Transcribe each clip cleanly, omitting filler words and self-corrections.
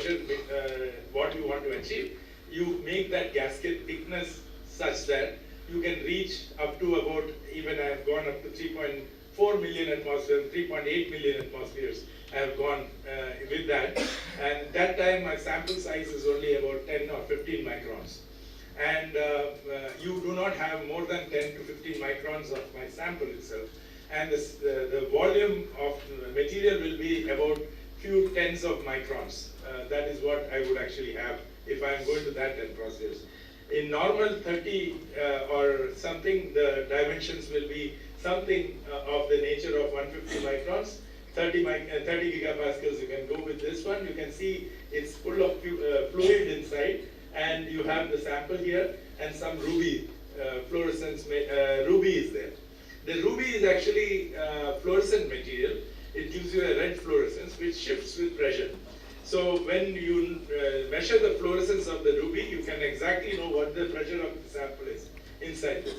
pressure, what you want to achieve, you make that gasket thickness such that you can reach up to about, even I have gone up to 3.4 million atmospheres, 3.8 million atmospheres I have gone with that. And that time my sample size is only about 10 or 15 microns. And you do not have more than 10 to 15 microns of my sample itself. And the volume of material will be about few tens of microns. That is what I would actually have if I am going to that 10 process. In normal 30 or something, the dimensions will be something of the nature of 150 microns. 30 gigapascals, you can go with this one. You can see it's full of fluid inside, and you have the sample here, and some ruby fluorescence, ruby is there. The ruby is actually fluorescent material. It gives you a red fluorescence which shifts with pressure. So when you measure the fluorescence of the ruby, you can exactly know what the pressure of the sample is inside this.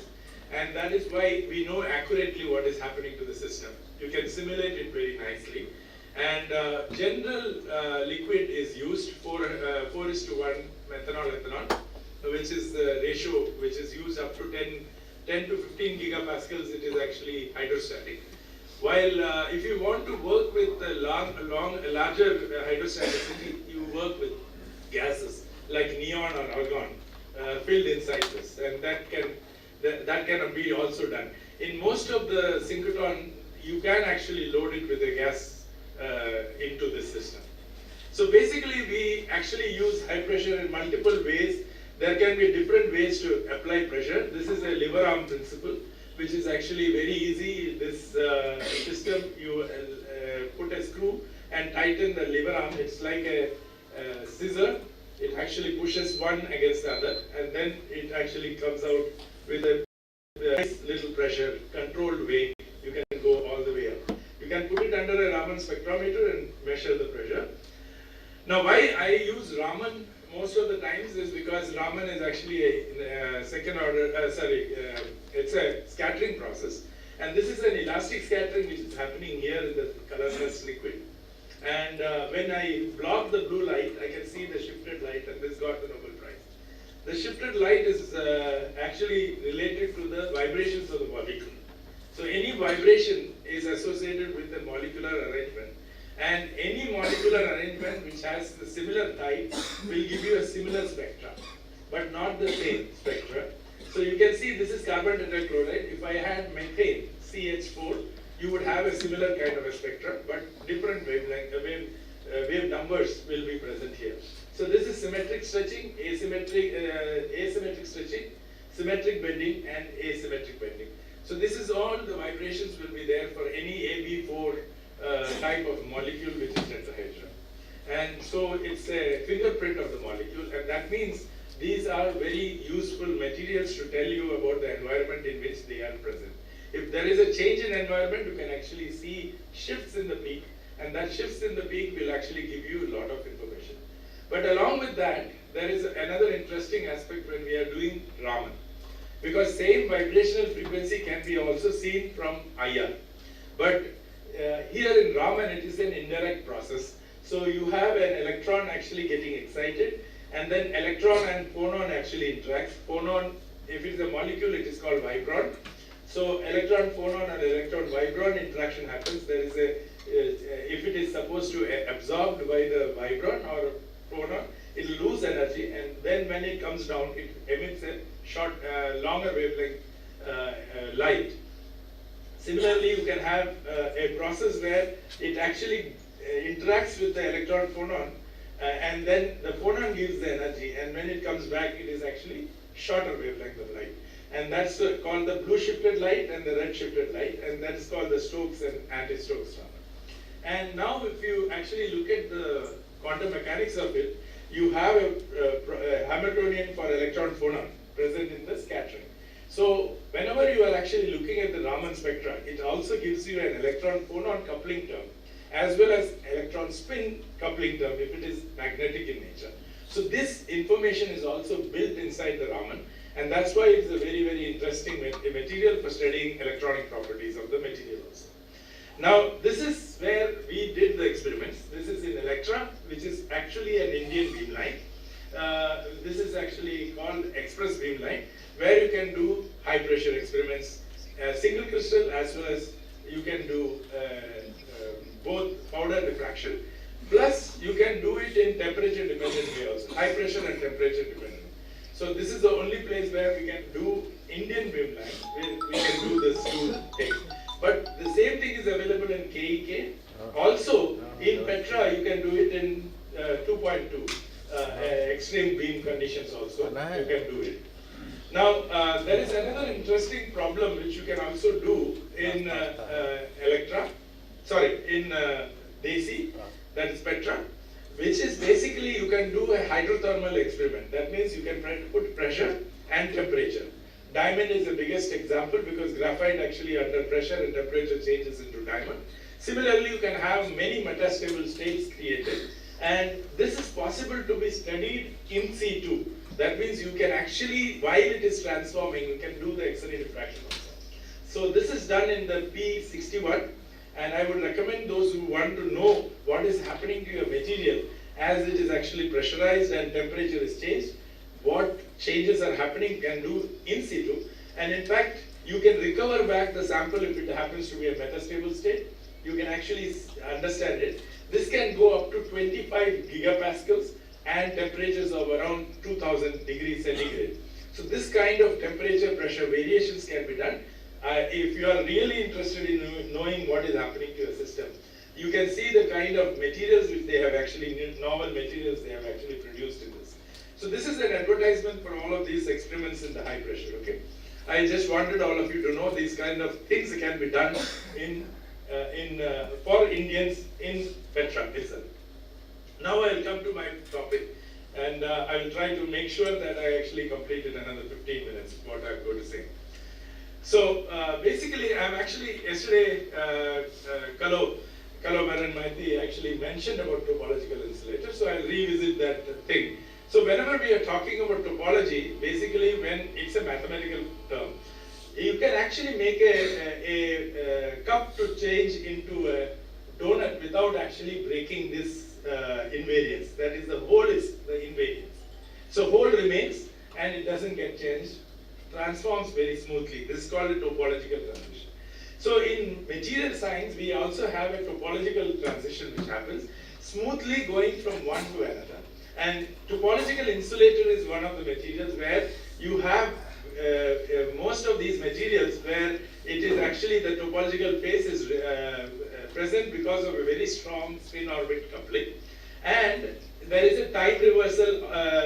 And that is why we know accurately what is happening to the system. You can simulate it very nicely. And general liquid is used for 4:1 methanol-ethanol, which is the ratio which is used up to 10 to 15 gigapascals. It is actually hydrostatic. While if you want to work with a larger hydrostaticity, you work with gases like neon or argon filled inside this, and that can be also done. In most of the synchrotron, you can actually load it with a gas into this system. So basically, we actually use high pressure in multiple ways. There can be different ways to apply pressure. This is a lever arm principle, which is actually very easy. This system, you put a screw and tighten the lever arm. It's like a scissor. It actually pushes one against the other, and then it actually comes out with a nice little pressure, controlled way. You can go all the way up. You can put it under a Raman spectrometer and measure the pressure. Now, why I use Raman most of the times is because Raman is actually a second order, it's a scattering process. And this is an elastic scattering which is happening here in the colorless liquid. And when I block the blue light, I can see the shifted light, and this got the Nobel Prize. The shifted light is actually related to the vibrations of the molecule. So any vibration is associated with the molecular arrangement. And any molecular arrangement which has the similar type will give you a similar spectra, but not the same spectra. So you can see this is carbon tetrachloride. If I had methane, CH4, you would have a similar kind of a spectra, but different wavelength, wave numbers will be present here. So this is symmetric stretching, asymmetric stretching, symmetric bending, and asymmetric bending. So this is all the vibrations will be there for any AB4 type of molecule which is tetrahedron. And so it's a fingerprint of the molecule, and that means these are very useful materials to tell you about the environment in which they are present. If there is a change in environment, you can actually see shifts in the peak, and that shifts in the peak will actually give you a lot of information. But along with that, there is another interesting aspect when we are doing Raman, because same vibrational frequency can be also seen from IR. But here in Raman, it is an indirect process. So you have an electron actually getting excited, and then electron and phonon actually interacts. Phonon, if it is a molecule, it is called vibron. So electron phonon and electron vibron interaction happens. There is a, if it is supposed to absorbed by the vibron or phonon, it will lose energy, and then when it comes down, it emits a short, longer wavelength light. Similarly, you can have a process where it actually interacts with the electron phonon, and then the phonon gives the energy, and when it comes back, it is actually shorter wavelength of light. And that's called the blue shifted light and the red shifted light, and that's called the Stokes and anti-Stokes Raman. And now if you actually look at the quantum mechanics of it, you have a Hamiltonian for electron phonon present in the scattering. So whenever you are actually looking at the Raman spectra, it also gives you an electron phonon coupling term as well as electron spin coupling term if it is magnetic in nature. So this information is also built inside the Raman, and that's why it's a very, very interesting material for studying electronic properties of the material also. Now, this is where we did the experiments. This is in Electra, which is actually an Indian beamline. This is actually called express beamline, where you can do high pressure experiments, single crystal, as well as you can do both powder diffraction. Plus, you can do it in temperature dependent way also, high pressure and temperature dependent. So this is the only place where we can do Indian beamline, where we can do this two things. But the same thing is available in KEK. Also, in Petra, you can do it in 2.2 extreme beam conditions also. You can do it. Now, there is another interesting problem which you can also do in Electra, sorry, in DESI, that is Petra, which is basically you can do a hydrothermal experiment. That means you can put pressure and temperature. Diamond is the biggest example because graphite actually under pressure and temperature changes into diamond. Similarly, you can have many metastable states created, and this is possible to be studied in situ. That means you can actually, while it is transforming, you can do the X-ray diffraction also. So this is done in the P61, and I would recommend those who want to know what is happening to your material as it is actually pressurized and temperature is changed, what changes are happening can do in situ. And in fact, you can recover back the sample if it happens to be a metastable state. You can actually understand it. This can go up to 25 gigapascals and temperatures of around 2000 degrees centigrade. So this kind of temperature pressure variations can be done. If you are really interested in knowing what is happening to your system, you can see the kind of materials which they have actually, novel materials they have actually produced in this. So this is an advertisement for all of these experiments in the high pressure, okay? I just wanted all of you to know these kind of things that can be done for Indians in Petra itself. Now I'll come to my topic, and I will try to make sure that I actually completed another 15 minutes what I'm going to say. So basically, I'm actually, yesterday, Kalo Maran Maiti actually mentioned about topological insulator, so I'll revisit that thing. So whenever we are talking about topology, basically when it's a mathematical term, you can actually make a cup to change into a donut without actually breaking this invariance. That is, the hole is the invariance. So hole remains and it doesn't get changed, transforms very smoothly. This is called a topological transition. So in material science, we also have a topological transition which happens smoothly going from one to another. And topological insulator is one of the materials where you have most of these materials where it is actually the topological phase is present because of a very strong spin orbit coupling. And there is a time reversal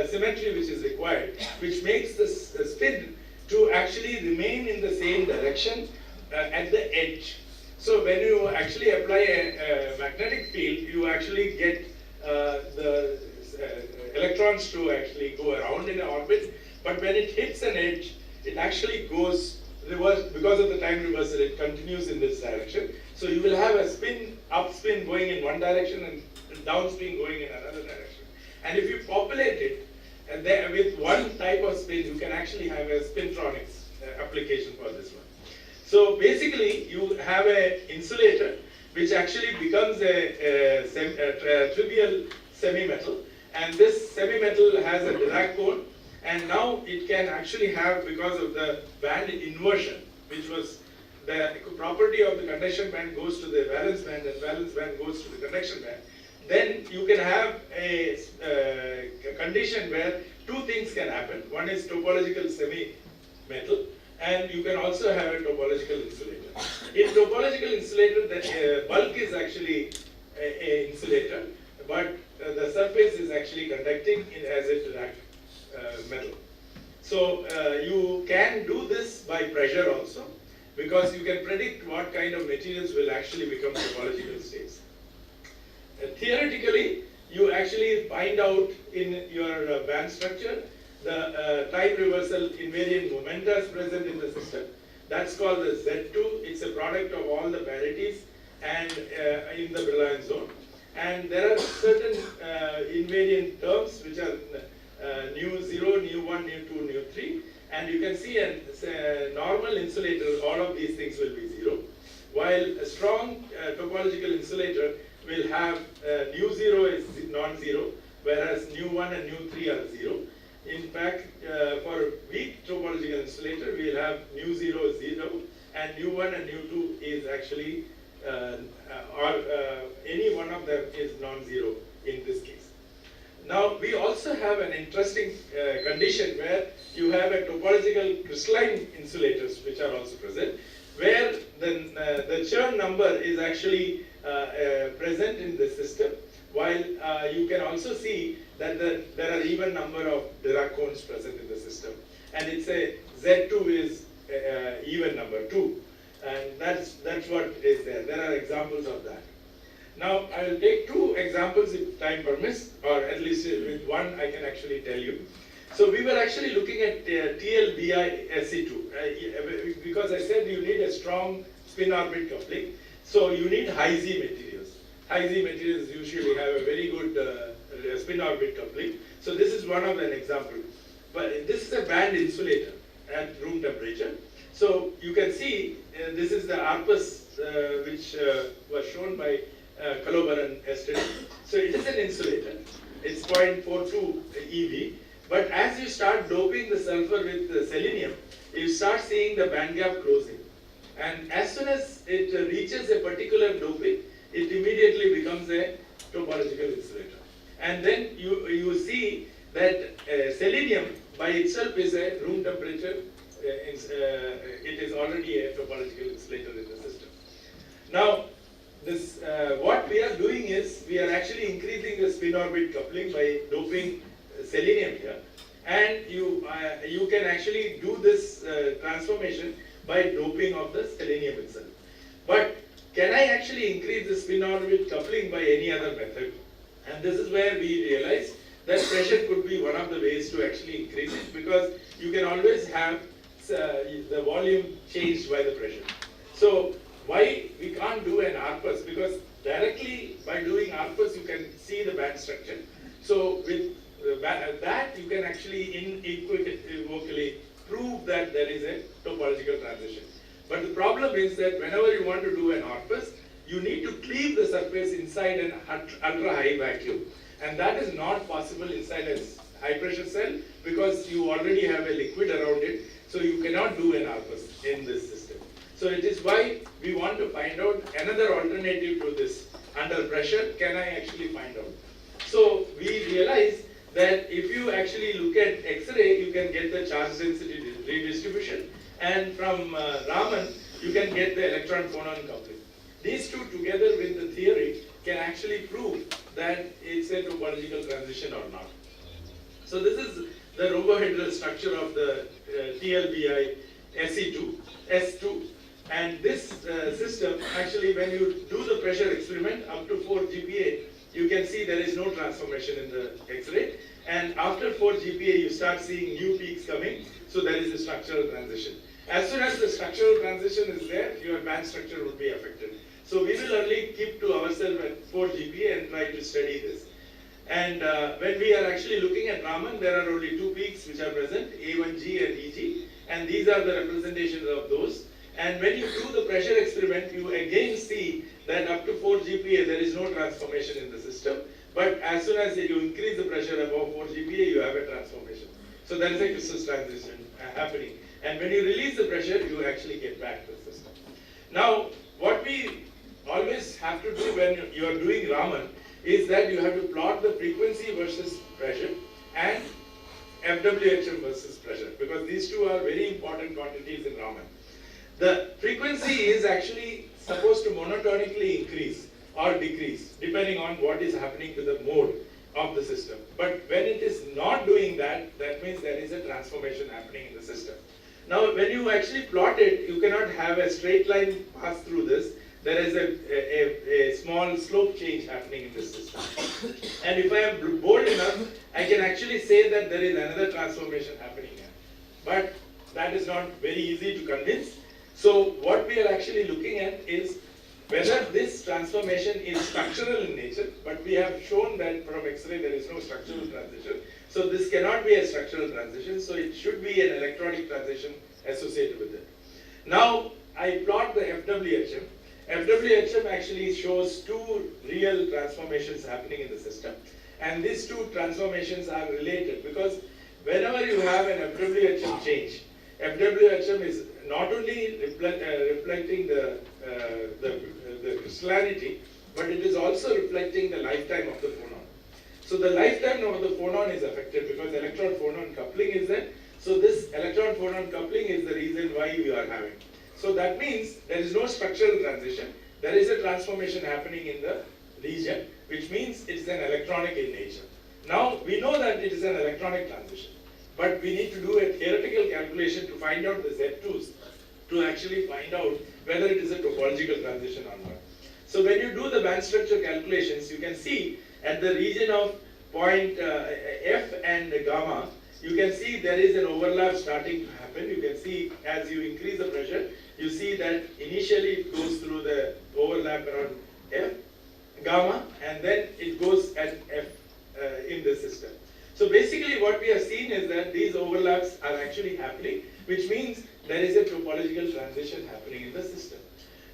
symmetry which is required, which makes the spin to actually remain in the same direction at the edge. So when you actually apply a magnetic field, you actually get the electrons to actually go around in an orbit, but when it hits an edge, it actually goes reverse. Because of the time reversal, it continues in this direction. So you will have a spin, up spin going in one direction and down spin going in another direction. And if you populate it with one type of spin, you can actually have a spintronics application for this one. So basically, you have an insulator which actually becomes a trivial semi-metal. And this semi-metal has a Dirac cone, and now it can actually have, because of the band inversion, which was the property of the conduction band goes to the valence band and valence band goes to the conduction band, then you can have a condition where two things can happen. One is topological semi-metal, and you can also have a topological insulator. In topological insulator, the bulk is actually an insulator, but the surface is actually conducting as a Dirac metal. So you can do this by pressure also, because you can predict what kind of materials will actually become topological states. Theoretically, you actually find out in your band structure the time reversal invariant momenta present in the system. That's called the Z2. It's a product of all the parities and in the Brillouin zone. And there are certain invariant terms which are nu 0, nu 1, nu 2, nu 3. And you can see a normal insulator, all of these things will be 0. while a strong topological insulator will have nu 0 is non-zero, whereas nu 1 and nu 3 are 0. In fact, for a weak topological insulator, we will have nu 0 is 0, and nu 1 and nu 2 is actually, any one of them is non-zero in this case. Now, we also have an interesting condition where you have a topological crystalline insulators which are also present, where the churn number is actually present in the system, while you can also see that there are even number of Dirac cones present in the system. And it's a Z2 is even number 2. And that's what is there. There are examples of that. Now, I will take two examples if time permits, or at least with one I can actually tell you. So we were actually looking at TLBI SE2, because I said you need a strong spin orbit coupling. So you need high Z materials. High Z materials usually have a very good spin orbit coupling. So this is one of an example. But this is a band insulator at room temperature. So you can see this is the ARPUS which was shown by Kalobaran yesterday. So it is an insulator. It's 0.42 EV. But as you start doping the sulfur with the selenium, you start seeing the band gap closing. And as soon as it reaches a particular doping, it immediately becomes a topological insulator. And then you see that selenium by itself is a room temperature. It is already a topological insulator in the system. Now, this what we are doing is we are actually increasing the spin orbit coupling by doping selenium here, and you can actually do this transformation by doping of the selenium itself. But can I actually increase the spin orbit coupling by any other method? And this is where we realize that pressure could be one of the ways to actually increase it, because you can always have the volume changed by the pressure. So why we can't do an ARPUS? Because directly by doing ARPUS you can see the band structure. So with that you can actually unequivocally prove that there is a topological transition. But the problem is that whenever you want to do an ARPUS, you need to cleave the surface inside an ultra high vacuum. And that is not possible inside a high pressure cell, because you already have a liquid around it. So you cannot do an ARPUS in this system. So it is why we want to find out another alternative to this. Under pressure, can I actually find out? So we realize that if you actually look at X-ray, you can get the charge density redistribution, and from Raman, you can get the electron-phonon coupling. These two together with the theory can actually prove that it's a topological transition or not. So this is the robohedral structure of the TLBI S2. And this system, actually when you do the pressure experiment up to 4 GPa, you can see there is no transformation in the X-ray. And after 4 GPa, you start seeing new peaks coming. So there is a structural transition. As soon as the structural transition is there, your band structure will be affected. So we will only keep to ourselves at 4 GPa and try to study this. And when we are actually looking at Raman, there are only two peaks which are present, A1G and EG. And these are the representations of those. And when you do the pressure experiment, you again see that up to 4 GPa, there is no transformation in the system. But as soon as you increase the pressure above 4 GPa, you have a transformation. So there is a crystal transition happening. And when you release the pressure, you actually get back to the system. Now, what we always have to do when you are doing Raman is that you have to plot the frequency versus pressure and FWHM versus pressure, because these two are very important quantities in Raman. The frequency is actually supposed to monotonically increase or decrease depending on what is happening to the mode of the system. But when it is not doing that, that means there is a transformation happening in the system. Now, when you actually plot it, you cannot have a straight line pass through this. There is a small slope change happening in this system. And if I am bold enough, I can actually say that there is another transformation happening here. But that is not very easy to convince. So what we are actually looking at is whether this transformation is structural in nature, but we have shown that from X-ray there is no structural transition. So this cannot be a structural transition, so it should be an electronic transition associated with it. Now, I plot the FWHM, FWHM actually shows two real transformations happening in the system. And these two transformations are related because whenever you have an FWHM change, FWHM is not only reflecting the crystallinity, but it is also reflecting the lifetime of the phonon. So the lifetime of the phonon is affected because electron-phonon coupling is there. So this electron-phonon coupling is the reason why we are having. So that means there is no structural transition. There is a transformation happening in the region, which means it is an electronic in nature. Now we know that it is an electronic transition, but we need to do a theoretical calculation to find out the Z2s to actually find out whether it is a topological transition or not. So when you do the band structure calculations, you can see at the region of point F and gamma, you can see there is an overlap starting to happen. You can see as you increase the pressure, you see that initially it goes through the overlap around F, gamma, and then it goes at F in the system. So basically what we have seen is that these overlaps are actually happening, which means there is a topological transition happening in the system.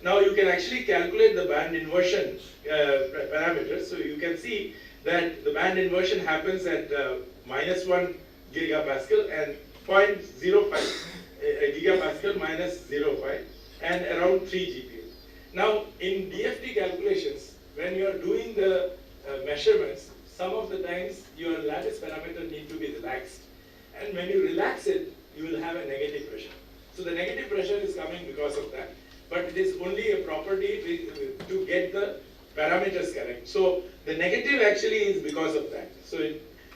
Now you can actually calculate the band inversion parameters. So you can see that the band inversion happens at -1 gigapascal and 0.05 gigapascal minus 0.5 and around 3 GPa. Now in DFT calculations, when you are doing the measurements, some of the times your lattice parameter need to be relaxed, and when you relax it, you will have a negative pressure. So the negative pressure is coming because of that, but it is only a property to get the parameters correct. So the negative actually is because of that. So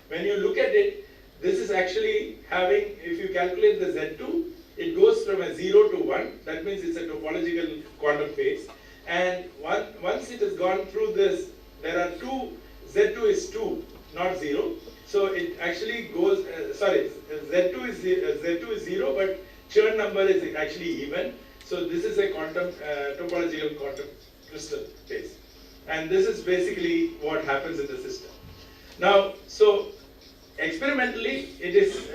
when you look at it, this is actually having, if you calculate the Z2, it goes from a 0 to 1. That means it's a topological quantum phase. And once it has gone through this, there are two, Z2 is 2, not 0. So it actually goes, Z2 is 0, but churn number is actually even. So this is a quantum, topological quantum crystal phase. And this is basically what happens in the system. Now, so experimentally, it is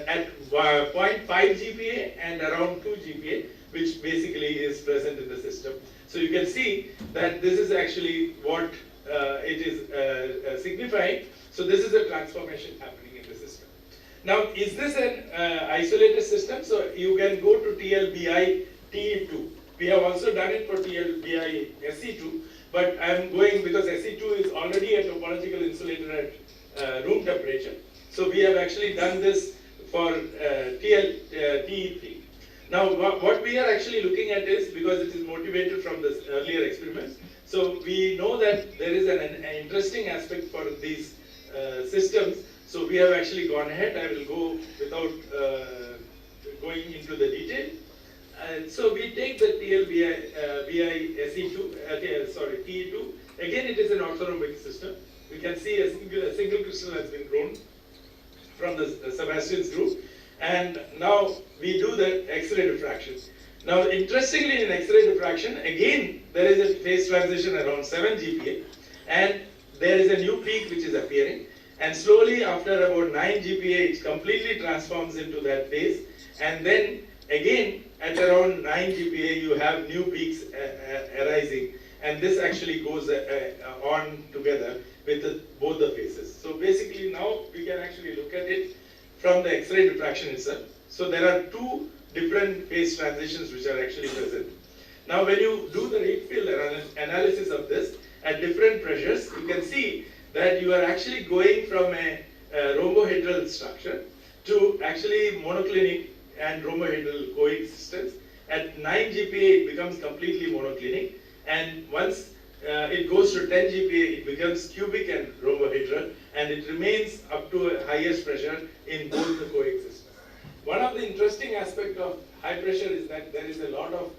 at 0.5 GPa and around 2 GPa, which basically is present in the system. So you can see that this is actually what it is signifying. So this is a transformation happening in the system. Now, is this an isolated system? So you can go to TLBI TE2. We have also done it for TLBI SE2, but I am going because SE2 is already a topological insulator at room temperature. So we have actually done this for TE3. Now what we are actually looking at is, because it is motivated from this earlier experiments, so we know that there is an interesting aspect for these systems. So we have actually gone ahead. I will go without going into the detail. So we take the TLBI SE2, TE2. Again, it is an orthorhombic system. We can see a single crystal has been grown from the Sebastian's group, and now we do the X-ray diffraction. Now, interestingly, in X-ray diffraction, again there is a phase transition around 7 GPa, and there is a new peak which is appearing, and slowly after about 9 GPa, it completely transforms into that phase, and then again at around 9 GPa, you have new peaks arising, and this actually goes on together with both the phases. So basically now we can actually look at it from the X-ray diffraction itself. So there are two different phase transitions which are actually present. Now when you do the rate field analysis of this at different pressures, you can see that you are actually going from a rhombohedral structure to actually monoclinic and rhombohedral coexistence. At 9 GPa it becomes completely monoclinic, and once it goes to 10 GPa, it becomes cubic and rhombohedral, and it remains up to a highest pressure in both the coexistence. One of the interesting aspects of high pressure is that there is a lot of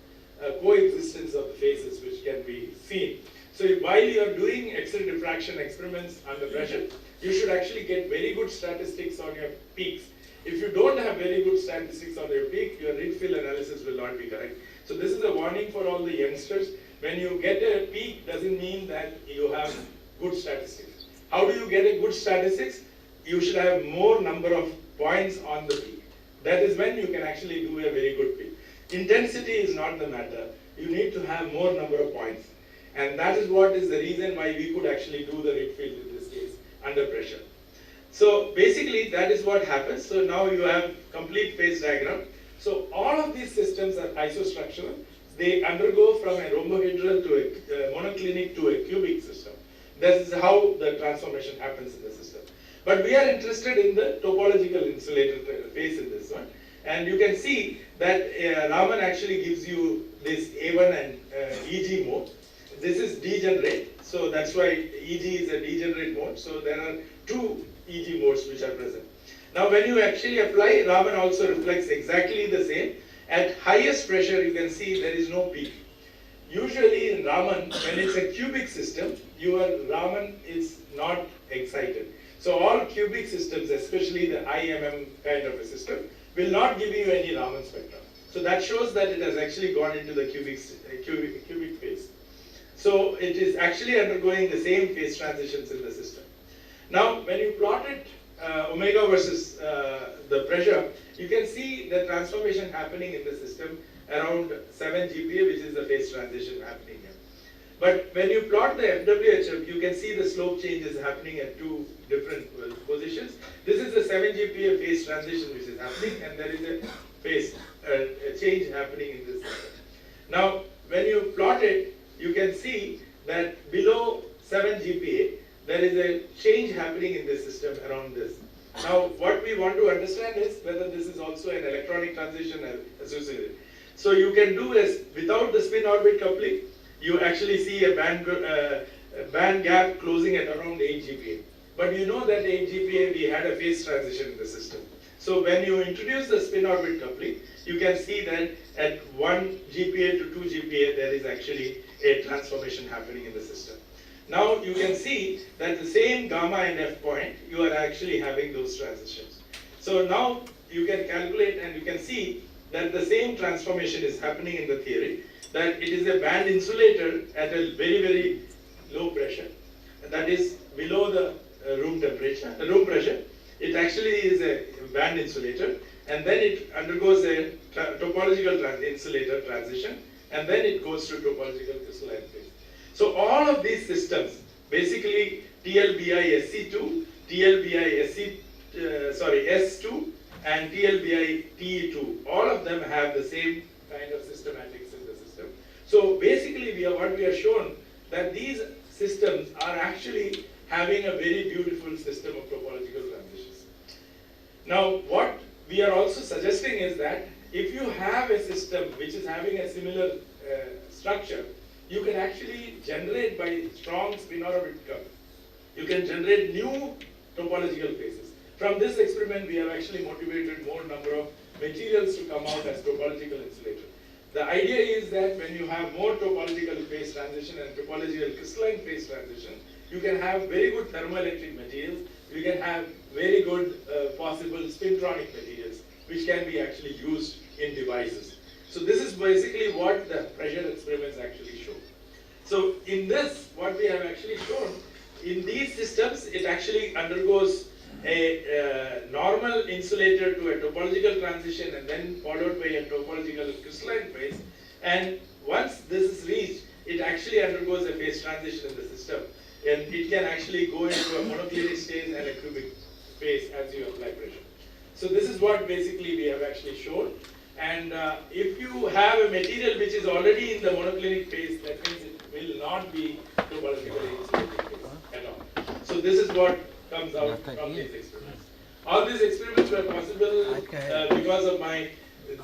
coexistence of the phases which can be seen. So while you are doing X-ray diffraction experiments under pressure, you should actually get very good statistics on your peaks. If you don't have very good statistics on your peak, your rate field analysis will not be correct. So this is a warning for all the youngsters. When you get a peak, doesn't mean that you have good statistics. How do you get a good statistics? You should have more number of points on the peak. That is when you can actually do a very good peak. Intensity is not the matter. you need to have more number of points. And that is what is the reason why we could actually do the Ricks field in this case under pressure. So basically that is what happens. So now you have complete phase diagram. So all of these systems are isostructural. They undergo from a rhombohedral to a monoclinic to a cubic system. This is how the transformation happens in the system. But we are interested in the topological insulator phase in this one. And you can see that Raman actually gives you this A1 and EG mode. This is degenerate, so that's why EG is a degenerate mode. So there are two EG modes which are present. Now when you actually apply, Raman also reflects exactly the same. At highest pressure, you can see there is no peak. Usually in Raman, when it's a cubic system, your Raman is not excited. So all cubic systems, especially the IMM kind of a system, will not give you any Raman spectrum. So that shows that it has actually gone into the cubic phase. So it is actually undergoing the same phase transitions in the system. Now when you plot it omega versus the pressure, you can see the transformation happening in the system around 7 GPa, which is the phase transition happening here. But when you plot the FWHM, you can see the slope changes happening at two different positions. This is the 7 GPa phase transition which is happening, and there is a phase a change happening in this system. Now when you plot it, you can see that below 7 GPa, there is a change happening in the system around this. Now, what we want to understand is whether this is also an electronic transition associated. So you can do is, without the spin orbit coupling, you actually see a band gap closing at around 8 GPa. But you know that 8 GPa, we had a phase transition in the system. So when you introduce the spin orbit coupling, you can see that at 1 GPa to 2 GPa, there is actually a transformation happening in the system. Now you can see that the same gamma and F point, you are actually having those transitions. So now you can calculate and you can see that the same transformation is happening in the theory, that it is a band insulator at a very, very low pressure, that is below the room pressure. It actually is a band insulator, and then it undergoes a topological insulator transition, and then it goes to topological crystalline phase. So all of these systems, basically TLBI SC2, TLBI S2, and TLBI TE2, all of them have the same kind of systematics in the system. So basically what we are shown that these systems are actually having a very beautiful system of topological transitions. Now what we are also suggesting is that if you have a system which is having a similar structure, you can actually generate by strong spin orbit curve. You can generate new topological phases. From this experiment, we have actually motivated more number of materials to come out as topological insulator. The idea is that when you have more topological phase transition and topological crystalline phase transition, you can have very good thermoelectric materials. You can have very good possible spintronic materials, which can be actually used in devices. So this is basically what the pressure experiments actually show. So in this, what we have actually shown, in these systems, it actually undergoes a normal insulator to a topological transition and then followed by a topological crystalline phase. And once this is reached, it actually undergoes a phase transition in the system. And it can actually go into a monoclinic state and a cubic phase as you apply pressure. So this is what basically we have actually shown. And if you have a material which is already in the monoclinic phase, that means it will not be topological insulating phase at all. So this is what comes out from these experiments. All these experiments were possible because of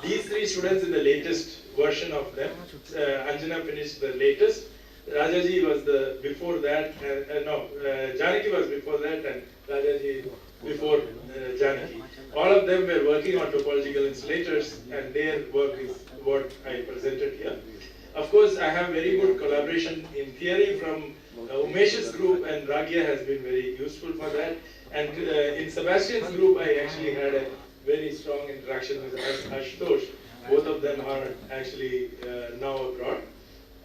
these three students in the latest version of them. Anjana finished the latest. Rajaji was the before that, Janaki was before that, and Rajaji before Janaki. All of them were working on topological insulators, and their work is what I presented here. Of course, I have very good collaboration in theory from Umesh's group, and Ragya has been very useful for that. And in Sebastian's group, I actually had a very strong interaction with Ashutosh. Both of them are actually now abroad.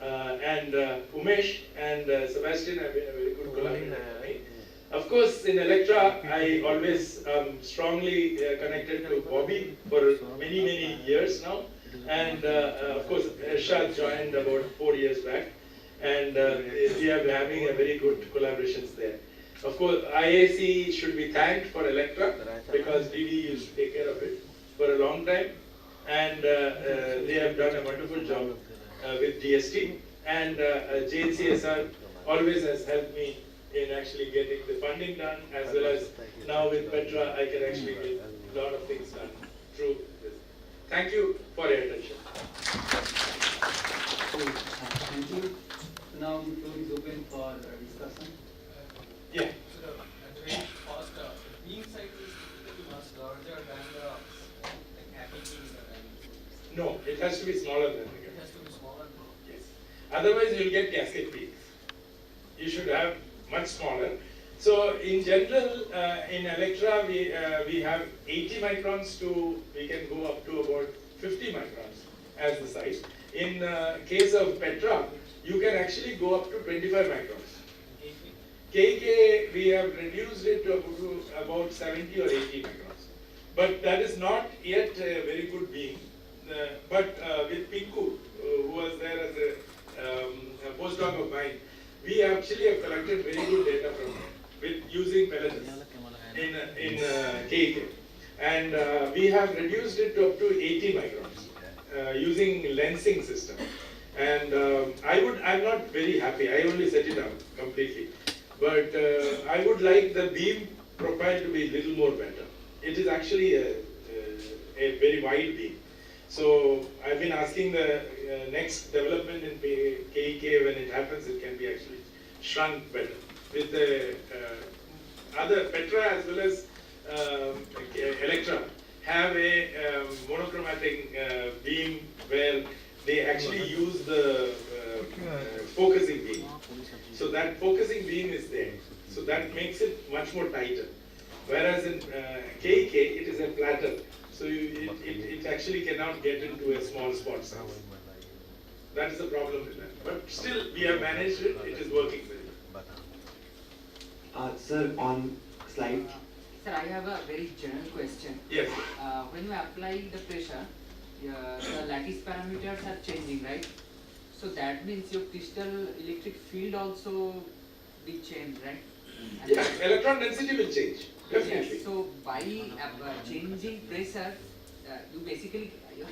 And Umesh and Sebastian have been a very good collaborator for me. Of course, in Electra, I always strongly connected to Bobby for many, many years now. And of course, Ershad joined about 4 years back, and we are having a very good collaborations there. Of course, IAC should be thanked for Electra because DD used to take care of it for a long time, and they have done a wonderful job with DST, and JNCSR always has helped me in actually getting the funding done, as well as now with Petra, I can actually get a lot of things done through this. Thank you for your attention. Thank you. So now the floor is open for discussion. Yeah. So the very first beam size is typically much larger than the happy beam. No, it has to be smaller than the It gas. has to be smaller. Yes. Otherwise, you'll get gasket peaks. You should have much smaller. So in general, in Electra, we have 80 microns to, we can go up to about 50 microns as the size. In case of Petra, you can actually go up to 25 microns. KK, we have reduced it to about 70 or 80 microns. But that is not yet a very good beam. But with Pinku, who was there as a postdoc of mine, we actually have collected very good data from him with using Pelagus in KK. And we have reduced it to up to 80 microns using lensing system. And I'm not very happy. I only set it up completely. But I would like the beam profile to be a little more better. It is actually a very wide beam. So I've been asking the next development in KEK, when it happens, it can be actually shrunk better. With the other Petra as well as Electra have a monochromatic beam where they actually use the focusing beam. So that focusing beam is there. So that makes it much more tighter. Whereas in KEK, it is a platter. So it actually cannot get into a small spot size. That is the problem with that. But still, we have managed it. It is working very well. Sir, on slide. Sir, I have a very general question. Yes. When you apply the pressure, the lattice parameters are changing, right? So that means your crystal electric field also be changed, right? And Yeah, electron density will change. Definitely. yes, so by changing pressure, you basically, you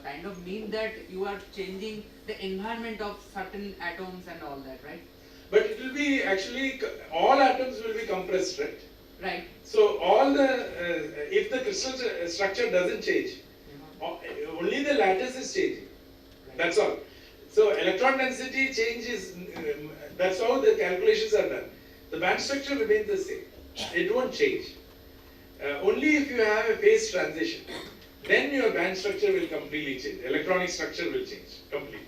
kind of mean that you are changing the environment of certain atoms and all that, right? But it will be actually, all atoms will be compressed, right? Right. So all the, if the crystal structure doesn't change, only the lattice is changing. That's all. So electron density changes, that's how the calculations are done. The band structure remains the same. It won't change. Only if you have a phase transition, then your band structure will completely change. Electronic structure will change completely.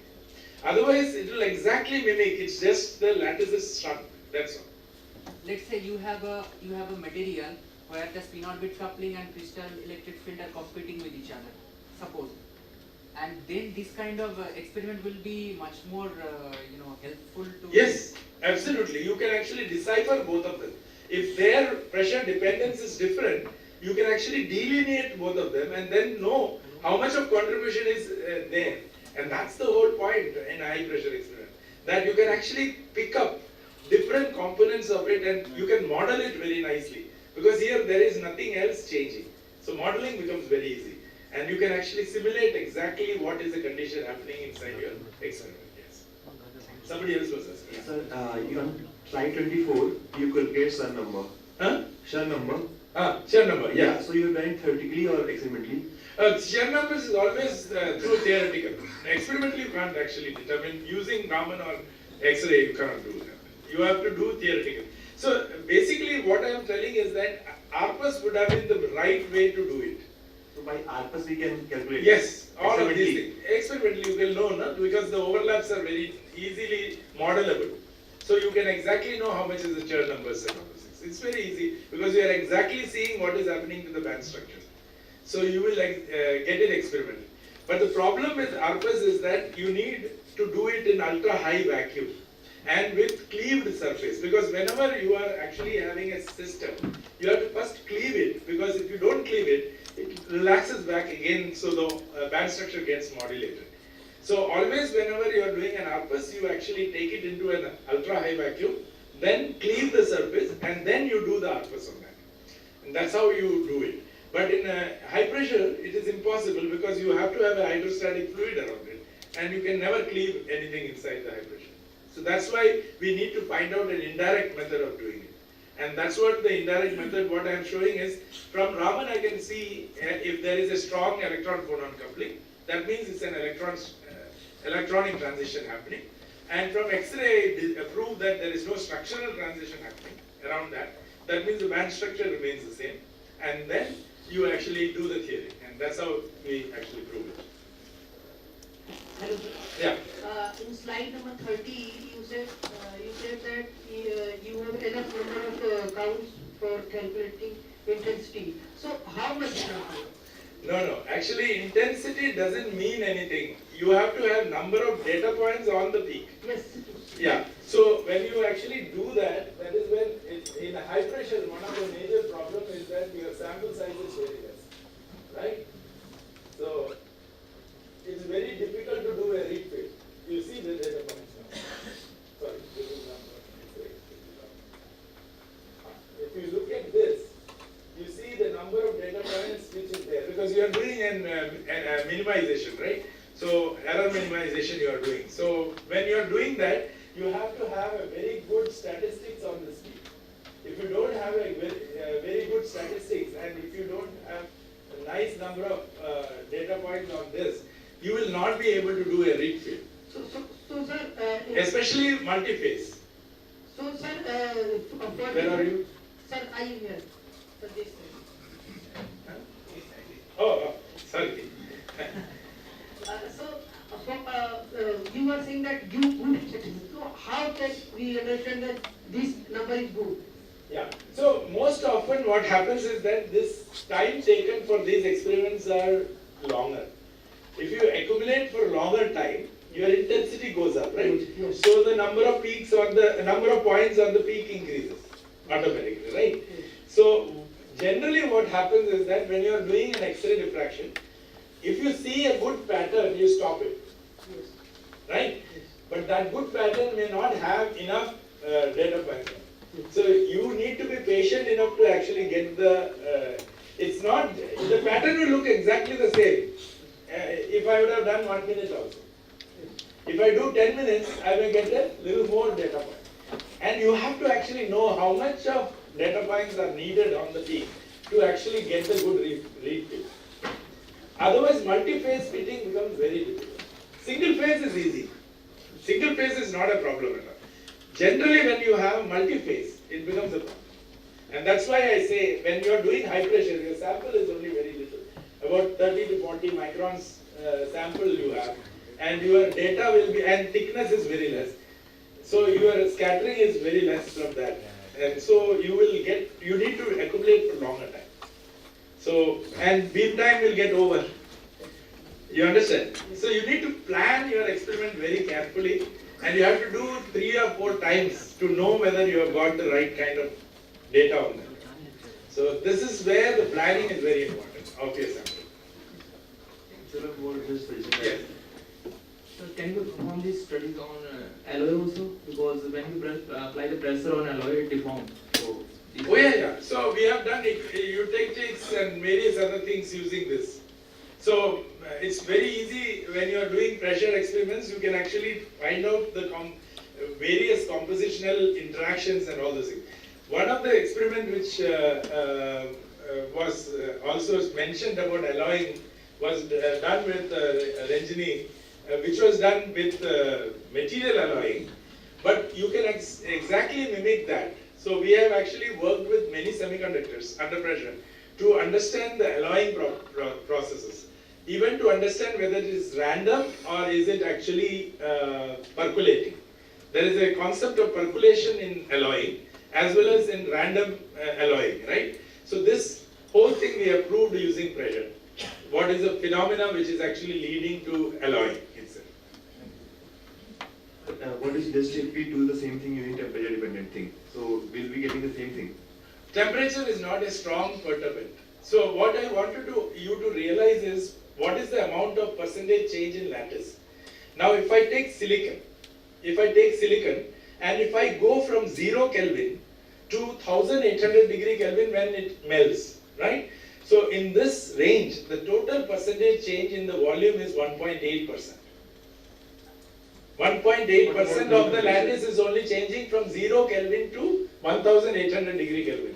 Otherwise, it will exactly mimic. It's just the lattice is shrunk. That's all. Let's say you have a material where the spin-orbit coupling and crystal electric field are competing with each other. Suppose. And then this kind of experiment will be much more, helpful to. Yes, absolutely. You can actually decipher both of them. If their pressure dependence is different, you can actually delineate both of them and then know how much of contribution is there. And that's the whole point in high pressure experiment. That you can actually pick up different components of it and you can model it very nicely. Because here there is nothing else changing. So modeling becomes very easy. And you can actually simulate exactly what is the condition happening inside your experiment. Yes. Somebody else was asking. Sir, on slide 24, you calculate Shur number. Huh? Shur number. Shur number, yeah. So you're done theoretically or experimentally? Shur numbers is always through theoretical. Experimentally, you can't actually determine. Using Raman or X-ray, you cannot do that. You have to do theoretical. So basically, what I am telling is that ARPAS would have been the right way to do it. So by ARPAS we can calculate. Yes, all of these things. Experimentally, you will know, no? Because the overlaps are very easily modelable. So you can exactly know how much is the Shur numbers and all those things. It's very easy because you are exactly seeing what is happening to the band structure. So you will get it experimentally. But the problem with ARPAS is that you need to do it in ultra high vacuum and with cleaved surface, because whenever you are actually having a system, you have to first cleave it, because if you don't cleave it, it relaxes back again, so the band structure gets modulated. So always whenever you are doing an ARPUS, you actually take it into an ultra high vacuum, then clean the surface, and then you do the ARPUS on that. And that's how you do it. But in high pressure, it is impossible because you have to have a hydrostatic fluid around it, and you can never cleave anything inside the high pressure. So that's why we need to find out an indirect method of doing it. And that's what the indirect method, what I am showing is, from Raman I can see if there is a strong electron-phonon coupling, that means it's an electronic transition happening. And from X-ray, prove that there is no structural transition happening around that. That means the band structure remains the same. And then you actually do the theory. And that's how we actually prove it. Hello, sir. Yeah. In slide number 30, you said that you have enough number of counts for calculating intensity. So how much? No. Actually, intensity doesn't mean anything. You have to have number of data points on the peak. Yes. Yeah. So when you actually do that, that is when in high pressure, one of the major problems is that your sample size is very less, right? So it's very difficult to do a read field. You see the data points now. Sorry, this is number. If you look at this, you see the number of data points which is there because you are doing a minimization, right? So error minimization you are doing. So when you are doing that, you have to have a very good statistics on this peak. If you don't have a very good statistics and if you don't have a nice number of data points on this, you will not be able to do a read field. So sir. Especially multi-phase. So sir. Where are you? Sir, I am here. Sir, this side. Oh, sorry. You were saying that you good statistics. So how can we understand that this number is good? Yeah. So most often what happens is that this time taken for these experiments are longer. If you accumulate for longer time, your intensity goes up, right? Yes. So the number of peaks on the number of points on the peak increases automatically, right? So generally what happens is that when you are doing an X-ray diffraction, if you see a good pattern, you stop it, Yes. right? But that good pattern may not have enough data points. So you need to be patient enough to actually get the, it's not, the pattern will look exactly the same. If I would have done 1 minute also. If I do 10 minutes, I may get a little more data point. And you have to actually know how much of data points are needed on the peak to actually get the good read field. Otherwise, multi-phase fitting becomes very difficult. Single phase is easy. Single phase is not a problem at all. Generally, when you have multi-phase, it becomes a problem. And that's why I say, when you are doing high pressure, your sample is only very little. About 30 to 40 microns sample you have. And your data will be, and thickness is very less. So your scattering is very less from that. And so you will get, you need to accumulate for longer time. So, and beam time will get over. You understand? So you need to plan your experiment very carefully, and you have to do 3 or 4 times to know whether you have got the right kind of data on that. So this is where the planning is very important of your sample. Yes. So can you perform these studies on alloy also? Because when you apply the pressure on alloy, it deforms. So Oh yeah. So we have done eutectics and various other things using this. So it's very easy when you are doing pressure experiments. You can actually find out the various compositional interactions and all those things. One of the experiment which was also mentioned about alloying was done with Ranjini, which was done with material alloying, but you can exactly mimic that. So we have actually worked with many semiconductors under pressure to understand the alloying processes, even to understand whether it is random or is it actually percolating. There is a concept of percolation in alloying as well as in random alloying, right? So this whole thing we have proved using pressure. What is the phenomena which is actually leading to alloying itself? What is best if we do the same thing using temperature dependent thing? So we'll be getting the same thing. Temperature is not a strong perturbant. So what I wanted you to realize is what is the amount of percentage change in lattice. Now if I take silicon and if I go from 0 Kelvin to 1800 degree Kelvin when it melts, right? So in this range, the total percentage change in the volume is 1.8%. 1.8% of the lattice is only changing from 0 Kelvin to 1800 degree Kelvin.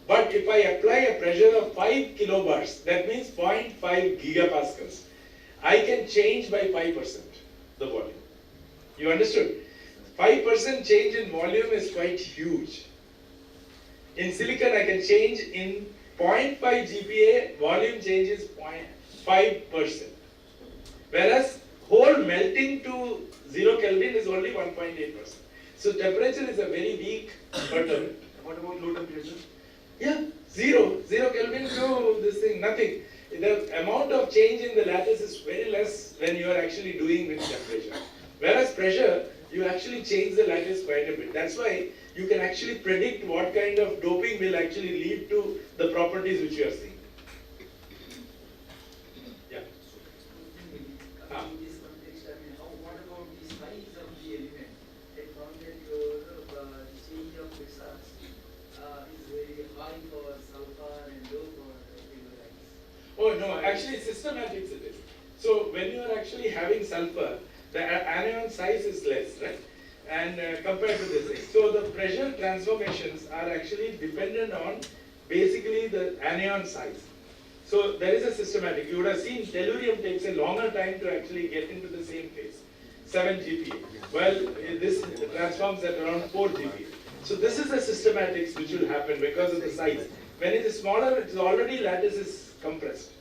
But if I apply a pressure of 5 kilobars, that means 0.5 gigapascals, I can change by 5% the volume. You understood? 5% change in volume is quite huge. In silicon, I can change in 0.5 GPa, volume change is 0.5%. Whereas whole melting to 0 Kelvin is only 1.8%. So temperature is a very weak perturbant. What about low temperature? Yeah, zero Kelvin to this thing, nothing. The amount of change in the lattice is very less when you are actually doing with temperature. Whereas pressure, you actually change the lattice quite a bit. That's why you can actually predict what kind of doping will actually lead to the properties which you are seeing. Yeah. In this context, I mean, what about the size of the element? I found that the change of pressure is very high for sulfur and low for tellurides. Oh no, actually systematics it is. So when you are actually having sulfur, the anion size is less, right? And compared to this thing. So the pressure transformations are actually dependent on basically the anion size. So there is a systematic. You would have seen tellurium takes a longer time to actually get into the same phase, 7 GPa. Well, this transforms at around 4 GPa. So this is the systematics which will happen because of the size. When it is smaller, it is already lattice is compressed.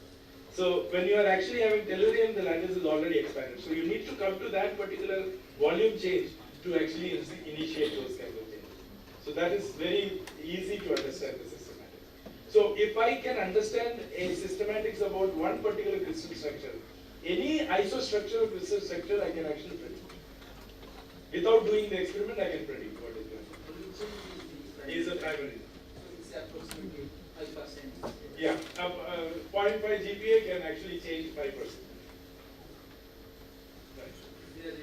So when you are actually having tellurium, the lattice is already expanded. So you need to come to that particular volume change to actually initiate those kinds of changes. So that is very easy to understand the systematics. So if I can understand a systematics about one particular crystal structure, any isostructural crystal structure I can actually predict. Without doing the experiment, I can predict what is going on. Is a primary. So it's approximately 5%. Yeah, 0.5 GPa can actually change 5%. Right. There is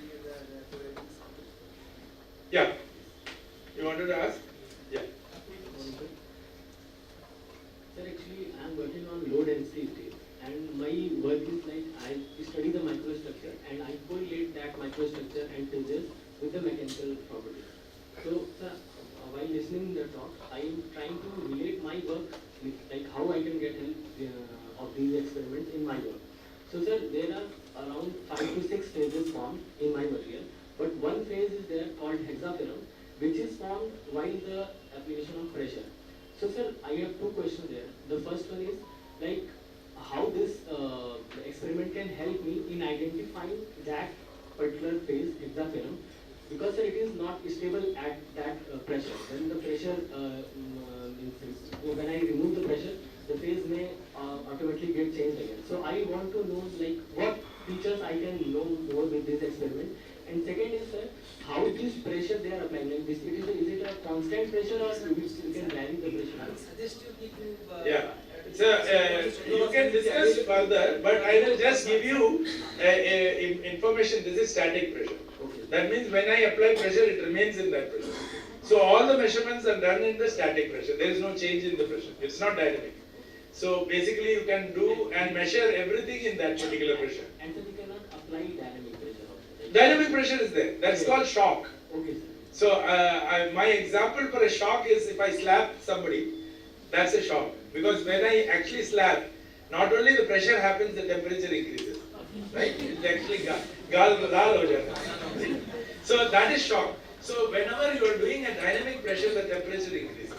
Yeah. You wanted to ask? Yeah. Sir, actually, I am working on low density state, and my work is like I study the microstructure and I correlate that microstructure and physics with the mechanical properties. So, sir, while listening the talk, I am trying to relate my work with like how I can get help of these experiments in my work. So, sir, there are around 5 to 6 phases formed in my material, but one phase is there called hexaferrum, which is formed while the application of pressure. So, sir, I have two questions there. The first one is like how this experiment can help me in identifying that particular phase hexaferrum, because sir, it is not stable at that pressure. When the pressure, when I remove the pressure, the phase may automatically get changed again. So I want to know like what features I can know more with this experiment. And second is sir, how this pressure they are applying, like this, is it a constant pressure or you can vary the pressure? I would suggest you to Yeah. So you can discuss further, but I will just give you information. This is static pressure. Okay. That means when I apply pressure, it remains in that pressure. So all the measurements are done in the static pressure. There is no change in the pressure. It's not dynamic. So basically, you can do and measure everything in that particular pressure. And so we cannot apply dynamic pressure also, right? Dynamic pressure is there. That's called shock. Okay, sir. So my example for a shock is if I slap somebody, that's a shock. Because when I actually slap, not only the pressure happens, the temperature increases. Right? It actually gal ho jata. So that is shock. So whenever you are doing a dynamic pressure, the temperature increases.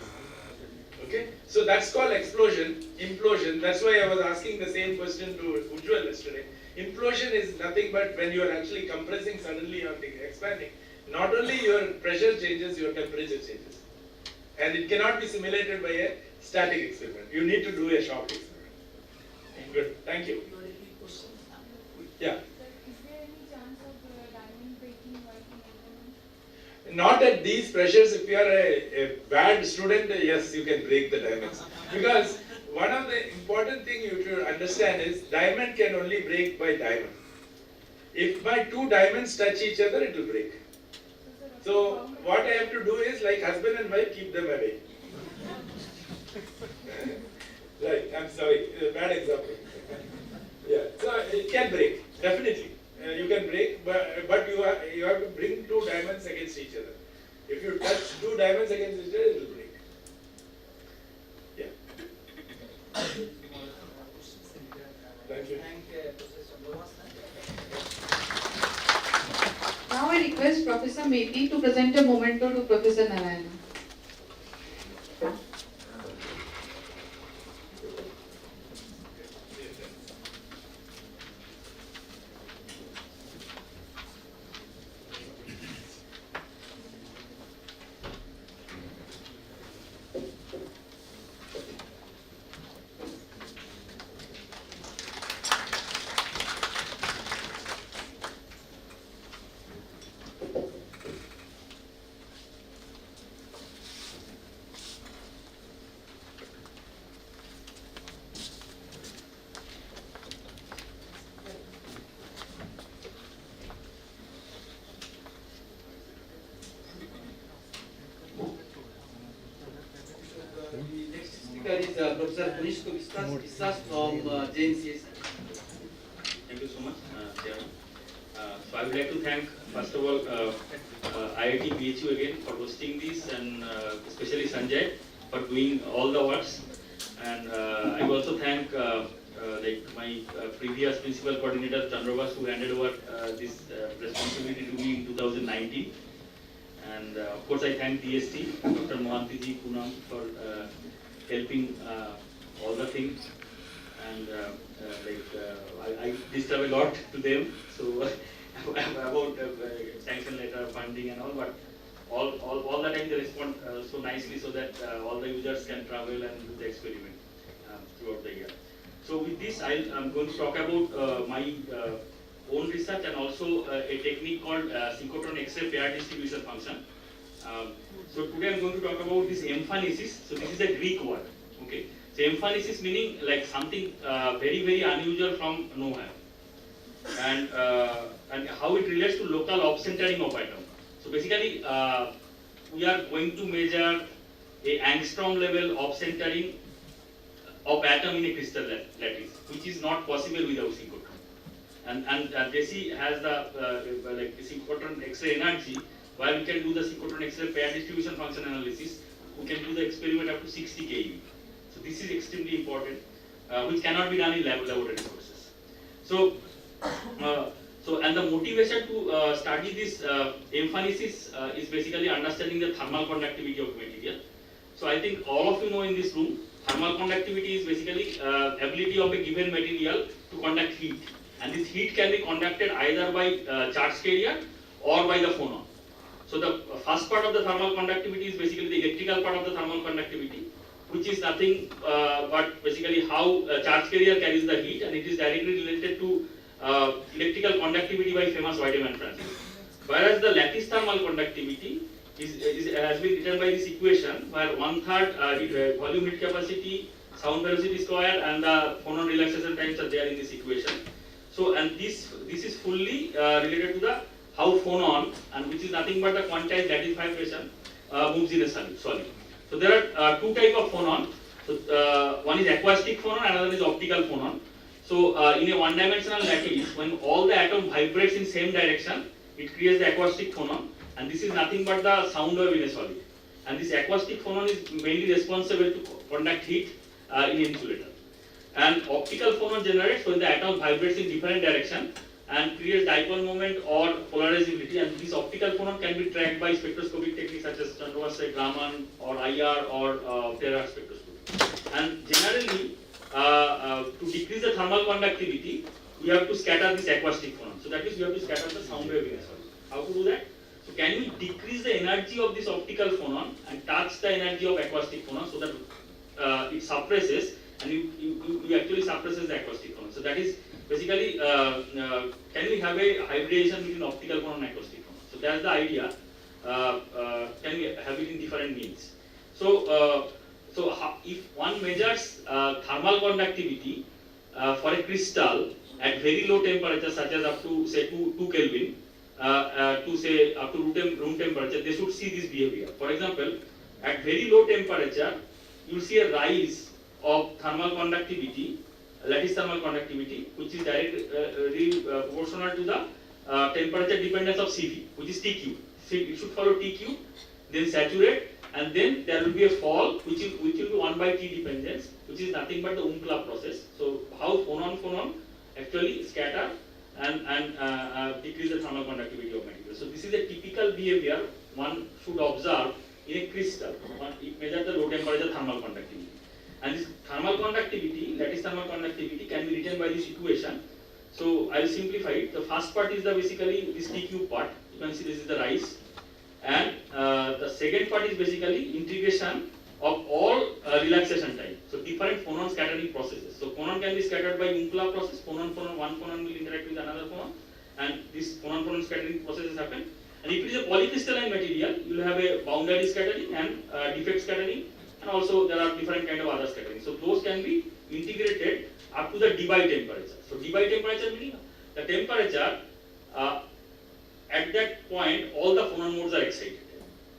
Okay? So that's called explosion, implosion. That's why I was asking the same question to Ujjwal yesterday. Implosion is nothing but when you are actually compressing suddenly or expanding. Not only your pressure changes, your temperature changes. And it cannot be simulated by a static experiment. You need to do a shock experiment. Good. Thank you. Yeah. Is there any chance of diamond breaking while in Not at these pressures. If you are a bad student, yes, you can break the diamonds. Because one of the important thing you should understand is diamond can only break by diamond. If my two diamonds touch each other, it will break. So what I have to do is, like husband and wife, keep them away. Right, I'm sorry, bad example. Yeah, so it can break, definitely. You can break, but you have to bring two diamonds against each other. If you touch two diamonds against each other, it will break. Yeah. Thank you. Professor Chandravas. Now I request Professor Meti to present a memento to Professor Narayana. The next speaker is Professor Kunishko Viswas from JNCS. Thank you so much, Chairman. So I would like to thank, first of all, IIT BHU again for hosting this, and especially Sanjay for doing all the works. And I will also thank like my previous principal coordinator Chandravas, who handed over this responsibility to me in 2019. And of course, I thank DST, Dr. Mohantiji, Poonam, for helping all the things. And I disturb a lot to them. So about sanction letter, funding, and all, but all the time they respond so nicely, so that all the users can travel and do the experiment throughout the year. So with this, I'm going to talk about my own research and also a technique called synchrotron X-ray pair distribution function. So today I'm going to talk about this emphanesis. So this is a Greek word. Okay. So emphanesis meaning like something very, very unusual from nowhere, and how it relates to local off-centering of atom. So basically, we are going to measure a angstrom level off-centering of atom in a crystal lattice, which is not possible without synchrotron. And Desi has the like synchrotron X-ray energy, where we can do the synchrotron X-ray pair distribution function analysis. We can do the experiment up to 60 keV. So this is extremely important, which cannot be done in laboratory sources. So, and the motivation to study this emphanesis is basically understanding the thermal conductivity of material. So I think all of you know in this room, thermal conductivity is basically ability of a given material to conduct heat. And this heat can be conducted either by charge carrier or by the phonon. So the first part of the thermal conductivity is basically the electrical part of the thermal conductivity, which is nothing but basically how a charge carrier carries the heat, and it is directly related to electrical conductivity by famous Whiteman transistor. Whereas the lattice thermal conductivity has been written by this equation, where 1/3 volume heat capacity, sound velocity square, and the phonon relaxation times are there in this equation. So, and this is fully related to the how phonon, and which is nothing but the quantized lattice vibration, moves in a solid. So there are two types of phonon. So one is acoustic phonon, another is optical phonon. So in a one-dimensional lattice, when all the atom vibrates in same direction, it creates the acoustic phonon, and this is nothing but the sound wave in a solid. And this acoustic phonon is mainly responsible to conduct heat in insulator. And optical phonon generates when the atom vibrates in different direction and creates dipole moment or polarizability, and this optical phonon can be tracked by spectroscopic techniques such as Chandravas, Raman, or IR, or terahertz spectroscopy. And generally, to decrease the thermal conductivity, we have to scatter this acoustic phonon. So that means we have to scatter the sound wave in a solid. How to do that? So can we decrease the energy of this optical phonon and touch the energy of acoustic phonon so that it suppresses, and you actually suppresses the acoustic phonon. So that is basically, can we have a hybridization between optical phonon and acoustic phonon? So that's the idea. Can we have it in different means? So So if one measures thermal conductivity for a crystal at very low temperature, such as up to say 2 Kelvin, to say up to room temperature, they should see this behavior. For example, at very low temperature, you will see a rise of thermal conductivity, lattice thermal conductivity, which is directly proportional to the temperature dependence of Cv, which is Tq. So it should follow Tq, then saturate, and then there will be a fall, which will be 1 by T dependence, which is nothing but the Umklapp process. So how phonon actually scatter and decrease the thermal conductivity of material. So this is a typical behavior one should observe in a crystal. It measures the low temperature thermal conductivity. And this thermal conductivity, lattice thermal conductivity, can be written by this equation. So I will simplify it. The first part is basically this TQ part. You can see this is the rise. And the second part is basically integration of all relaxation time. So different phonon scattering processes. So phonon can be scattered by Umklapp process. One phonon will interact with another phonon, and this phonon scattering processes happen. And if it is a polycrystalline material, you will have a boundary scattering and defect scattering, and also there are different kind of other scattering. So those can be integrated up to the Debye temperature. So Debye temperature meaning the temperature at that point all the phonon modes are excited.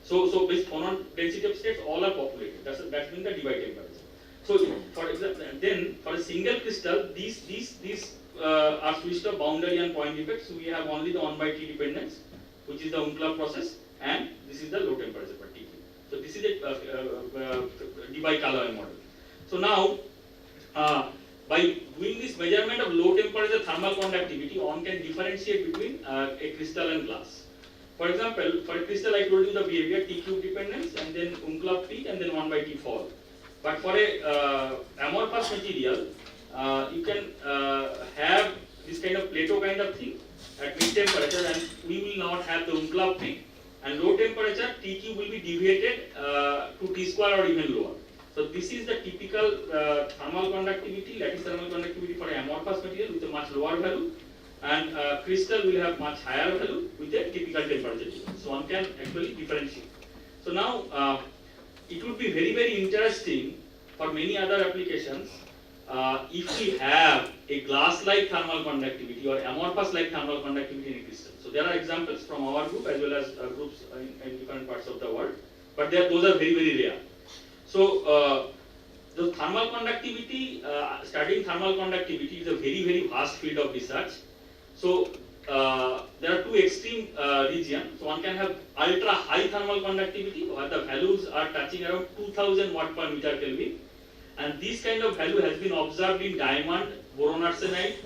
So this phonon density of states all are populated. That's been the Debye temperature. So for example, then for a single crystal, these are switched off boundary and point defects. So we have only the 1 by T dependence, which is the Umklapp process, and this is the low temperature per Tq. So this is a Debye-Callaway model. So now by doing this measurement of low temperature thermal conductivity, one can differentiate between a crystal and glass. For example, for a crystal, I told you the behavior Tq dependence and then Umklapp peak and then 1 by T fall. But for a amorphous material, you can have this kind of plateau kind of thing at mid temperature, and we will not have the Umklapp peak, and low temperature Tq will be deviated to T square or even lower. So this is the typical thermal conductivity, lattice thermal conductivity for amorphous material with a much lower value, and crystal will have much higher value with a typical temperature difference. So one can actually differentiate. So now it would be very interesting for many other applications if we have a glass-like thermal conductivity or amorphous-like thermal conductivity in a crystal. So there are examples from our group as well as groups in different parts of the world, but those are very rare. So the thermal conductivity, studying thermal conductivity is a very vast field of research. So there are two extreme regions. So one can have ultra high thermal conductivity where the values are touching around 2000 watt per meter Kelvin, and this kind of value has been observed in diamond, boron arsenide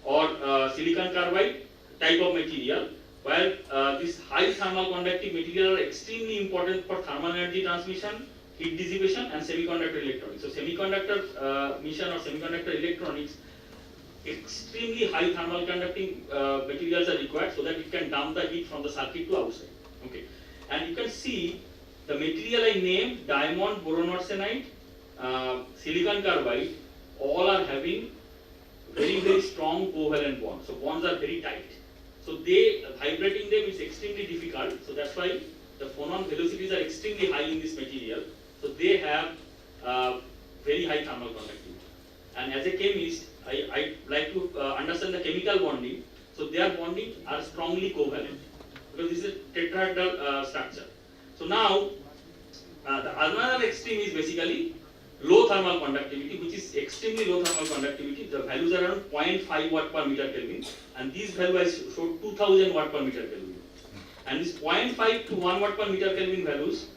or silicon carbide type of material, where this high thermal conductive material are extremely important for thermal energy transmission, heat dissipation and semiconductor electronics. So semiconductor mission or semiconductor electronics, extremely high thermal conducting materials are required so that it can dump the heat from the circuit to outside. Okay, and you can see the material I named, diamond, boron arsenide, silicon carbide, all are having very strong covalent bonds. So bonds are very tight. So vibrating them is extremely difficult. So that's why the phonon velocities are extremely high in this material. So they have very high thermal conductivity. And as a chemist, I like to understand the chemical bonding. So their bonding are strongly covalent because this is a tetrahedral structure. So now the another extreme is basically low thermal conductivity, which is extremely low thermal conductivity. The values are around 0.5 watt per meter Kelvin, and these values I showed 2000 watt per meter Kelvin. And this 0.5 to 1 watt per meter Kelvin values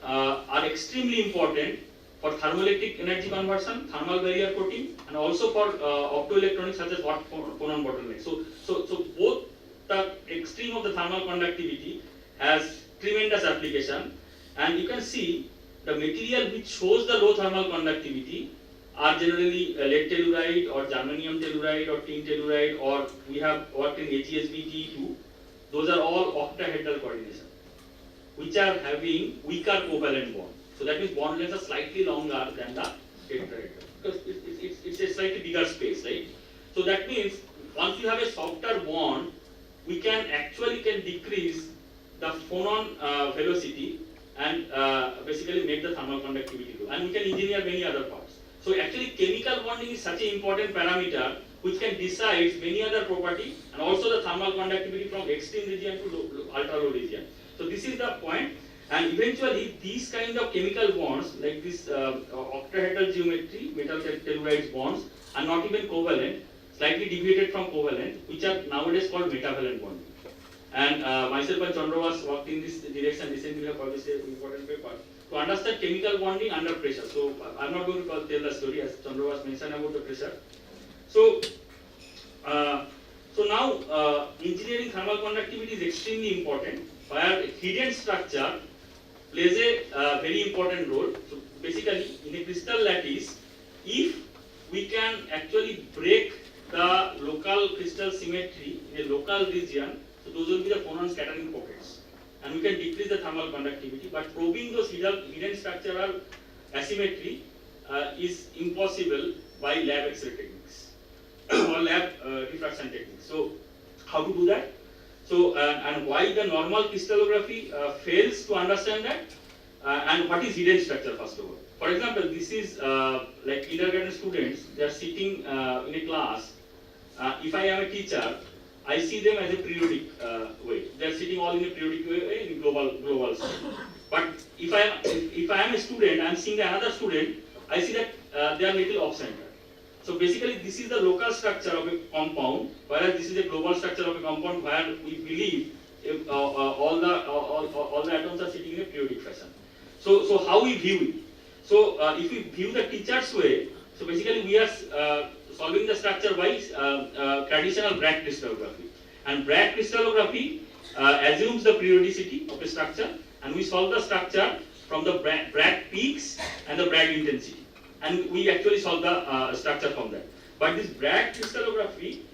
are extremely important for thermoelectric energy conversion, thermal barrier coating, and also for optoelectronics such as phonon bottleneck. So both the extreme of the thermal conductivity has tremendous application, and you can see the material which shows the low thermal conductivity are generally lead telluride or germanium telluride or tin telluride, or we have worked in HESB-Te2. Those are all octahedral coordination, which are having weaker covalent bond. So that means bond lengths are slightly longer than the tetrahedral because it's a slightly bigger space, right? So that means once you have a softer bond, we can decrease the phonon velocity, and basically make the thermal conductivity low. And we can engineer many other parts. So actually chemical bonding is such an important parameter which can decide many other property and also the thermal conductivity from extreme region to ultra low region. So this is the point, and eventually these kind of chemical bonds like this octahedral geometry, metal tellurides bonds are not even covalent, slightly deviated from covalent, which are nowadays called metavalent bonding. And myself and Chandravas worked in this direction. Recently we have published an important paper to understand chemical bonding under pressure. So I'm not going to tell the story as Chandravas mentioned about the pressure. So now engineering thermal conductivity is extremely important, where hidden structure plays a very important role. So basically in a crystal lattice, if we can actually break the local crystal symmetry in a local region, so those will be the phonon scattering pockets, and we can decrease the thermal conductivity. But probing those hidden structural asymmetry is impossible by lab X-ray techniques or lab diffraction techniques. So how to do that? So and why the normal crystallography fails to understand that, and what is hidden structure first of all. For example, this is like kindergarten students. They are sitting in a class. If I am a teacher, I see them as a periodic way. They are sitting all in a periodic way in global scale. But if I am a student, I am seeing another student. I see that they are little off center. So basically, this is the local structure of a compound, whereas this is a global structure of a compound where we believe if, all the atoms are sitting in a periodic fashion. So how we view it? So if we view the teacher's way, so basically we are solving the structure by traditional Bragg crystallography. And Bragg crystallography assumes the periodicity of a structure, and we solve the structure from the Bragg peaks and the Bragg intensity. And we actually solve the structure from that. But this Bragg crystallography,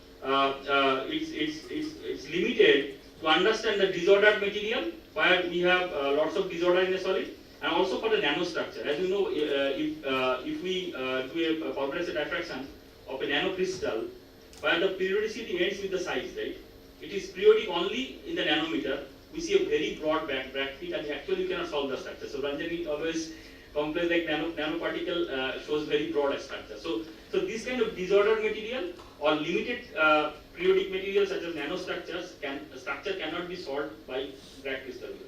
it's limited to understand the disordered material, where we have lots of disorder in a solid, and also for the nanostructure. As you know, if we do a pulverized diffraction of a nanocrystal, where the periodicity ends with the size, right? It is periodic only in the nanometer. We see a very broad Bragg peak, and actually you cannot solve the structure. So Ranjani always complains like nanoparticle shows very broad structure. So this kind of disordered material or limited periodic material such as nanostructures, structure cannot be solved by Bragg crystallography.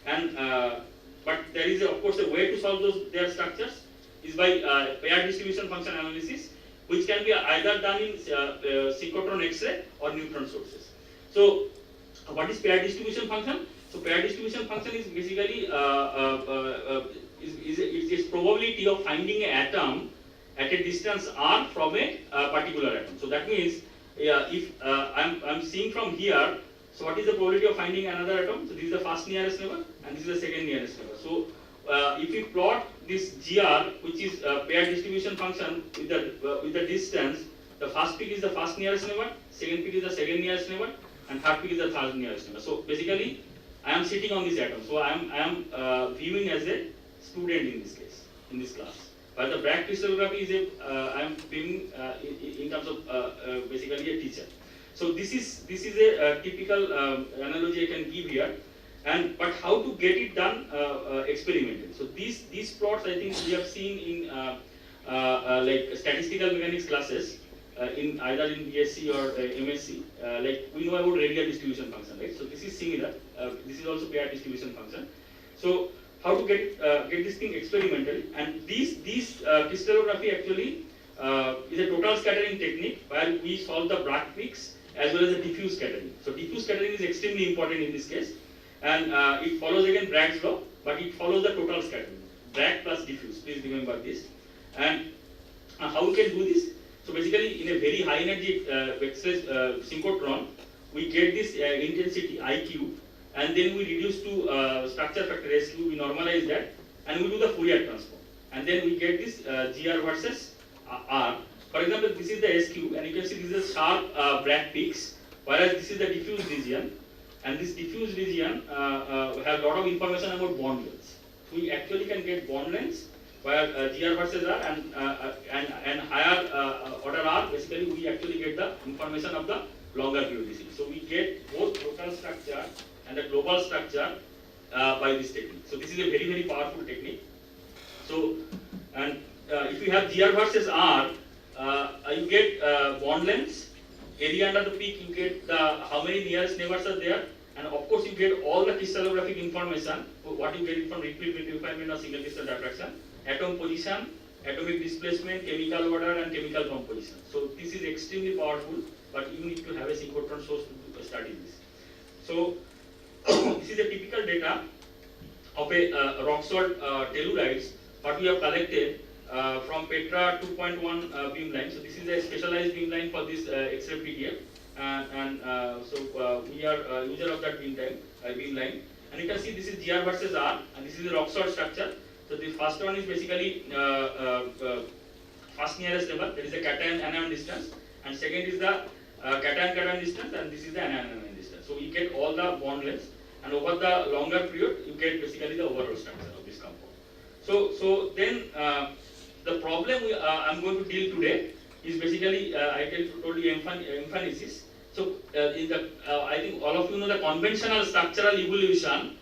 And but there is of course a way to solve their structures is by pair distribution function analysis, which can be either done in synchrotron X-ray or neutron sources. So what is pair distribution function? So pair distribution function is basically is probability of finding an atom at a distance r from a particular atom. So that means if I'm seeing from here, so what is the probability of finding another atom? So this is the first nearest neighbor and this is the second nearest neighbor. So if we plot this GR, which is pair distribution function with the distance, the first peak is the first nearest neighbor, second peak is the second nearest neighbor, and third peak is the third nearest neighbor. So basically, I am sitting on this atom. So I am viewing as a student in this case, in this class. But the Bragg crystallography is I am viewing in terms of basically a teacher. So this is a typical analogy I can give here. But how to get it done experimentally? So these plots I think we have seen in like statistical mechanics classes in either in BSc or MSc. Like we know about radial distribution function, right? So this is similar. This is also pair distribution function. So how to get this thing experimentally? And this crystallography actually is a total scattering technique where we solve the Bragg peaks as well as the diffuse scattering. So diffuse scattering is extremely important in this case. And it follows again Bragg's law, but it follows the total scattering. Bragg plus diffuse, please remember this. And how we can do this? So basically in a very high energy synchrotron, we get this intensity IQ, and then we reduce to structure factor SQ, we normalize that, and we do the Fourier transform. And then we get this GR versus R. For example, this is the SQ, and you can see this is a sharp Bragg peaks, whereas this is the diffuse region. And this diffuse region has a lot of information about bond lengths. So we actually can get bond lengths where GR versus R and higher order R, basically we actually get the information of the longer periodicity. So we get both local structure and the global structure by this technique. So this is a very, very powerful technique. So, and if you have GR versus R, you get bond lengths, area under the peak, you get the how many nearest neighbors are there, and of course you get all the crystallographic information, what you get from liquid refinement or single crystal diffraction, atom position, atomic displacement, chemical order, and chemical composition. So this is extremely powerful, but you need to have a synchrotron source to study this. So this is a typical data of a rock salt tellurides, what we have collected from Petra 2.1 beamline. So this is a specialized beamline for this X-ray PDF, and so we are user of that beamline. And you can see this is GR versus R, and this is the rock salt structure. So the first one is basically first nearest neighbor, that is the cation-anion distance, and second is the cation-cation distance, and this is the anion-anion distance. So you get all the bond lengths, and over the longer period, you get basically the overall structure of this compound. So then the problem I'm going to deal today is basically I told you emphasis. So in the I think all of you know the conventional structural evolution.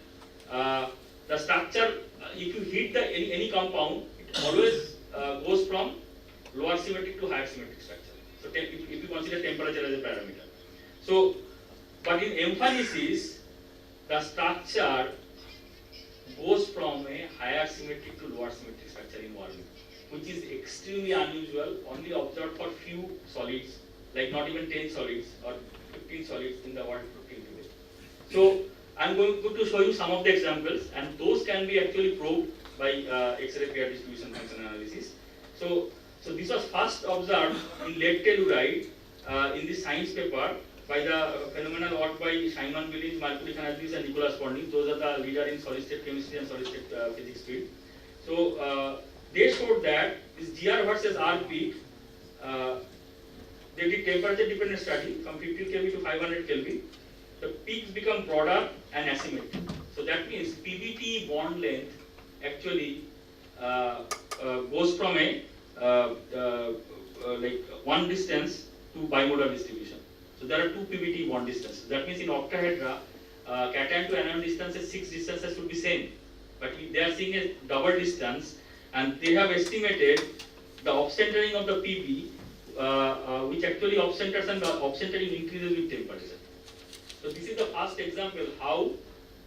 The structure, if you hit the any compound, it always goes from lower symmetric to higher symmetric structure. So if you consider temperature as a parameter. So, but in emphasis, the structure goes from a higher symmetric to lower symmetric structure in warming, which is extremely unusual, only observed for few solids, like not even 10 solids or 15 solids in the world till today. So I'm going to show you some of the examples, and those can be actually proved by X-ray pair distribution function analysis. So this was first observed in lead telluride in the science paper by the phenomenal work by Simon Billings, Mercury Khanadis, and Nicholas Corning. Those are the leader in solid state chemistry and solid state physics field. So they showed that this GR versus R peak, they did temperature dependent study from 50 Kelvin to 500 Kelvin. The peaks become broader and asymmetric. So that means PBT bond length actually goes from a like one distance to bimodal distribution. So there are two PBT bond distances. That means in octahedra, cation to anion distances, 6 distances should be same. But they are seeing a double distance, and they have estimated the off-centering of the PB, which actually off-centers, and the off-centering increases with temperature. So this is the first example how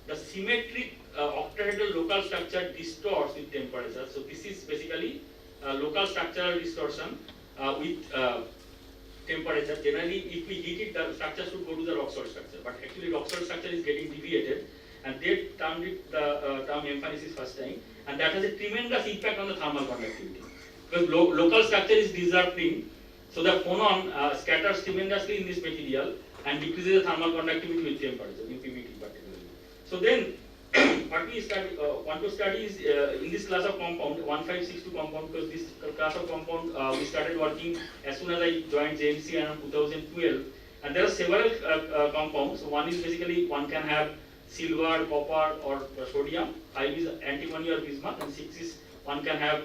the symmetric octahedral local structure distorts with temperature. So this is basically local structural distortion with temperature. Generally, if we heat it, the structure should go to the rock salt structure. But actually, rock salt structure is getting deviated, and they termed it the term emphasis first time, and that has a tremendous impact on the thermal conductivity. Because local structure is disrupting, so the phonon scatters tremendously in this material and decreases the thermal conductivity with temperature, in PBT particularly. So then, what we want to study is in this class of compound, 1562 compound, because this class of compound we started working as soon as I joined JMC around 2012, and there are several compounds. So one is basically one can have silver, copper, or sodium. 5 is antimony or bismuth, and 6 is one can have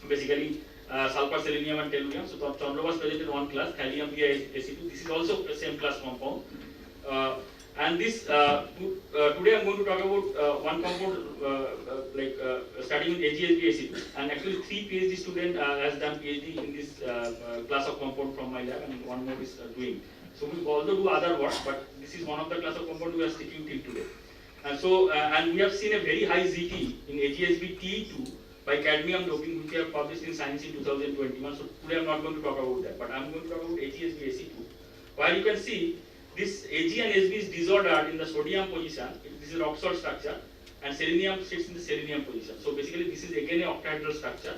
basically sulfur, selenium, and tellurium. So Chandra was presented one class, thallium via Ac2. This is also the same class compound. And this today I'm going to talk about one compound studying AgSb Ac2. And actually 3 PhD student has done PhD in this class of compound from my lab, and one more is doing. So we also do other work, but this is one of the class of compound we are sticking till today. And so and we have seen a very high ZT in AgSb Te2 by cadmium doping, which we have published in Science in 2021. So today I'm not going to talk about that, but I'm going to talk about AgSb Ac2. While you can see this Ag and Sb is disordered in the sodium position. This is rock salt structure, and selenium sits in the selenium position. So basically, this is again a octahedral structure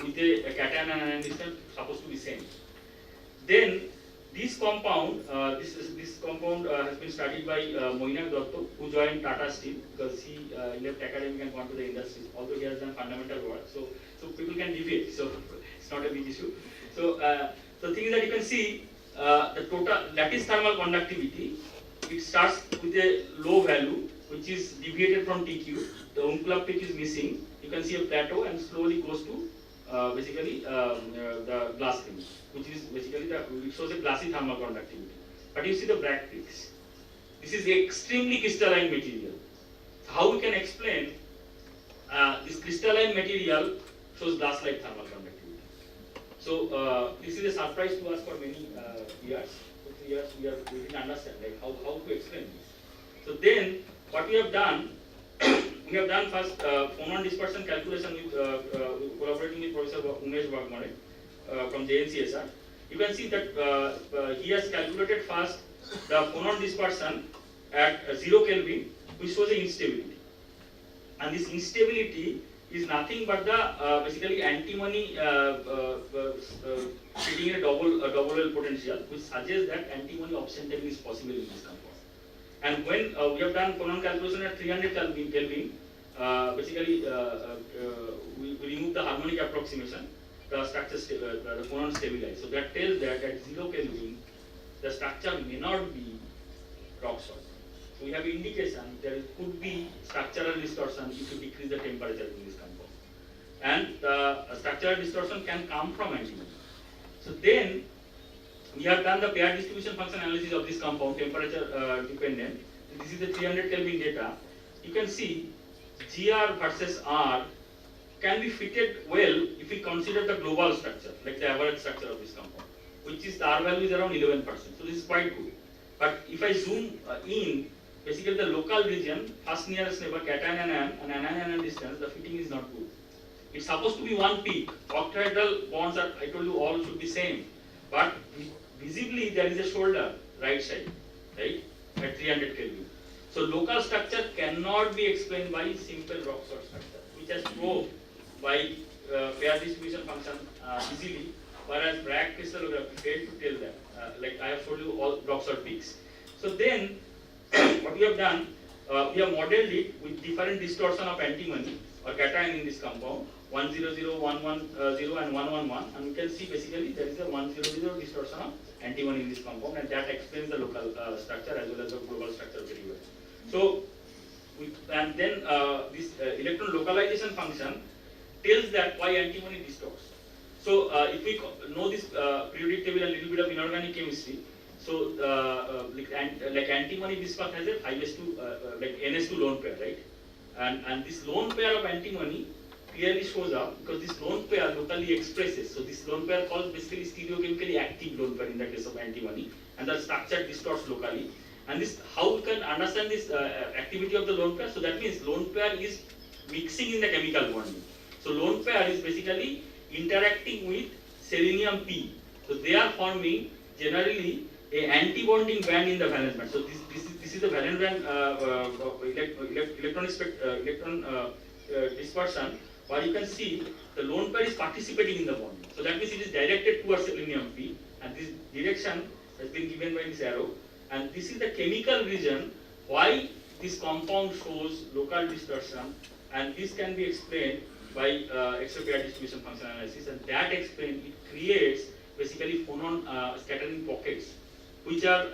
with a cation and anion distance supposed to be same. Then this compound, this compound has been studied by Moinak Dotto, who joined Tata Steel because he left academic and gone to the industry. Although he has done fundamental work, so people can deviate. So it's not a big issue. So the thing is that you can see the total lattice thermal conductivity. It starts with a low value, which is deviated from TQ. The Umklapp peak is missing. You can see a plateau and slowly goes to basically the glass ring, which is basically it shows a glassy thermal conductivity. But you see the black peaks. This is extremely crystalline material. How we can explain this crystalline material shows glass-like thermal conductivity. So this is a surprise to us for many years. For 3 years we didn't understand like how to explain this. So then what we have done, we have done first phonon dispersion calculation with collaborating with Professor Umesh Bagmare from JNCSR. You can see that he has calculated first the phonon dispersion at 0 Kelvin, which shows the instability. And this instability is nothing but the basically antimony sitting in a double well potential, which suggests that antimony option taking is possible in this compound. And when we have done phonon calculation at 300 Kelvin, basically we remove the harmonic approximation, the structure the phonon stabilize. So that tells that at 0 Kelvin, the structure may not be rock solid. So we have indication there could be structural distortion if you decrease the temperature in this compound. And the structural distortion can come from antimony. So then we have done the pair distribution function analysis of this compound, temperature dependent. This is the 300 Kelvin data. You can see GR versus R can be fitted well if we consider the global structure, like the average structure of this compound, which is the R value is around 11%. So this is quite good. But if I zoom in, basically the local region, first nearest neighbor, cation and anion distance, the fitting is not good. It's supposed to be one peak. Octahedral bonds are, I told you, all should be same. But visibly there is a shoulder, right side, right, at 300 Kelvin. So local structure cannot be explained by simple rock salt structure, which has proved by pair distribution function easily, whereas Bragg crystallography failed to tell that. Like I have told you all rock salt peaks. So then, what we have done, we have modeled it with different distortion of antimony or cation in this compound, 100, 110 and 111, and we can see basically there is a 100 distortion of antimony in this compound, and that explains the local structure as well as the global structure very well. So, and then this electron localization function tells that why antimony distorts. So if we know this periodic table and little bit of inorganic chemistry, so like antimony bismuth has a 5s2 like NS2 lone pair, right? And this lone pair of antimony clearly shows up because this lone pair locally expresses. So this lone pair calls basically stereochemically active lone pair in the case of antimony, and the structure distorts locally. And this, how we can understand this activity of the lone pair? So that means lone pair is mixing in the chemical bonding. So lone pair is basically interacting with selenium P. So they are forming generally a anti-bonding band in the valence band. So this is the valence band electron dispersion, where you can see the lone pair is participating in the bonding. So that means it is directed towards selenium P, and this direction has been given by this arrow. And this is the chemical region why this compound shows local distortion, and this can be explained by X-ray pair distribution function analysis, and that explains it creates basically phonon scattering pockets which are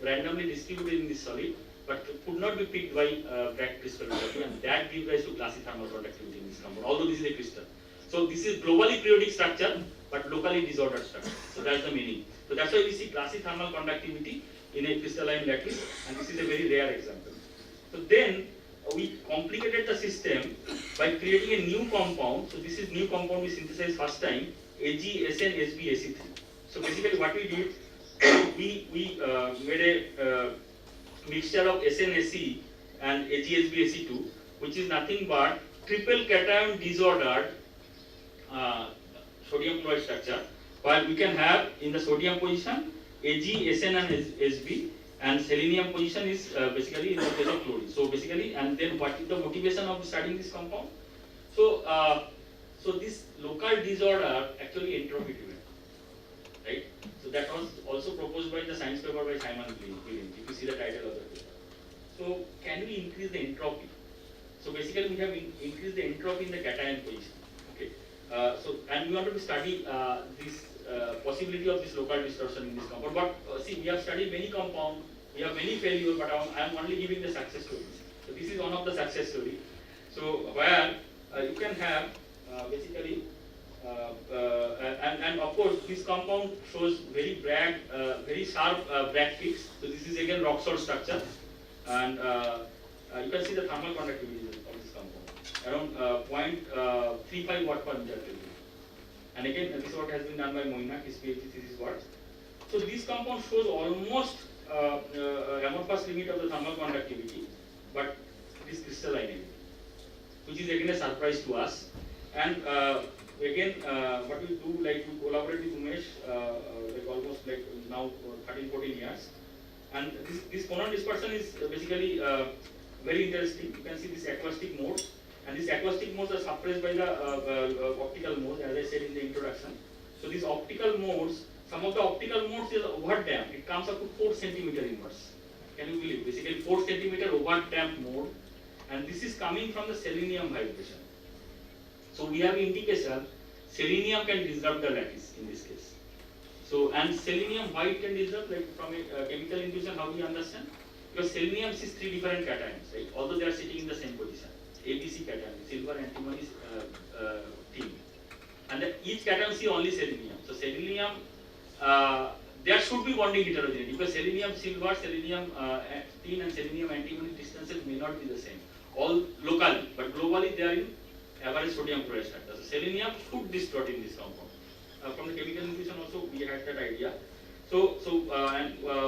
randomly distributed in this solid but could not be picked by Bragg crystallography, and that gives rise to glassy thermal conductivity in this compound, although this is a crystal. So this is globally periodic structure but locally disordered structure. So that's the meaning. So that's why we see glassy thermal conductivity in a crystalline lattice, and this is a very rare example. So then we complicated the system by creating a new compound. So this is new compound we synthesized first time, AgSnSbAc3. So basically what we did, we made a mixture of SnSe and AgSbAc2, which is nothing but triple cation disordered sodium chloride structure, while we can have in the sodium position Ag, Sn and Sb, and selenium position is basically in the case of chlorine. So basically, and then what is the motivation of studying this compound? So so this local disorder actually entropy driven, right? So that was also proposed by the science paper by Simon Glynn, if you see the title of the paper. So can we increase the entropy? So basically we have increased the entropy in the cation position. Okay. So and we wanted to study this possibility of this local distortion in this compound. But see, we have studied many compounds, we have many failures, but I am only giving the success stories. So this is one of the success story. So where you can have basically and of course this compound shows very very sharp Bragg peaks. So this is again rock salt structure, and you can see the thermal conductivity of this compound around 0.35 watt per meter Kelvin. And again, this work has been done by Moinak, his PhD thesis work. So this compound shows almost amorphous limit of the thermal conductivity, but it is crystalline, which is again a surprise to us. And again, what we do, like we collaborate with Umesh, like almost like now 13-14 years. And this phonon dispersion is basically very interesting. You can see this acoustic modes, and these acoustic modes are suppressed by the optical modes, as I said in the introduction. So these optical modes, some of the optical modes is over-damped. It comes up to 4 centimeter inverse. Can you believe? Basically 4 centimeter over-damped mode, and this is coming from the selenium vibration. So we have indication selenium can disrupt the lattice in this case. So, and selenium, why it can disrupt, like from a chemical intuition, how do you understand? Because selenium is 3 different cations, right? Although they are sitting in the same position. ABC cation, silver, antimony, tin. And each cation see only selenium. So selenium, there should be bonding heterogeneity because selenium silver, selenium tin, and selenium antimony distances may not be the same. All locally, but globally they are in average sodium chloride structure. So selenium should distort in this compound. From the chemical intuition also we had that idea. So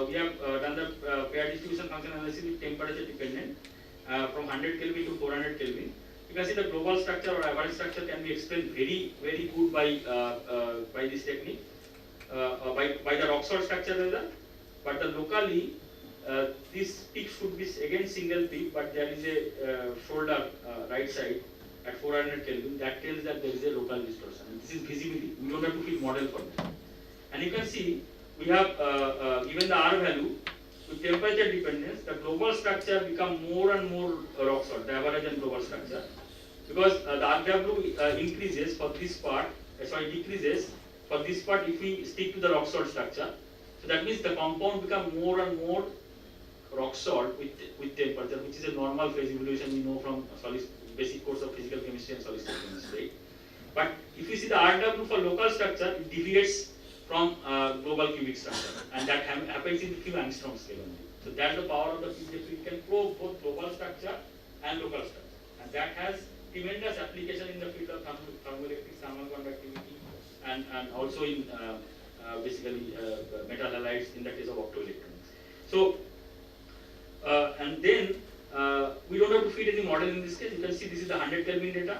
we have done the pair distribution function analysis with temperature dependent from 100 Kelvin to 400 Kelvin. You can see the global structure or average structure can be explained very good by this technique, by the rock salt structure rather. But the locally this peak should be again single peak, but there is a shoulder right side at 400 Kelvin that tells that there is a local distortion. And this is visibly, we don't have to fit model for that. And you can see we have given the R value with temperature dependence, the global structure become more and more rock salt, the average and global structure, because the RW increases for this part, decreases for this part if we stick to the rock salt structure. So that means the compound become more and more rock salt with temperature, which is a normal phase evolution we know from basic course of physical chemistry and solid state chemistry. But if you see the RW for local structure, it deviates from global cubic structure, and that happens in few angstrom scale only. So that's the power of the PGF. We can probe both global structure and local structure, and that has tremendous application in the field of thermoelectric thermal conductivity, and also in basically metal halides in the case of optoelectronics. So and then we don't have to feed any model in this case. You can see this is the 100 Kelvin data,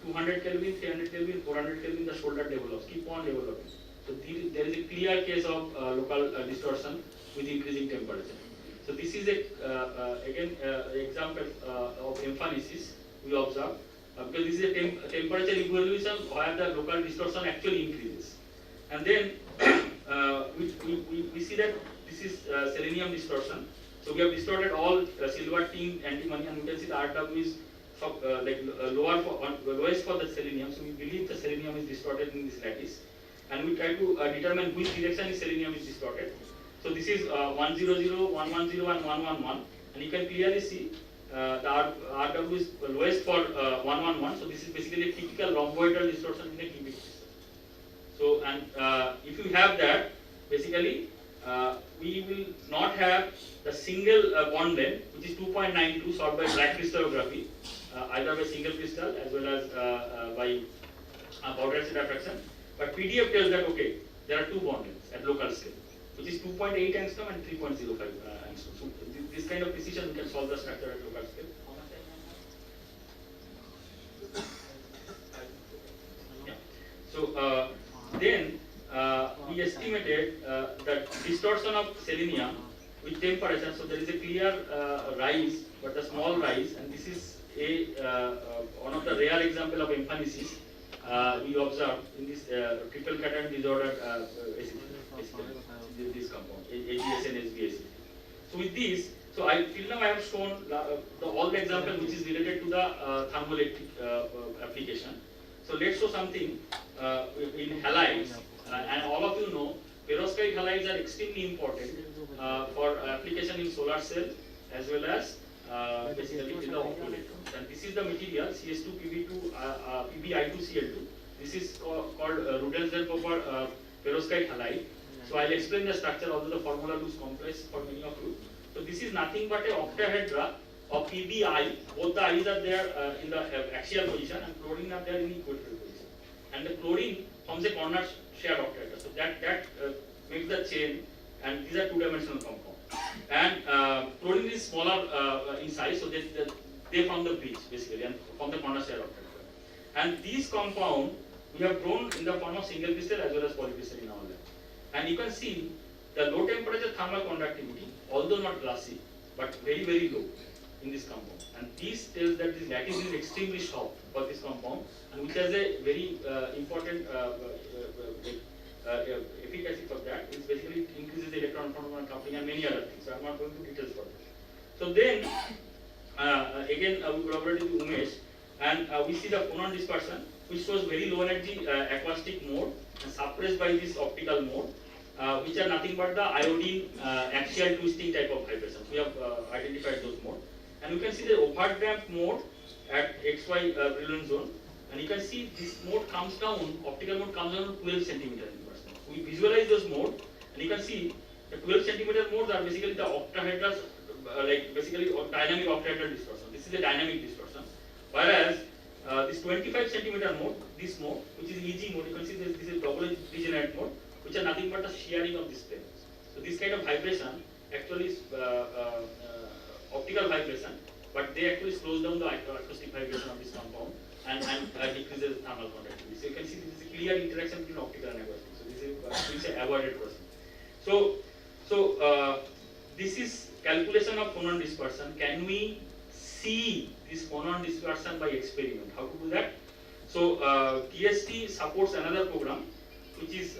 200 Kelvin, 300 Kelvin, 400 Kelvin, the shoulder develops, keep on developing. So there is a clear case of local distortion with increasing temperature. So this is again example of emphasis we observe, because this is a temperature evolution where the local distortion actually increases. And then we see that this is selenium distortion. So we have distorted all silver, tin, antimony, and we can see the RW is lowest for the selenium. So we believe the selenium is distorted in this lattice, and we try to determine which direction selenium is distorted. So this is 100, 110, and 111, and you can clearly see the RW is lowest for 111. So this is basically a typical rhomboidal distortion in a cubic crystal. So and if you have that, basically we will not have the single bond length, which is 2.92 solved by black crystallography, either by single crystal as well as by powder state diffraction. But PDF tells that okay, there are 2 bond lengths at local scale, which is 2.8 angstrom and 3.05 angstrom. So this kind of precision we can solve the structure at local scale. Yeah. So then we estimated that distortion of selenium with temperature. So there is a clear rise, but a small rise, and this is one of the rare example of emphasis we observed in this triple cation disorder, this compound, AGSN, SBAC. So with this, so till now I have shown all the example which is related to the thermoelectric application. So let's show something in halides, and all of you know perovskite halides are extremely important for application in solar cell as well as basically in the optoelectrons. And this is the material CS2 PbI2Cl2. This is called Rudelsdorfer perovskite halide. So I'll explain the structure, although the formula looks complex for many of you. So this is nothing but a octahedra of PBI, both the I's are there in the axial position and chlorine are there in equatorial position. And the chlorine forms a corner shared octaeder. So that makes the chain, and these are two-dimensional compound. And chlorine is smaller in size, so they form the bridge basically and form the corner shared octaeder. And these compound we have grown in the form of single crystal as well as polycrystal in our lab. And you can see the low temperature thermal conductivity, although not glassy, but very, very low in this compound. And this tells that this lattice is extremely soft for this compound, and which has a very important efficacy for that. It basically increases the electron proton coupling and many other things. So I'm not going to details for that. So then, again, we collaborated with Umesh, and we see the phonon dispersion, which shows very low energy acoustic mode and suppressed by this optical mode, which are nothing but the iodine axial twisting type of vibrations. We have identified those modes. And you can see the overdamp mode at XY brilliant zone. And you can see this mode comes down, optical mode comes down to 12 centimeter in person. So we visualize those modes, and you can see the 12 centimeter modes are basically the octahedral, like basically dynamic octahedral distortion. This is a dynamic distortion. Whereas this 25 centimeter mode, this mode, which is EG mode, you can see this is double degenerate mode, which are nothing but the shearing of this plane. So this kind of vibration actually is optical vibration, but they actually slows down the acoustic vibration of this compound and decreases thermal conductivity. So you can see this is a clear interaction between optical and acoustic. So this is a avoided process. So this is calculation of phonon dispersion. Can we see this phonon dispersion by experiment? How to do that? So TST supports another program which is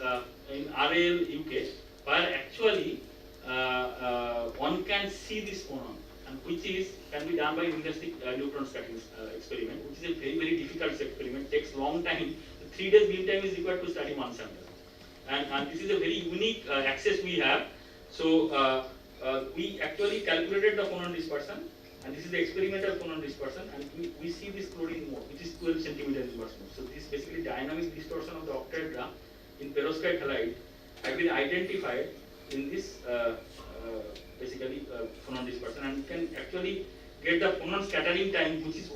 in RAL UK, where actually one can see this phonon, and which can be done by realistic neutron stacking experiment, which is a very, very difficult experiment, takes long time. 3 days mean time is required to study one sample. And this is a very unique access we have. So we actually calculated the phonon dispersion, and this is the experimental phonon dispersion, and we see this chlorine mode, which is 12 centimeter inverse mode. So this basically dynamic distortion of the octahedra in perovskite halide have been identified in this basically phonon dispersion, and you can actually get the phonon scattering time, which is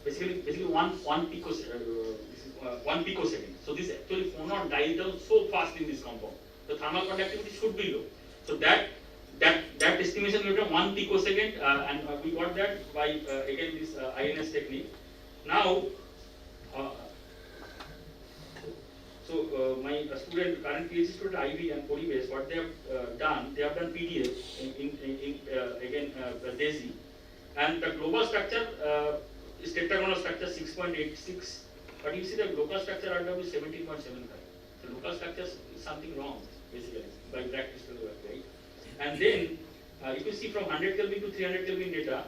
basically one picosecond. So this actually phonon dies down so fast in this compound. The thermal conductivity should be low. So that estimation we have 1 picosecond, and we got that by again this INS technique. Now. So my student, current PhD student IB and Polybase, what they have done PDF in again DESI, and the global structure is tetragonal structure 6.86, but you see the local structure RW is 17.75. The local structure is something wrong basically by black crystal work, right? And then if you see from 100 Kelvin to 300 Kelvin data,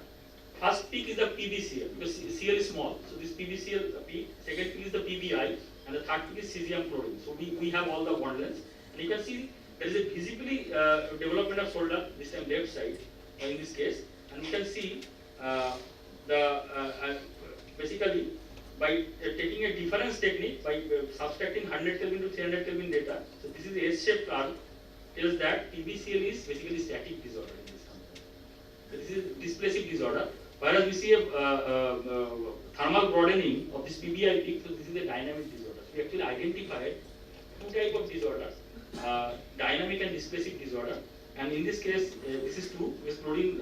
first peak is the PBCL because CL is small, so this PBCL peak. Second peak is the PBI. And the third peak is cesium chlorine. So we have all the bond lengths, and you can see there is a visibly development of solder, this time left side in this case, and you can see basically by taking a difference technique by subtracting 100 Kelvin to 300 Kelvin data. So this is the S-shaped curve, tells that PBCL is basically static disorder in this compound. So this is displacing disorder. Whereas we see a thermal broadening of this PBI peak, so this is a dynamic disorder. So we actually identified two types of disorders, dynamic and displacing disorder. And in this case, this is true, because chlorine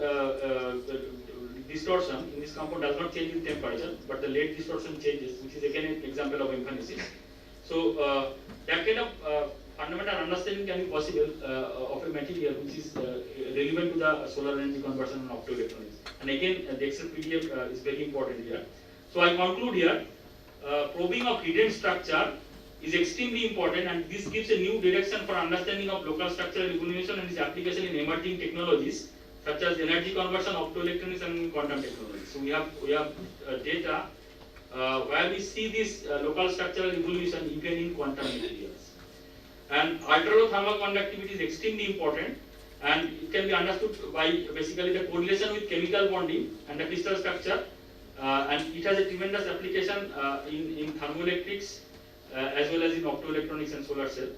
distortion in this compound does not change with temperature, but the late distortion changes, which is again an example of emphasis. So that kind of fundamental understanding can be possible of a material which is relevant to the solar energy conversion and optoelectronics. And again, the Excel PDF is very important here. So I conclude here, probing of hidden structure is extremely important, and this gives a new direction for understanding of local structural evolution and its application in emerging technologies such as energy conversion, optoelectronics, and quantum technology. So we have data where we see this local structural evolution even in quantum materials. And ultra-low thermal conductivity is extremely important, and it can be understood by basically the correlation with chemical bonding and the crystal structure, and it has a tremendous application in thermoelectrics as well as in optoelectronics and solar cell.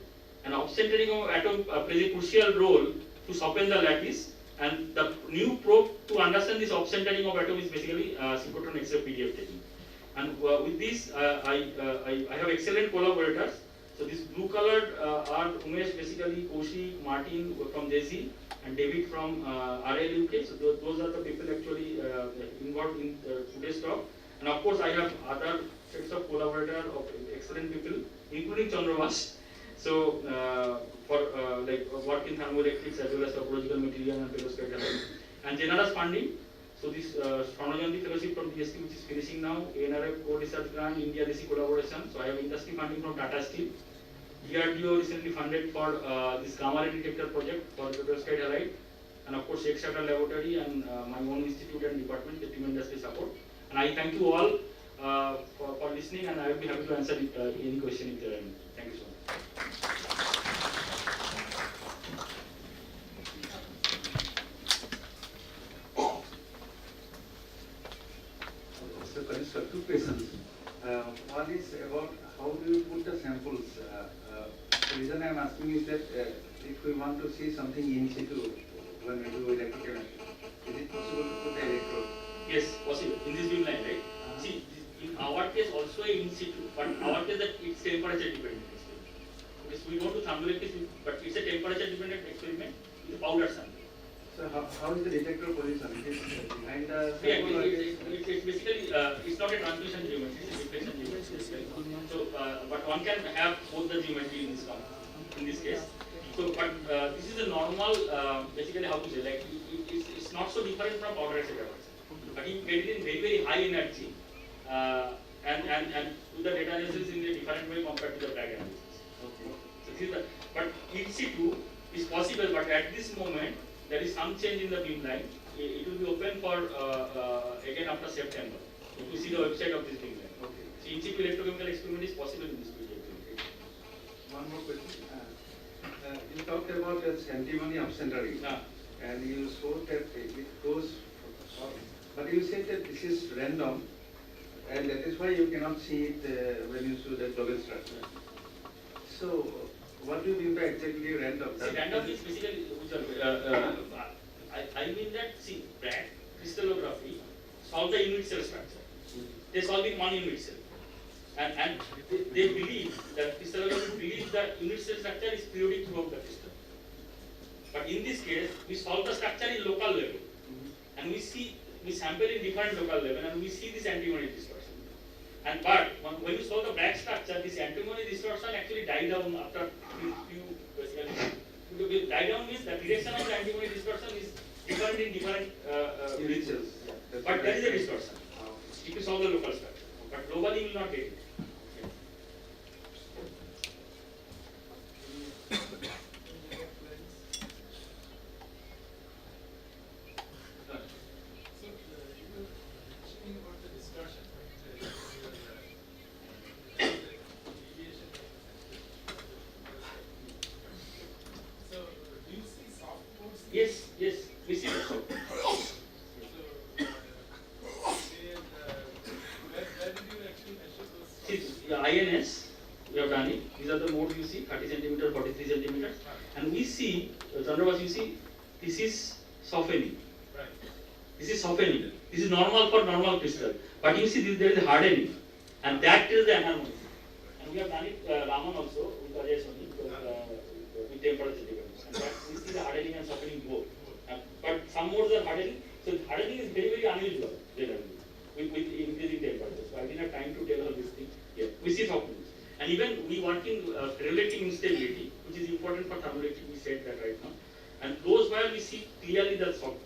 And off-centering of atom plays a crucial role to soften the lattice And the new probe to understand this off-centering of atom is basically synchrotron X-ray PDF taking. And with this, I have excellent collaborators. So this blue colored are Umesh, basically Kaushik, Martin from JC, and David from RL UK. So those are the people actually involved in today's talk. And of course, I have other sets of collaborators of excellent people, including Chandravas. So for like work in thermoelectrics as well as topological material and perovskite and generous funding. So this Swarnajanti fellowship from DST, which is finishing now, ANRF co-research grant, India DC collaboration. So I have industry funding from Tata Steel. DRDO recently funded for this gamma ray detector project for the perovskite halide, and of course Exeter Laboratory and my own institute and department, the team industry support. And I thank you all for listening, and I will be happy to answer any question if there are any. Thank you so much. So, Kanishka, two questions. One is about how do you put the samples? The reason I am asking is that if we want to see something in situ when we do electrochemistry, is it possible to put the electrode? Yes, possible. In this beam line, right? See, in our case also in situ, but our case that it's temperature dependent experiment. Because we go to thermoelectrics, but it's a temperature dependent experiment with powder sample. So how is the detector position? It is behind the Yeah, sample? it's basically it's not a transmission geometry, it's a deflection geometry. So, but one can have both the geometry in this case. So, but this is a normal, basically how to say, like it's not so different from powder etc. But you get it in very high energy, and do the data analysis in a different way compared to the drag analysis. Okay. So this is the, but in situ is possible, but at this moment there is some change in the beam line. It will be open for again after September. You will see the website of this beam line. Okay. So in situ electrochemical experiment is possible in this period. One more question. You talked about the antimony absentary, and you showed that it goes, but you said that this is random, and that is why you cannot see it when you show the global structure. So, what do you mean by exactly random? See, random is basically, I mean that, see, Bragg crystallography solve the unit cell structure. They solve in one unit cell. And they believe that crystallography believes that unit cell structure is periodic throughout the crystal. But in this case, we solve the structure in local level. And we sample in different local level, and we see this antimony distortion. And but when you solve the Bragg structure, this antimony distortion actually die down after few basically. Die down means the direction of the antimony distortion is different in different unit cells. But there is a distortion if you solve the local structure. But globally you will not get it. Yes, we see that. The INS, we have done it. These are the modes you see, 30 centimeter, 43 centimeters. And we see, Chandravas, you see, this is softening. This is softening. This is normal for normal crystal. But you see, there is hardening. And that is the enharmony. And we have done it, Raman also, with Ajay Soni, with temperature dependence. And that we see the hardening and softening both. But some modes are hardening. So hardening is very unusual generally with increasing temperature. So I didn't have time to tell all these things. Yeah, we see softening. And even we work in relative instability, which is important for thermoelectric, we said that right now. And those where we see clearly the softening.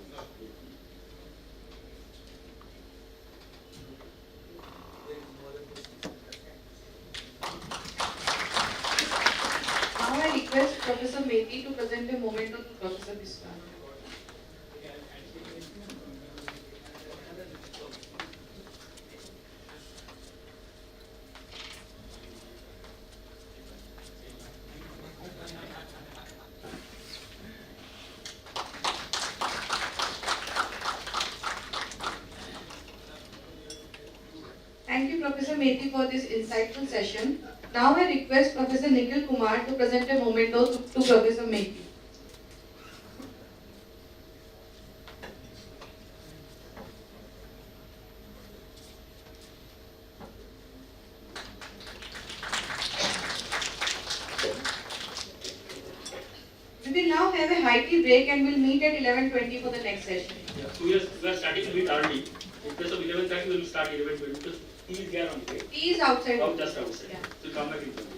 Now I request Professor Mehti to present a memento to Professor Biswas. Thank you, Professor Mehti, for this insightful session. Now I request Professor Nikhil Kumar to present a memento to Professor Mehti. We will now have a high tea break and we'll meet at 11:20 for the next session. Yeah. So we are starting a bit early. In case of 11:30, we will start 11:20 because tea is there only. Right? Tea is outside. Oh, just outside. Yeah. So come back in 20.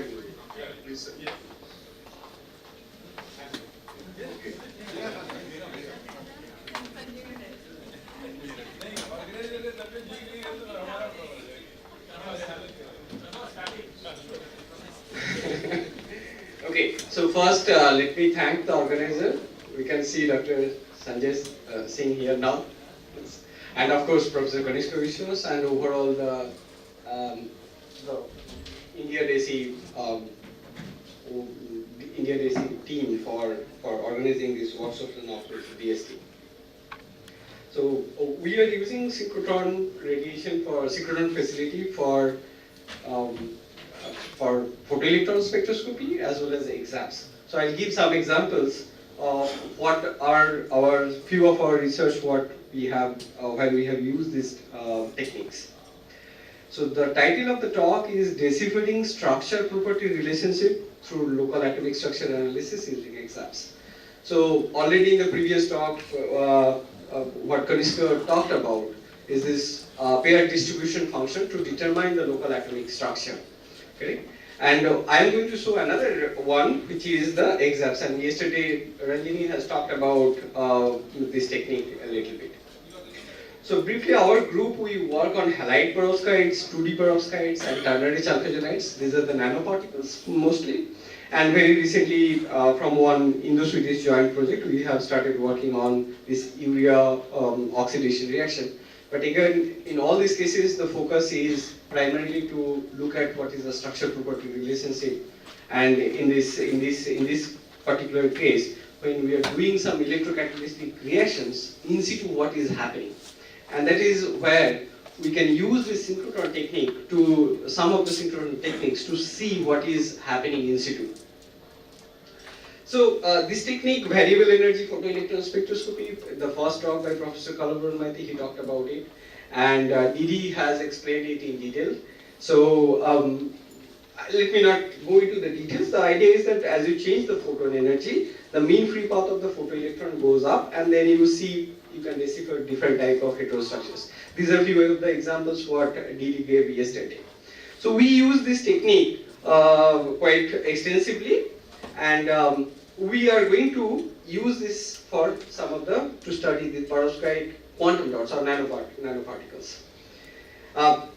feedback. Yeah, please, sir. Yeah. Okay, so first let me thank the organizer. We can see Dr. Sanjay Singh here now, and of course Professor Kanishka Vishwas and overall the India Desi team for organizing this workshop and of course DST. So we are using synchrotron radiation for synchrotron facility for photoelectron spectroscopy as well as exams. So I'll give some examples of what are our few of our research what we have when we have used these techniques. So the title of the talk is Deciphering Structure Property Relationship through Local Atomic Structure Analysis using exams. So already in the previous talk, what Kanishka talked about is this paired distribution function to determine the local atomic structure. Okay? And I am going to show another one, which is the exams. And yesterday, Ranjini has talked about this technique a little bit. So briefly, our group, we work on halide perovskites, 2D perovskites, and ternary chalcogenides. These are the nanoparticles mostly. And very recently, from one Indo-Swedish joint project, we have started working on this urea oxidation reaction. But again, in all these cases, the focus is primarily to look at what is the structure property relationship. And in this particular case, when we are doing some electrocatalytic reactions, in situ what is happening. And that is where we can use this synchrotron technique to, some of the synchrotron techniques to see what is happening in situ. So this technique, variable energy photoelectron spectroscopy, the first talk by Professor Kalaburn Maiti, he talked about it, and Didi has explained it in detail. So let me not go into the details. The idea is that as you change the photon energy, the mean free path of the photoelectron goes up, and then you see, you can decipher different type of heterostructures. These are few of the examples what Didi gave yesterday. So we use this technique quite extensively, and we are going to use this for some of the, to study the perovskite quantum dots or nanoparticles.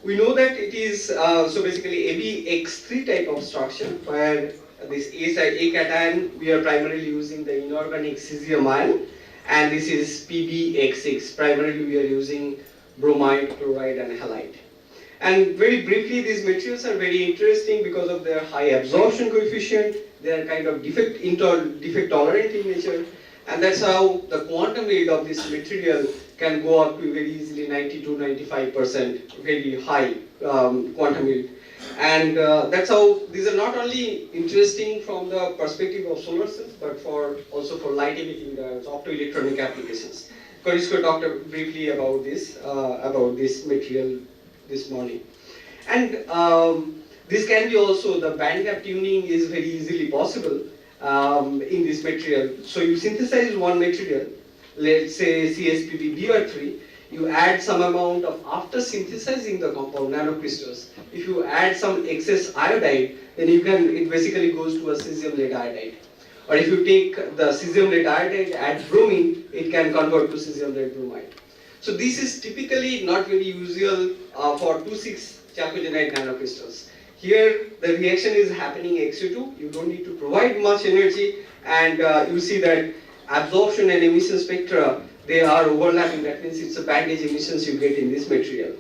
We know that it is, so basically ABX3 type of structure, where this A cation, we are primarily using the inorganic cesium ion, and this is PBX6, primarily we are using bromide, chloride and halide. And very briefly, these materials are very interesting because of their high absorption coefficient. They are kind of defect tolerant in nature, and that's how the quantum yield of this material can go up to very easily 90 to 95%, very high quantum yield. And that's how these are not only interesting from the perspective of solar cells, but also for light emitting optoelectronic applications. Kanishka talked briefly about this material this morning. And this can be also, the band gap tuning is very easily possible in this material. So you synthesize one material, let's say CSPB-BR3, you add some amount of, after synthesizing the compound nanocrystals, if you add some excess iodide, then you can, it basically goes to a cesium lead iodide. Or if you take the cesium lead iodide, add bromine, it can convert to cesium lead bromide. So this is typically not very usual for 2,6 chalcogenide nanocrystals. Here the reaction is happening ex situ, you don't need to provide much energy, and you see that absorption and emission spectra, they are overlapping. That means it's a bandage emissions you get in this material.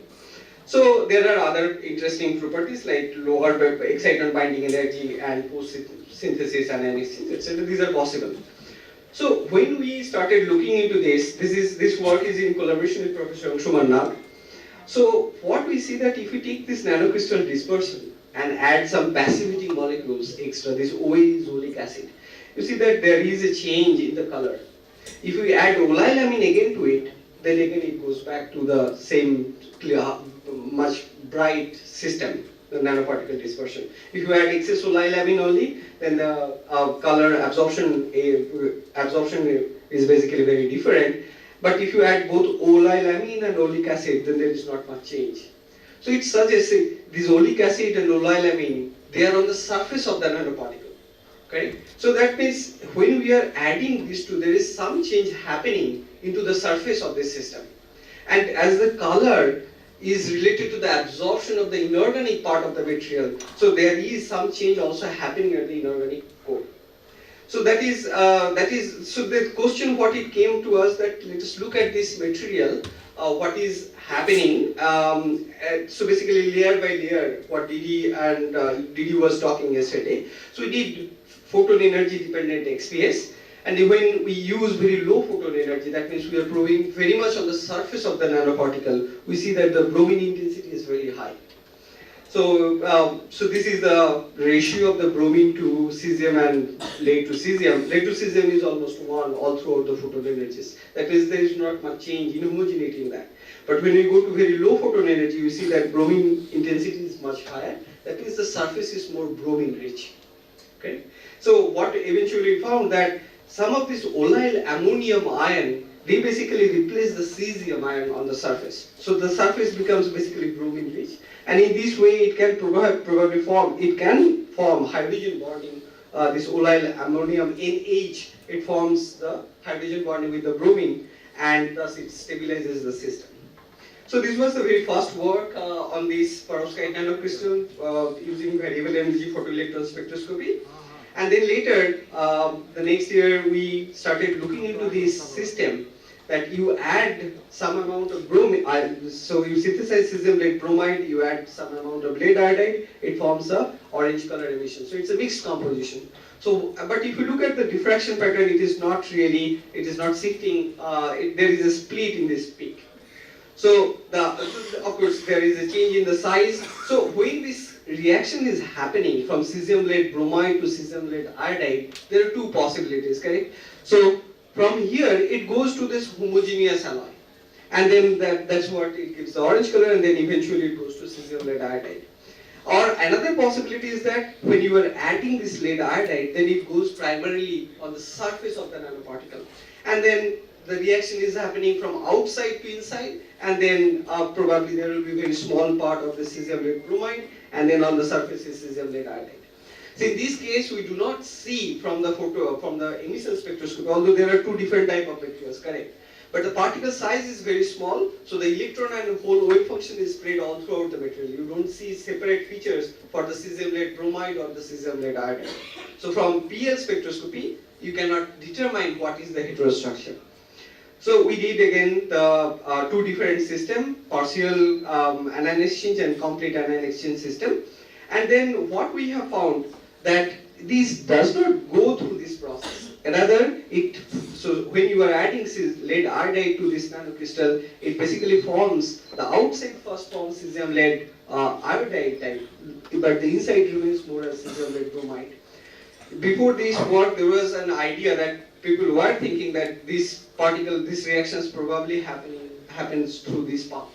So there are other interesting properties like lower exciton binding energy and post-synthesis analysis, etc. These are possible. So when we started looking into this work is in collaboration with Professor Anshuman Nag. So what we see that if we take this nanocrystal dispersion and add some passivity molecules extra, this OA zolic acid, you see that there is a change in the color. If we add olalamine again to it, then again it goes back to the same clear, much bright system, the nanoparticle dispersion. If you add excess olalamine only, then the color absorption is basically very different. But if you add both olalamine and oleic acid, then there is not much change. So it suggests that this oleic acid and olalamine they are on the surface of the nanoparticle. Correct? So that means when we are adding these two, there is some change happening into the surface of this system. And as the color is related to the absorption of the inorganic part of the material, so there is some change also happening at the inorganic core. So that is so the question what it came to us that let us look at this material, what is happening. So basically layer by layer, what Didi and Didi was talking yesterday. So we did photon energy dependent XPS, and when we use very low photon energy, that means we are probing very much on the surface of the nanoparticle, we see that the bromine intensity is very high. So, so this is the ratio of the bromine to cesium and lead to cesium. Lead to cesium is almost 1 all throughout the photon energies. That means there is not much change in homogeneity in that. But when you go to very low photon energy, you see that bromine intensity is much higher. That means the surface is more bromine rich. Okay? So what eventually found that some of this olyle ammonium ion, they basically replace the cesium ion on the surface. So the surface becomes basically bromine rich. And in this way, it can probably form hydrogen bonding. This olyle ammonium NH, it forms the hydrogen bonding with the bromine, and thus it stabilizes the system. So this was the very first work on this perovskite nanocrystal using variable energy photoelectron spectroscopy. And then later, the next year, we started looking into this system that you add some amount of bromine, so you synthesize cesium lead bromide, you add some amount of lead iodide, it forms a orange color emission. So it's a mixed composition. So, but if you look at the diffraction pattern, it is not shifting, there is a split in this peak. So, of course, there is a change in the size. So, when this reaction is happening from cesium lead bromide to cesium lead iodide, there are two possibilities, correct? So, from here, it goes to this homogeneous alloy. And then that's what it gives the orange color, and then eventually it goes to cesium lead iodide. Or another possibility is that when you are adding this lead iodide, then it goes primarily on the surface of the nanoparticle. And then the reaction is happening from outside to inside, and then probably there will be a very small part of the cesium lead bromide, and then on the surface is cesium lead iodide. So in this case, we do not see from the emission spectroscopy, although there are two different types of materials, correct? But the particle size is very small, so the electron and hole wave function is spread all throughout the material. You don't see separate features for the cesium lead bromide or the cesium lead iodide. So from PL spectroscopy, you cannot determine what is the heterostructure. So we did again the two different systems, partial anion exchange and complete anion exchange system. And then what we have found that this does not go through this process. Rather, so when you are adding lead iodide to this nanocrystal, it basically forms, the outside first forms cesium lead iodide type, but the inside remains more as cesium lead bromide. Before this work, there was an idea that people were thinking that this reactions probably happens through this path.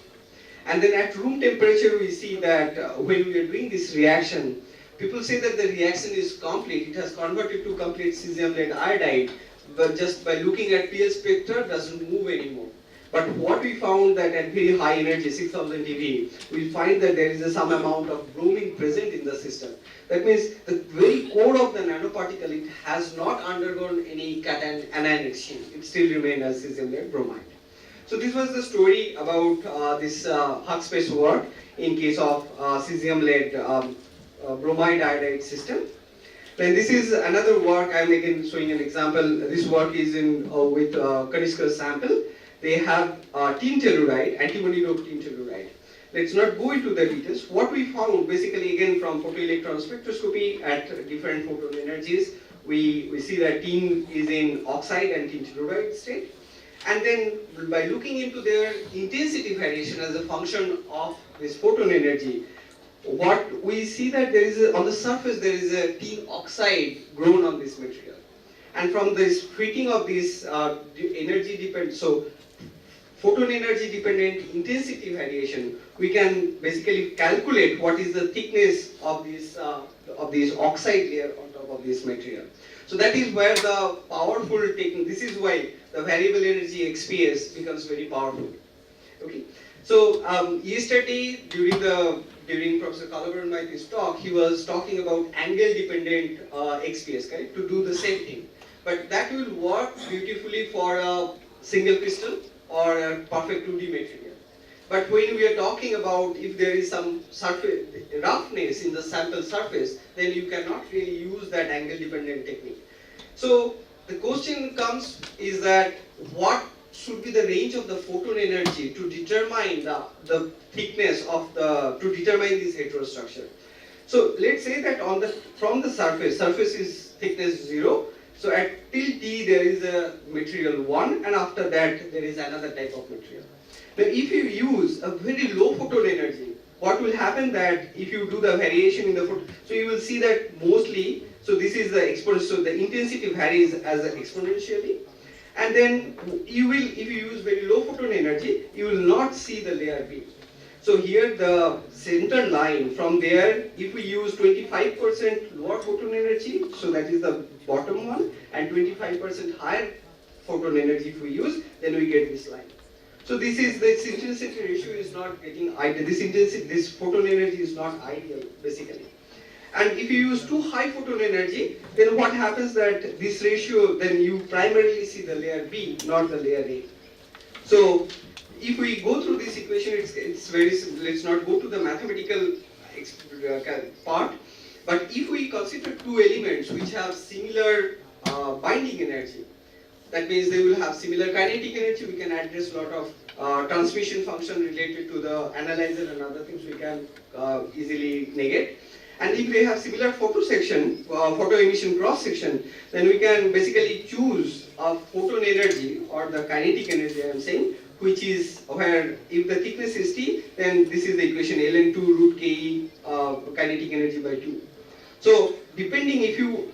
And then at room temperature, we see that when we are doing this reaction, people say that the reaction is complete. It has converted to complete cesium lead iodide, but just by looking at PL spectra, doesn't move anymore. But what we found that at very high energy, 6000 eV, we find that there is some amount of bromine present in the system. That means the very core of the nanoparticle, it has not undergone any cation anion exchange. It still remains as cesium lead bromide. So this was the story about this Hug space work in case of cesium lead bromide iodide system. Then this is another work. I am again showing an example. This work is in with Kanishka's sample. They have tin telluride, antimony dope tin telluride. Let's not go into the details. What we found basically again from photoelectron spectroscopy at different photon energies, we see that tin is in oxide and tin telluride state. And then by looking into their intensity variation as a function of this photon energy, what we see that there is on the surface there is a tin oxide grown on this material. And from this fitting of this energy dependent, so photon energy dependent intensity variation, we can basically calculate what is the thickness of this oxide layer on top of this material. So that is where the powerful technique, this is why the variable energy XPS becomes very powerful. Okay. So yesterday during Professor Kalabaran's talk, he was talking about angle-dependent XPS, correct? To do the same thing, but that will work beautifully for a single crystal or a perfect 2D material. But when we are talking about if there is some surface roughness in the sample surface, then you cannot really use that angle-dependent technique. So the question comes is that what should be the range of the photon energy to determine the thickness of to determine this heterostructure. So let's say that from the surface is thickness 0. So at till T there is a material 1, and after that there is another type of material. Now if you use a very low photon energy, what will happen that if you do the variation in the photon, so you will see that mostly, so this is the exponential, so the intensity varies as exponentially, and then you will, if you use very low photon energy, you will not see the layer B. So here the center line from there, if we use 25% lower photon energy, so that is the bottom one, and 25% higher photon energy if we use, then we get this line. So this intensity ratio is not getting ideal. This photon energy is not ideal basically. And if you use too high photon energy, then what happens that this ratio, then you primarily see the layer B, not the layer A. So if we go through this equation, it's very simple. Let's not go to the mathematical part. But if we consider two elements which have similar binding energy, that means they will have similar kinetic energy, we can address a lot of transmission function related to the analyzer and other things we can easily negate. And if they have similar photo emission cross section, then we can basically choose a photon energy or the kinetic energy I am saying, which is where if the thickness is T, then this is the equation ln2 root Ke kinetic energy by 2. So depending if you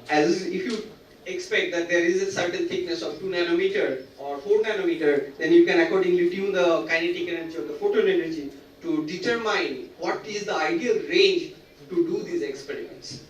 expect that there is a certain thickness of 2 nanometer or 4 nanometer, then you can accordingly tune the kinetic energy or the photon energy to determine what is the ideal range to do these experiments.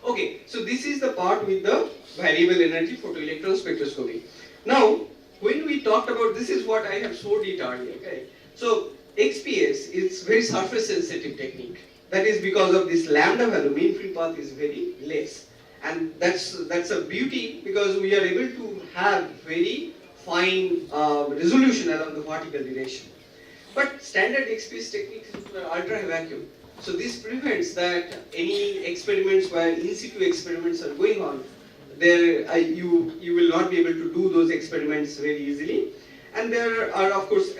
Okay, so this is the part with the variable energy photoelectron spectroscopy. Now, when we talked about, this is what I have showed it earlier, okay? So XPS is very surface sensitive technique. That is because of this lambda value, mean free path is very less. And that's a beauty because we are able to have very fine resolution along the vertical direction. But standard XPS technique is ultra vacuum. So this prevents that any experiments where in situ experiments are going on, there you will not be able to do those experiments very easily. And there are of course,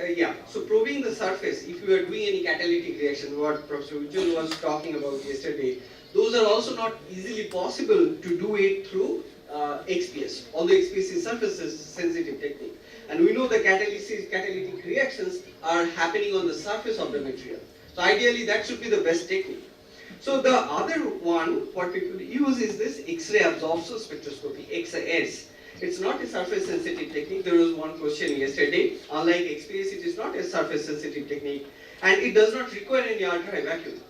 so probing the surface, if you are doing any catalytic reaction, what Professor Ujjwal was talking about yesterday, those are also not easily possible to do it through XPS, although XPS is surface sensitive technique. And we know the catalytic reactions are happening on the surface of the material. So ideally that should be the best technique. So the other one, what people use is this X-ray absorption spectroscopy, XRS. It's not a surface sensitive technique. There was one question yesterday. Unlike XPS, it is not a surface sensitive technique, and it does not require any ultra vacuum.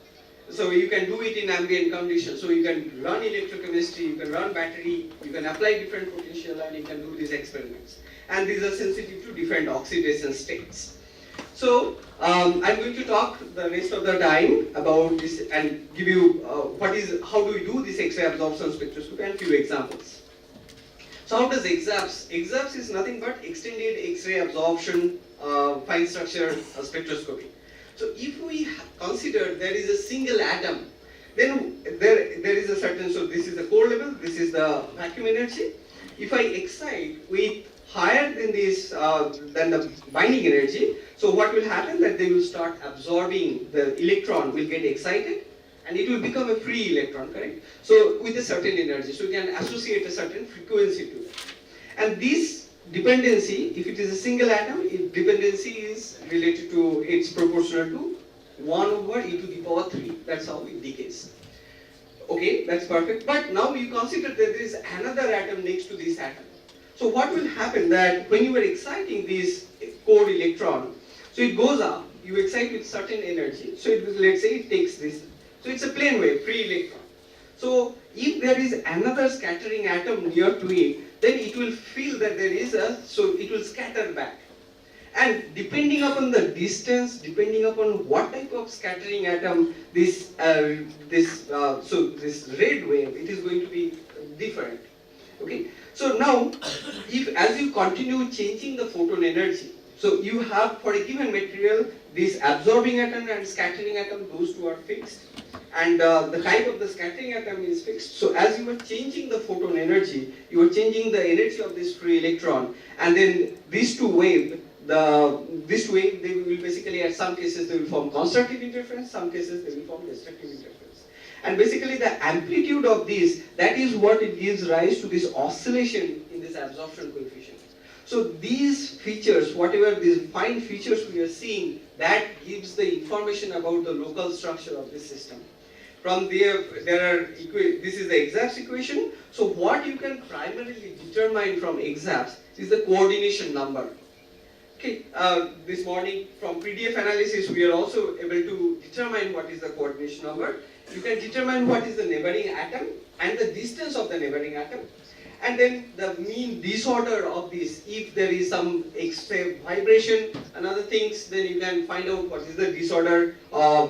So you can do it in ambient conditions. So you can run electrochemistry, you can run battery, you can apply different potential, and you can do these experiments. And these are sensitive to different oxidation states. So I'm going to talk the rest of the time about this and give you how do we do this X-ray absorption spectroscopy and few examples. So how does EXAPS? EXAPS is nothing but extended X-ray absorption fine structure spectroscopy. So if we consider there is a single atom, then there is a certain, so this is the core level, this is the vacuum energy. If I excite with higher than this, than the binding energy, so what will happen that they will start absorbing, the electron will get excited and it will become a free electron, correct? So with a certain energy, so you can associate a certain frequency to that. And this dependency, if it is a single atom, dependency is related to, it's proportional to 1 over e to the power 3. That's how it decays. Okay, that's perfect. But now you consider that there is another atom next to this atom. So what will happen that when you are exciting this core electron, so it goes up, you excite with certain energy, so let's say it takes this, so it's a plane wave, free electron. So if there is another scattering atom near to it, then it will feel that there is so it will scatter back. And depending upon the distance, depending upon what type of scattering atom this red wave, it is going to be different. Okay. So now, if as you continue changing the photon energy, so you have for a given material this absorbing atom and scattering atom, those two are fixed, and the type of the scattering atom is fixed. So as you are changing the photon energy, you are changing the energy of this free electron, and then these two wave, they will basically, at some cases they will form constructive interference, some cases they will form destructive interference. And basically the amplitude of this, that is what it gives rise to this oscillation in this absorption coefficient. So these features, whatever these fine features we are seeing, that gives the information about the local structure of this system. From there this is the EXAFS equation. So what you can primarily determine from EXAFS is the coordination number. Okay, this morning from PDF analysis we are also able to determine what is the coordination number. You can determine what is the neighboring atom and the distance of the neighboring atom, and then the mean disorder of this. If there is some extra vibration and other things, then you can find out what is the disorder,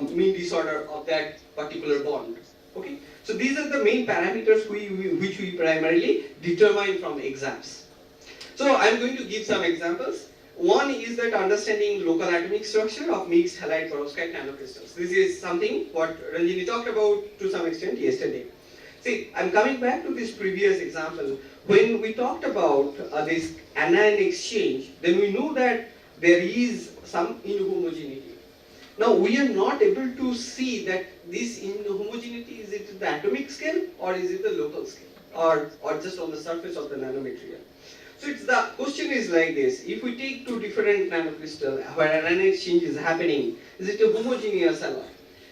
mean disorder of that particular bond. Okay, so these are the main parameters which we primarily determine from EXAFS. So I am going to give some examples. One is that understanding local atomic structure of mixed halide perovskite nanocrystals. This is something what Ranjini talked about to some extent yesterday. See, I'm coming back to this previous example. When we talked about this anion exchange, then we know that there is some inhomogeneity. Now we are not able to see that this inhomogeneity, is it at the atomic scale or is it the local scale or just on the surface of the nanomaterial. So the question is like this: if we take two different nanocrystal where an anion exchange is happening, is it a homogeneous alloy?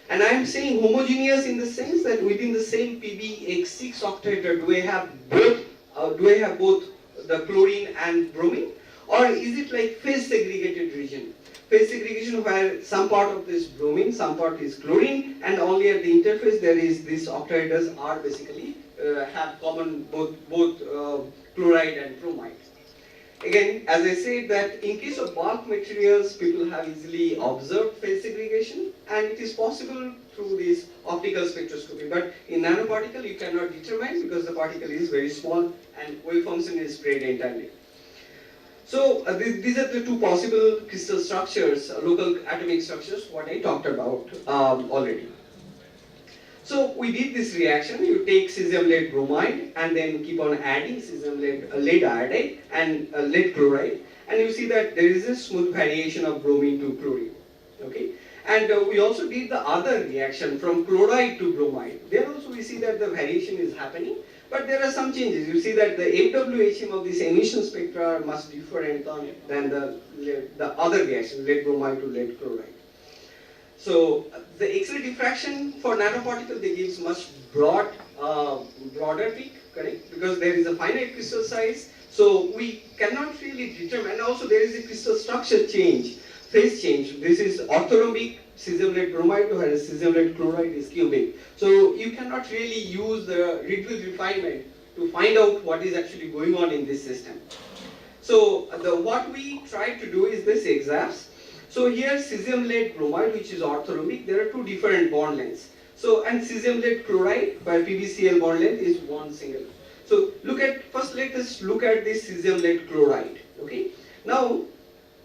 And I am saying homogeneous in the sense that within the same PbX6 octahedra, do I have both the chlorine and bromine, or is it like phase segregated region? Phase segregation where some part of this bromine, some part is chlorine, and only at the interface there is these octahedras are basically have common both chloride and bromide. Again, as I said, that in case of bulk materials, people have easily observed phase segregation, and it is possible through this optical spectroscopy. But in nanoparticle, you cannot determine because the particle is very small and wave function is spread entirely. So these are the two possible crystal structures, local atomic structures, what I talked about already. So we did this reaction. You take cesium lead bromide and then keep on adding cesium lead iodide and lead chloride, and you see that there is a smooth variation of bromine to chlorine. Okay, and we also did the other reaction from chloride to bromide. There also we see that the variation is happening, but there are some changes. You see that the FWHM of this emission spectra are much different than the other reaction, lead bromide to lead chloride. So the X-ray diffraction for nanoparticle, they gives much broader peak, correct? Because there is a finite crystal size, so we cannot really determine. And also there is a crystal structure change, phase change. This is orthorhombic cesium lead bromide, whereas cesium lead chloride is cubic. So you cannot really use the Rietveld refinement to find out what is actually going on in this system. So what we try to do is this EXAFS. So here cesium lead bromide, which is orthorhombic, there are two different bond lengths. So, and cesium lead chloride, where PbCl bond length is one single. So first let us look at this cesium lead chloride. Okay. Now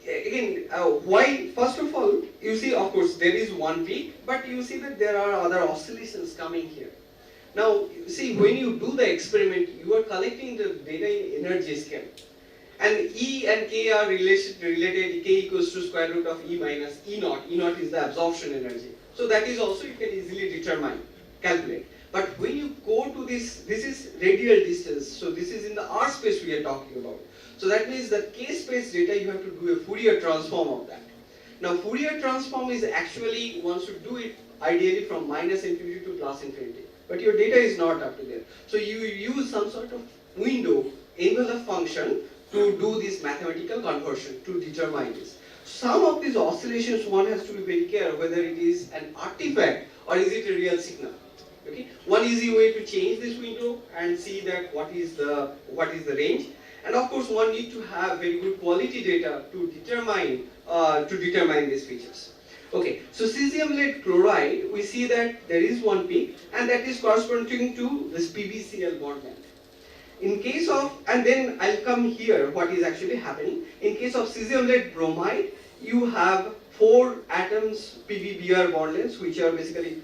again, why? First of all, you see, of course there is one peak, but you see that there are other oscillations coming here. Now see, when you do the experiment, you are collecting the data in energy scale. And E and K are related, K equals to square root of E minus E naught. E naught is the absorption energy. So that is also you can easily determine, calculate. But when you go to this is radial distance. So this is in the R space we are talking about. So that means that K space data, you have to do a Fourier transform of that. Now Fourier transform is actually, one should do it ideally from minus infinity to plus infinity. But your data is not up to there. So you use some sort of window, envelope function, to do this mathematical conversion, to determine this. Some of these oscillations, one has to be very careful whether it is an artifact or is it a real signal. Okay? One easy way to change this window and see that what is the range. And of course, one need to have very good quality data to determine these features. Okay, so cesium lead chloride, we see that there is one peak, and that is corresponding to this PbCl bond length. In case of, and then I'll come here, what is actually happening. In case of cesium lead bromide, you have 4 atoms PbBr bond lengths, which are basically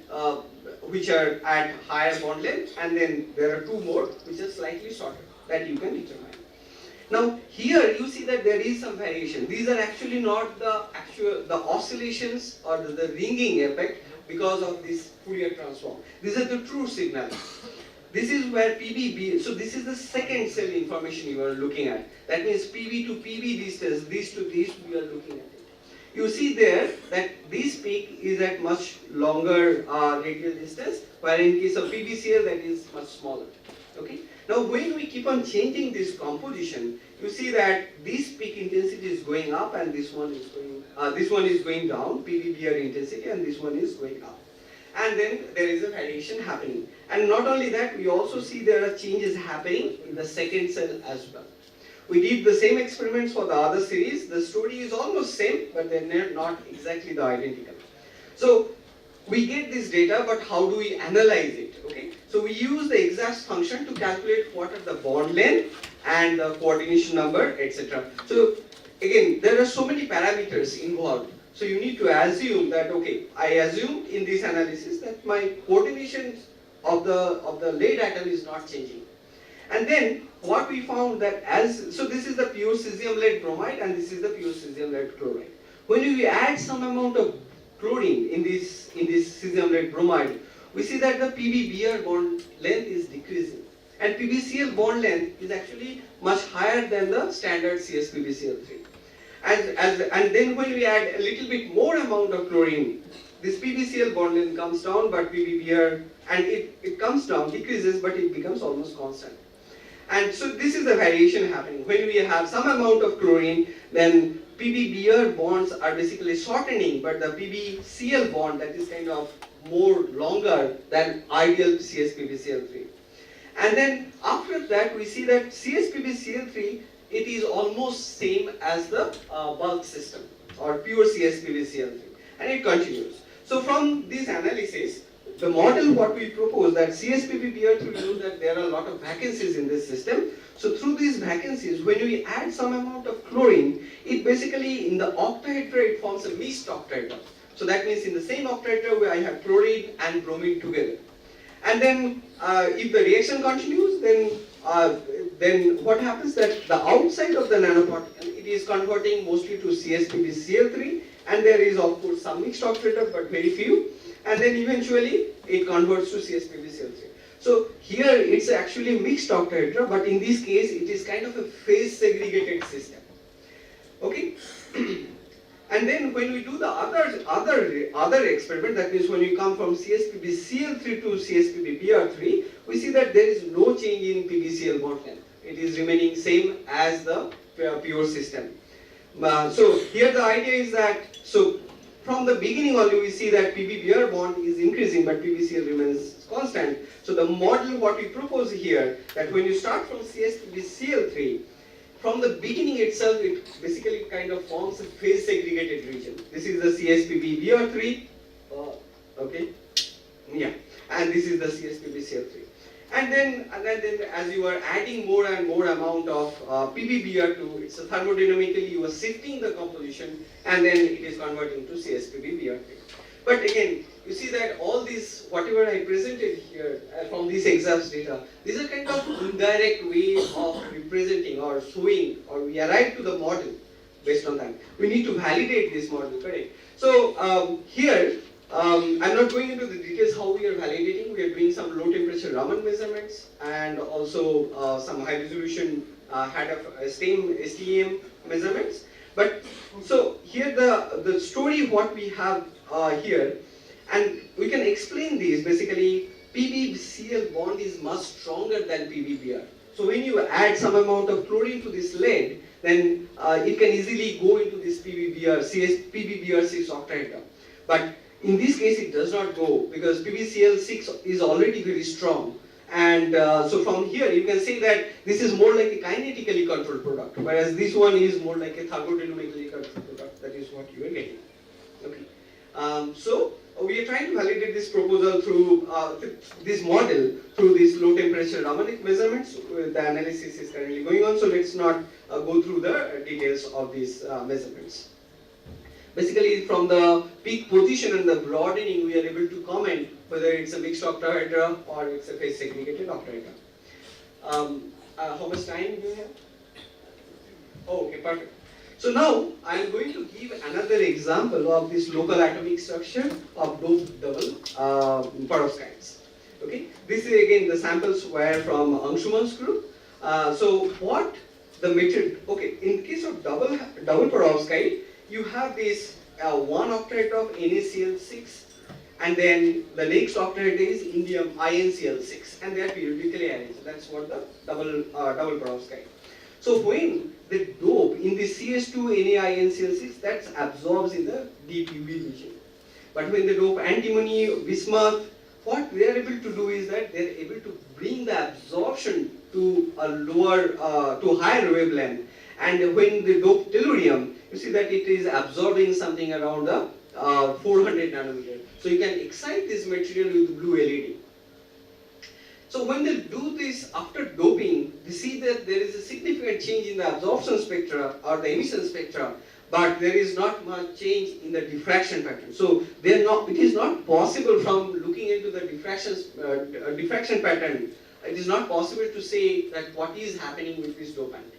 which are at higher bond length, and then there are 2 more which are slightly shorter that you can determine. Now here you see that there is some variation. These are actually not the oscillations or the ringing effect because of this Fourier transform. These are the true signals. This is where PBB, so this is the second cell information you are looking at. That means PB to PB distance, this to this we are looking at it. You see there that this peak is at much longer radial distance, while in case of PBCl that is much smaller. Okay. Now when we keep on changing this composition, you see that this peak intensity is going up and this one is going down, PBBr intensity, and this one is going up. And then there is a variation happening. And not only that, we also see there are changes happening in the second cell as well. We did the same experiments for the other series. The story is almost same, but they're not exactly the identical. So we get this data, but how do we analyze it? Okay, so we use the exact function to calculate what are the bond length and the coordination number, etc. So again, there are so many parameters involved. So you need to assume that, okay, I assume in this analysis that my coordination of the lead atom is not changing. And then what we found that so this is the pure cesium lead bromide and this is the pure cesium lead chloride. When we add some amount of chlorine in this cesium lead bromide, we see that the PbBr bond length is decreasing. And PbCl bond length is actually much higher than the standard CS-PbCl3. And then when we add a little bit more amount of chlorine, this PbCl bond length comes down, but PbBr, and it comes down, decreases, but it becomes almost constant. And so this is the variation happening. When we have some amount of chlorine, then PbBr bonds are basically shortening, but the PbCl bond, that is kind of more longer than ideal CS-PbCl3. And then after that, we see that CS-PbCl3, it is almost same as the bulk system or pure CS-PbCl3, and it continues. So from this analysis, the model what we propose that CS-PbBr3 knows that there are a lot of vacancies in this system. So through these vacancies, when we add some amount of chlorine, it basically in the octahedra it forms a mixed octahedra. So that means in the same octahedra where I have chlorine and bromine together. And then if the reaction continues, then what happens that the outside of the nanoparticle, it is converting mostly to CS-PbCl3, and there is of course some mixed octahedra but very few, and then eventually it converts to CS-PbCl3. So here it's actually mixed octahedra, but in this case it is kind of a phase segregated system. Okay. And then when we do the other experiment, that means when we come from CS-PbCl3 to CS-PbBr3, we see that there is no change in PbCl bond length. It is remaining same as the pure system. So here the idea is that, so from the beginning only we see that PbBr bond is increasing but PbCl remains constant. So the model what we propose here, that when you start from CS-PbCl3, from the beginning itself, it basically kind of forms a phase segregated region. This is the CS-PbBr3, okay, yeah, and this is the CS-PbCl3. And then as you are adding more and more amount of PbBr2, it's thermodynamically you are shifting the composition, and then it is converting to CS-PbBr3. But again, you see that all these, whatever I presented here from these exact data, these are kind of indirect way of representing or showing, or we arrive to the model based on that. We need to validate this model, correct? So here, I'm not going into the details how we are validating. We are doing some low temperature Raman measurements and also some high resolution STM measurements. But so here the story what we have here, and we can explain these. Basically, PbCl bond is much stronger than PbBr. So when you add some amount of chlorine to this lead, then it can easily go into this PbBr6 octahedra. But in this case, it does not go because PbCl6 is already very strong, And so from here you can see that this is more like a kinetically controlled product, whereas this one is more like a thermodynamically controlled product. That is what you are getting. Okay. So we are trying to validate this proposal through this model through these low temperature harmonic measurements. The analysis is currently going on, so let's not go through the details of these measurements. Basically, from the peak position and the broadening, we are able to comment whether it's a mixed octahedra or it's a phase segregated octahedra. How much time do you have? Oh, okay, perfect. So now I am going to give another example of this local atomic structure of doped double perovskites. Okay, this is again the samples were from Anshuman's group. So what the method? Okay, in case of double perovskite, you have this one octet of NaCl6, and then the next octet is indium InCl6, and they are periodically arranged. That's what the double perovskite. So when the dope in the CS2 NaInCl6, that absorbs in the deep UV region. But when the dope antimony, bismuth, what they are able to do is that they are able to bring the absorption to a lower, to higher wavelength. And when the dope tellurium, you see that it is absorbing something around the 400 nanometer. So you can excite this material with blue LED. So when they do this after doping, they see that there is a significant change in the absorption spectra or the emission spectra, but there is not much change in the diffraction pattern. So it is not possible from looking into the diffraction pattern, it is not possible to say that what is happening with this dopant.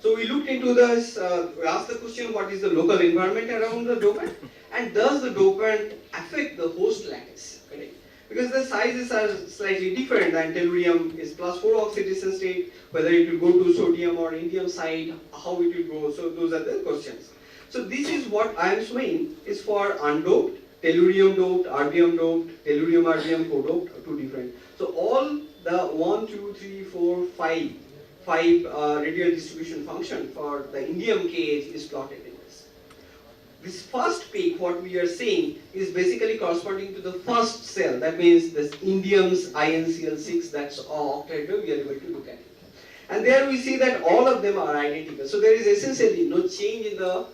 So we looked into this, we asked the question, what is the local environment around the dopant, and does the dopant affect the host lattice? Correct? Because the sizes are slightly different, and tellurium is +4 oxidation state, whether it will go to sodium or indium side, how it will go, so those are the questions. So this is what I am showing is for undoped, tellurium doped, RBM doped, tellurium RBM co-doped, two different. So all the 1, 2, 3, 4, 5 radial distribution function for the indium KH is plotted in this. This first peak, what we are seeing, is basically corresponding to the first cell. That means this indium's InCl6, that's octahedra, we are able to look at it. And there we see that all of them are identical. So there is essentially no change in the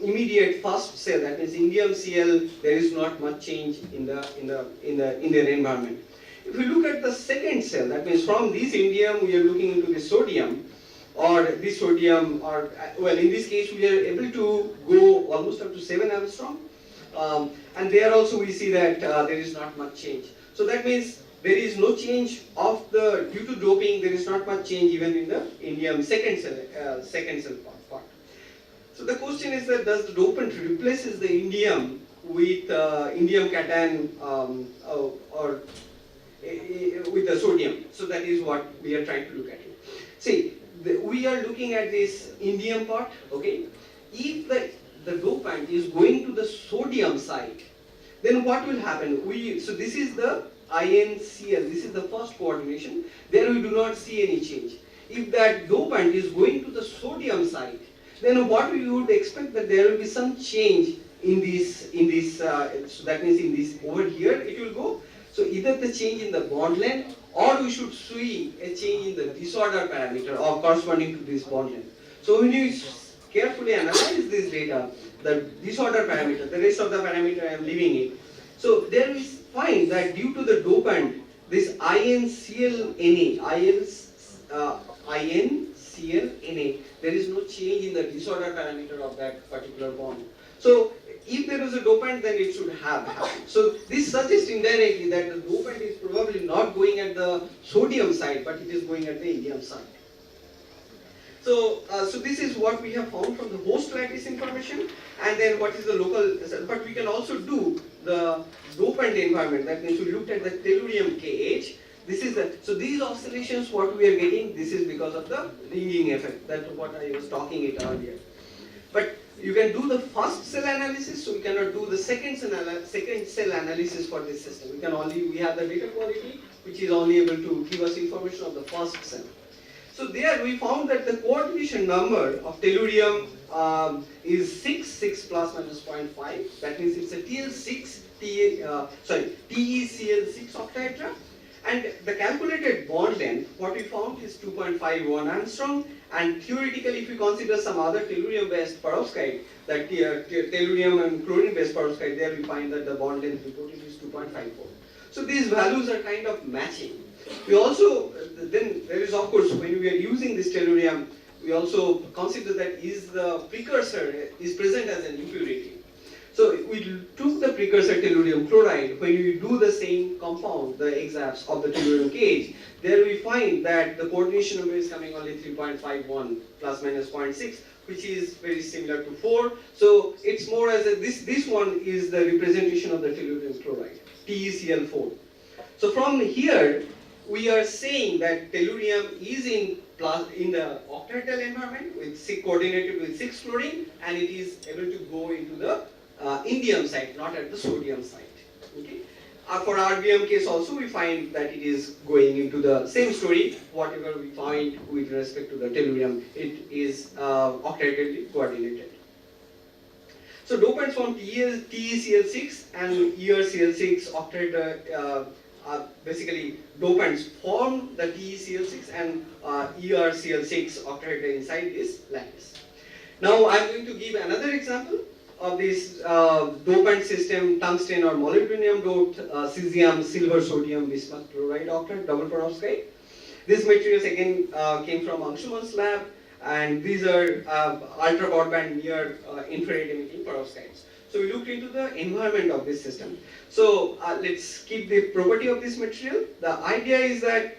immediate first cell. That means indium Cl, there is not much change in their environment. If we look at the second cell, that means from this indium we are looking into the sodium, or this sodium, or well, in this case we are able to go almost up to 7 angstrom, and there also we see that there is not much change. So that means there is no change of the, due to doping, there is not much change even in the indium second cell part. So the question is that does the dopant replaces the indium with indium cation or with the sodium? So that is what we are trying to look at it. See, we are looking at this indium part, okay? If the dopant is going to the sodium side, then what will happen? So this is the InCl, this is the first coordination, there we do not see any change. If that dopant is going to the sodium side, then what we would expect that there will be some change in this, so that means in this, over here it will go. So either the change in the bond length, or we should see a change in the disorder parameter or corresponding to this bond length. So when you carefully analyze this data, the disorder parameter, the rest of the parameter I am leaving it. So there we find that due to the dopant, this InClNa, there is no change in the disorder parameter of that particular bond. So if there is a dopant, then it should have happened. So this suggests indirectly that the dopant is probably not going at the sodium side, but it is going at the indium side. So, so this is what we have found from the host lattice information, and then what is the local, but we can also do the dopant environment. That means we looked at the tellurium KH. This is the, so these oscillations, what we are getting, this is because of the ringing effect. That's what I was talking it earlier. But you can do the first cell analysis, so we cannot do the second cell analysis for this system. We have the data quality, which is only able to give us information of the first cell. So there we found that the coordination number of tellurium is 6 plus minus 0.5. That means it's a TL6, TeCl6 octahedra. And the calculated bond length, what we found is 2.51 Angstrom, and theoretically if we consider some other tellurium-based perovskite, that tellurium and chlorine-based perovskite, there we find that the bond length reported is 2.54. So these values are kind of matching. We also, then there is of course, when we are using this tellurium, we also consider that is the precursor is present as an impurity. So we took the precursor tellurium chloride. When we do the same compound, the exapts of the tellurium cage, there we find that the coordination number is coming only 3.51 plus minus 0.6, which is very similar to 4. So it's more as a, this one is the representation of the tellurium chloride, TeCl4. So from here, we are saying that tellurium is in the octahedral environment with coordinated with 6 chlorine, and it is able to go into the indium site, not at the sodium site. Okay. For RBM case also, we find that it is going into the same story. Whatever we find with respect to the tellurium, it is octahedrally coordinated. So dopants from TeCl6 and ErCl6 octahedral basically dopants form the TeCl6 and ErCl6 octahedral inside this lattice. Now I am going to give another example of this dopant system, tungsten or molybdenum doped cesium, silver, sodium, bismuth chloride octet, double perovskite. These materials again came from Angshuman's lab, and these are ultra broadband near infrared emitting perovskites. So we looked into the environment of this system. So let's keep the property of this material. The idea is that,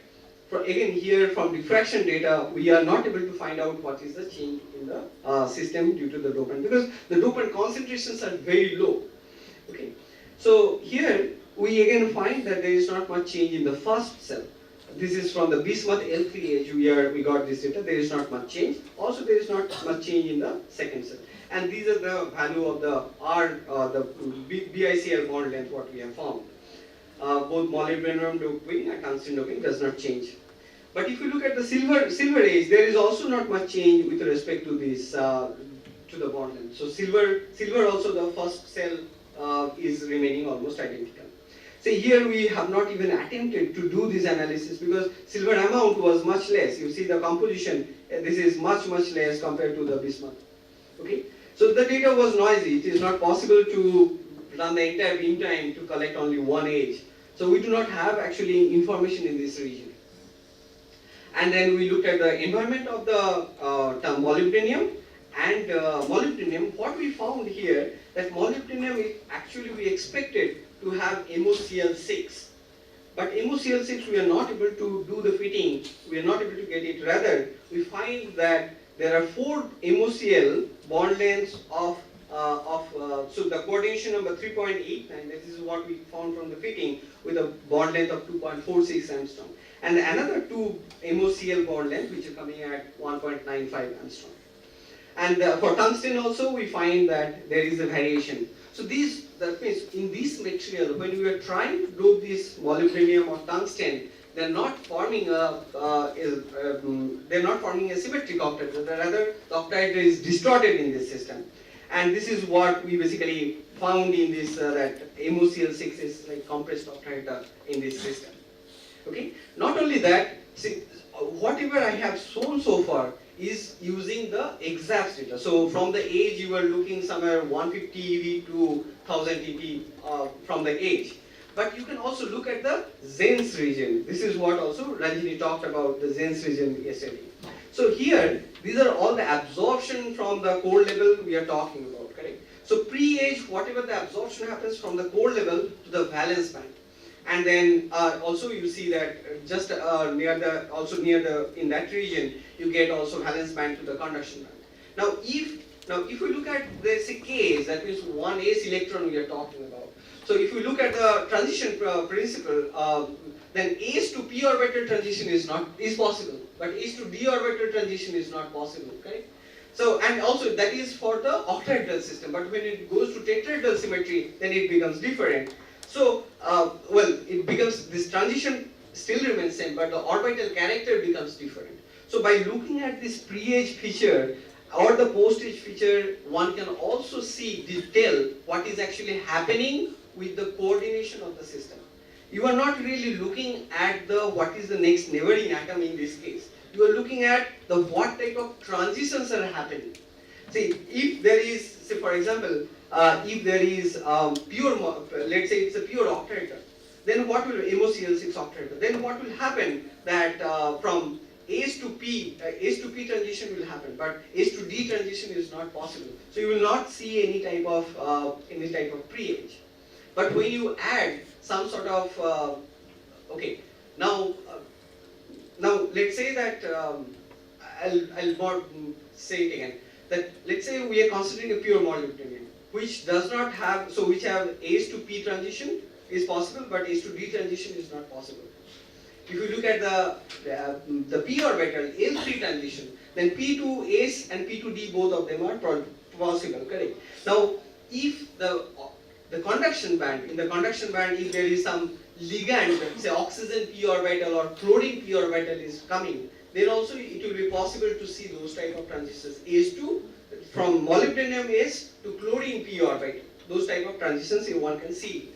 again here from diffraction data, we are not able to find out what is the change in the system due to the dopant, because the dopant concentrations are very low. Okay. So here we again find that there is not much change in the first cell. This is from the bismuth L3 age, we got this data, there is not much change. Also there is not much change in the second cell. And these are the value of the the BICL bond length what we have found. Both molybdenum doping and tungsten doping does not change. But if you look at the silver age, there is also not much change with respect to this to the bond length. So silver also the first cell is remaining almost identical. See here we have not even attempted to do this analysis because silver amount was much less. You see the composition, this is much less compared to the bismuth. Okay, so the data was noisy. It is not possible to run the entire beam time to collect only one age. So we do not have actually information in this region. And then we looked at the environment of the molybdenum, and molybdenum, what we found here, that molybdenum is actually we expected to have MoCl6. But MoCl6 we are not able to do the fitting, we are not able to get it. Rather, we find that there are 4 MoCl bond lengths of so the coordination number 3.89, this is what we found from the fitting with a bond length of 2.46 angstrom. And another 2 MoCl bond length which are coming at 1.95 angstrom. And for tungsten also we find that there is a variation. So that means in this material, when we are trying to do this molybdenum or tungsten, they're not forming a symmetric octahedral. Rather, the octahedral is distorted in this system. And this is what we basically found in this that MoCl6 is like compressed octahedral in this system. Okay. Not only that, see, whatever I have shown so far is using the exapts data. So from the age you were looking somewhere 150 eV to 1000 eV from the age. But you can also look at the Zen's region. This is what also Ranjini talked about, the Zen's region yesterday. So here, these are all the absorption from the core level we are talking about, correct? So pre-age, whatever the absorption happens from the core level to the valence band. And then also you see that just near the in that region you get also valence band to the conduction band. Now if we look at this case, that means one s electron we are talking about. So if we look at the transition principle, then s to p orbital transition is possible, but s to d orbital transition is not possible, correct? So and also that is for the octahedral system, but when it goes to tetrahedral symmetry, then it becomes different. So, well, it becomes, this transition still remains same, but the orbital character becomes different. So by looking at this pre-age feature or the post-age feature, one can also see, tell what is actually happening with the coordination of the system. you are not really looking at the what is the next neighboring atom in this case. You are looking at the what type of transitions are happening. See, if there is, say for example, if there is let's say it's a pure octaedron, then what will MOCl6 octaedron? Then what will happen that from S to P transition will happen, but S to D transition is not possible. So you will not see any type of pre-age. But when you add some sort of okay, now let's say that I'll not say it again. That let's say we are considering a pure molybdenum, which does not have, so which have S to P transition is possible, but S to D transition is not possible. If you look at the P orbital L3 transition, then P to S and P to D, both of them are possible, correct? Now, if the conduction band, in the conduction band, if there is some ligand, say oxygen P orbital or chlorine P orbital is coming, then also it will be possible to see those type of transitions. From molybdenum S to chlorine P orbital, those type of transitions one can see.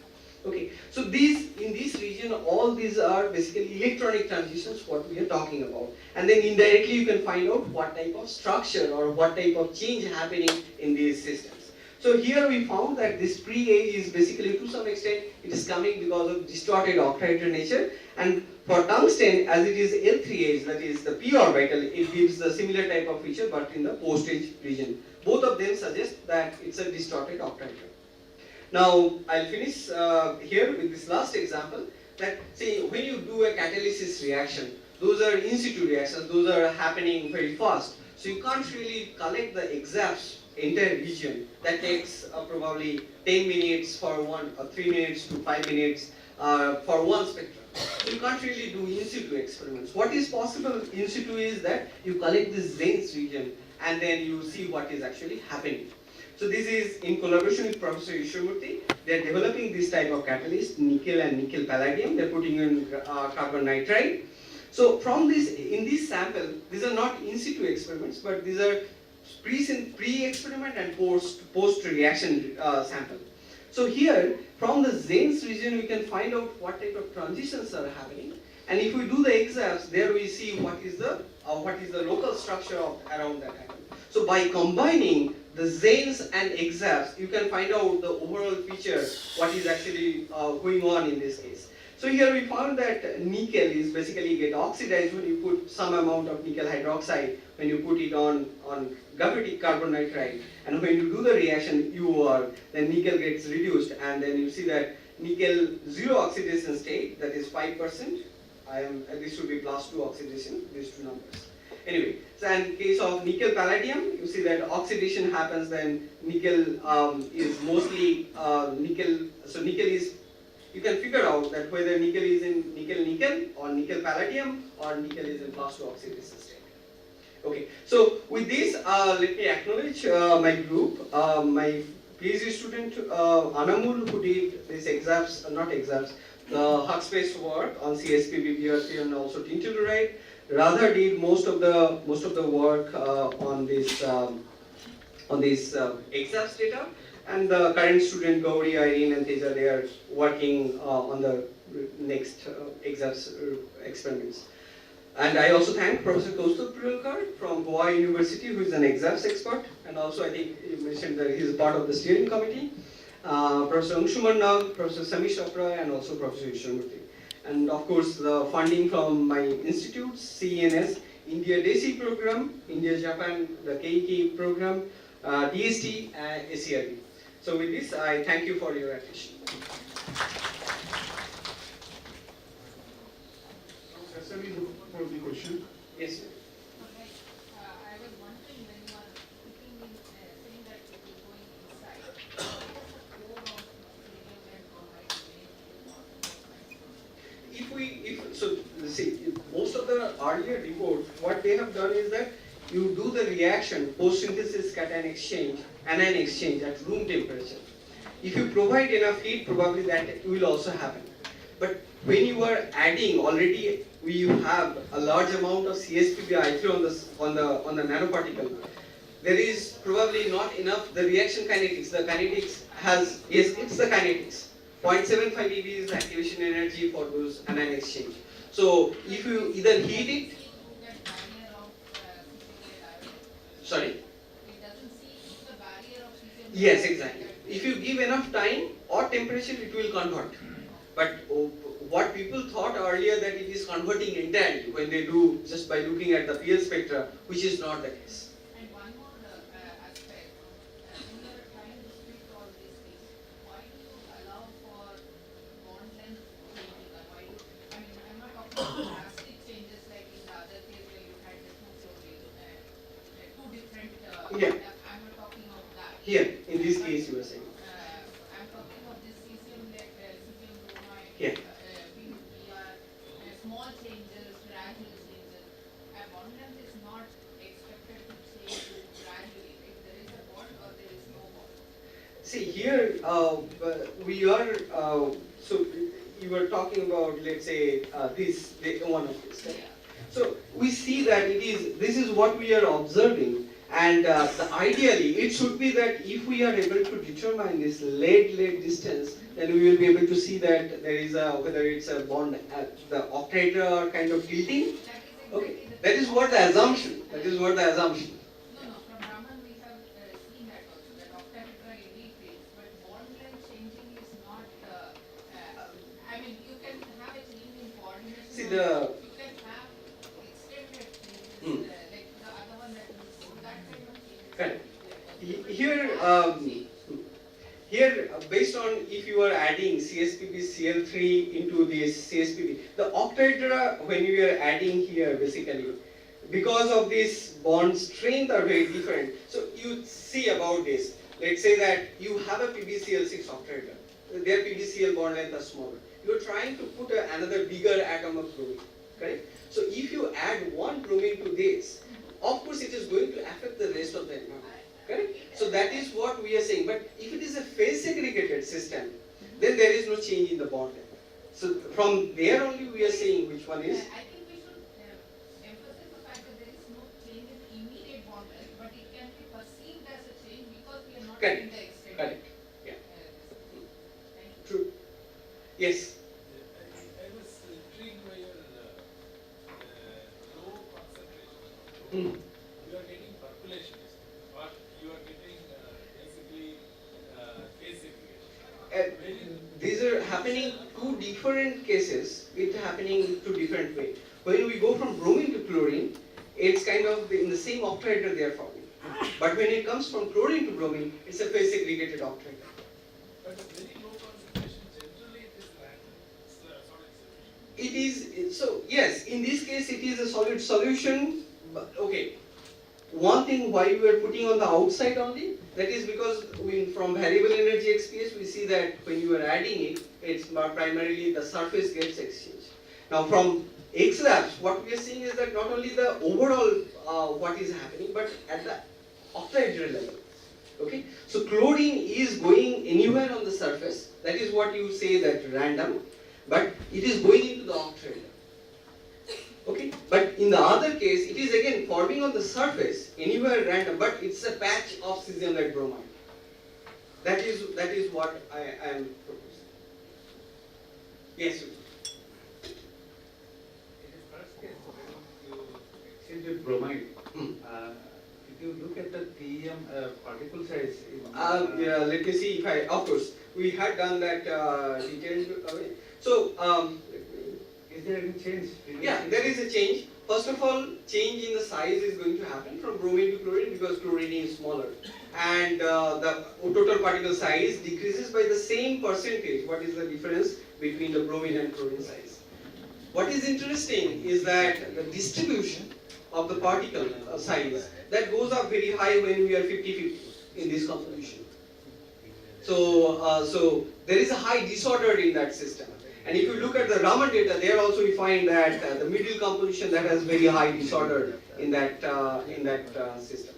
Okay, so in this region, all these are basically electronic transitions, what we are talking about. And then indirectly you can find out what type of structure or what type of change happening in these systems. So here we found that this pre-age is basically, to some extent, it is coming because of distorted octahedral nature. And for tungsten, as it is L3H, that is the P orbital, it gives the similar type of feature but in the post-age region. Both of them suggest that it's a distorted octahedral. Now, I'll finish here with this last example that, see, when you do a catalysis reaction, those are in situ reactions, those are happening very fast. So you can't really collect the exact entire region. That takes probably 10 minutes for one, or 3 minutes to 5 minutes for one spectrum. So you can't really do in situ experiments. What is possible in situ is that you collect this Zenz region and then you see what is actually happening. So this is in collaboration with Professor Ishwamurthy. They are developing this type of catalyst, nickel and nickel palladium. They are putting in carbon nitride. So from this, in this sample, these are not in situ experiments, but these are pre-experiment and post-reaction sample. So here, from the Zenz region, we can find out what type of transitions are happening. And if we do the exams, there we see what is the local structure around that atom. So by combining the Zenz and exams, you can find out the overall feature, what is actually going on in this case. So here we found that nickel is basically get oxidized when you put some amount of nickel hydroxide, when you put it on graphite carbon nitride, and when you do the reaction UOR, then nickel gets reduced, and then you see that nickel zero oxidation state, that is 5%. This should be +2 oxidation, these two numbers. Anyway, so in case of nickel palladium, you see that oxidation happens, then nickel is mostly nickel. So nickel is, you can figure out that whether nickel is in nickel or nickel palladium or nickel is in +2 oxidation state. Okay, so with this, let me acknowledge my group, my PhD student Anamul, who did this the Hux-based work on CSP, BBRC, and also tintelluride. Radha did most of the work on this exams data, and the current student Gauri, Irene, and Teja, they are working on the next exams experiments. And I also thank Professor Kaustubh Pirulkar from Goa University, who is an exams expert, and also I think you mentioned that he is part of the steering committee. Professor Anshuman Nag, Professor Sami Chopra, and also Professor Ishwamurthy. And of course, the funding from my institutes, CENS, India DESI program, India-Japan, the KEK program, DST, and ACRB. So with this, I thank you for your attention. Sesame, for the question. Yes, sir. I was wondering when you are speaking in saying that it is going inside, what is the core of radium and bromide See, most of the earlier reports, what they have done is that you do the reaction, post-synthesis cation exchange, anion exchange at room temperature. If you provide enough heat, probably that will also happen. But when you are adding, already we have a large amount of CSPB-I3 on the nanoparticle. There is probably not enough the reaction kinetics. The kinetics has, yes, it's the kinetics. 0.75 eV is the activation energy for those anion exchange. So if you either heat it, sorry? It doesn't see the barrier of cesium. Yes, exactly. If you give enough time or temperature, it will convert. But what people thought earlier that it is converting entirely when they do just by looking at the PL spectra, which is not the case. And one more aspect, when you are trying to split all these things, why do you allow for bond length changing? Or why do, I mean, I'm not talking about drastic changes like in the other case where you had the two chlorine, two different, Yeah. I'm not talking of that. Here, in this case, you were saying. I'm talking of this cesium bromide. Yeah. We are small changes, gradual changes. A bond length is not expected to change gradually. If there is a bond or there is no bond. See here, we are. So you were talking about, let's say, one of this. Right? So we see that it is. This is what we are observing, and ideally, it should be that if we are able to determine this lead distance, then we will be able to see that there is a whether it's a bond at the octahedra kind of tilting. Okay, that is what the assumption. That is what the assumption. No, from Raman we have seen that also, that octahedra indicates, but bond length changing is not, I mean, you can have a change in coordination. See you can have extended changes, like the other one that is, that kind of changes. Correct. Here, based on if you are adding CSPB Cl3 into this CSPB, the octahedra when you are adding here basically, because of this bond strength are very different. So you see about this. Let's say that you have a PbCl6 octahedra. Their PbCl bond length are smaller. You are trying to put another bigger atom of bromine, correct? So if you add one bromine to this, of course it is going to affect the rest of the environment. Correct? So that is what we are saying. But if it is a phase segregated system, then there is no change in the bond length. So from there only we are saying which one is. I think we should emphasize the fact that there is no change in immediate bond length, but it can be perceived as a change because we are not doing the extended. Correct. Yeah. True. Yes. I was intrigued by your low concentration. You are getting percolation, or you are getting basically phase segregation. These are happening two different cases. It's happening two different ways. When we go from bromine to chlorine, it's kind of in the same octahedra they are forming. But when it comes from chlorine to bromine, it's a phase segregated octahedra. But very low concentration, generally it is random. It's a solid solution. It is, so yes, in this case it is a solid solution. But okay, one thing why we are putting on the outside only, that is because from variable energy XPS we see that when you are adding it, it's primarily the surface gets exchanged. Now from X-labs, what we are seeing is that not only the overall what is happening, but at the octahedral level. Okay, so chlorine is going anywhere on the surface. That is what you say that random, but it is going into the octahedra. Okay, but in the other case, it is again forming on the surface anywhere random, but it's a patch of cesium-like bromide. That is what I am proposing. Yes. In the first case, when you exchange with bromide, if you look at the TEM particle size. Yeah, let me see if of course, we had done that detailed away. So, is there any change? Yeah, there is a change. First of all, change in the size is going to happen from bromine to chlorine because chlorine is smaller. And the total particle size decreases by the same percentage. What is the difference between the bromine and chlorine size? What is interesting is that the distribution of the particle size, that goes up very high when we are 50-50 in this composition. So there is a high disorder in that system. And if you look at the Raman data, there also we find that the middle composition that has very high disorder in that system.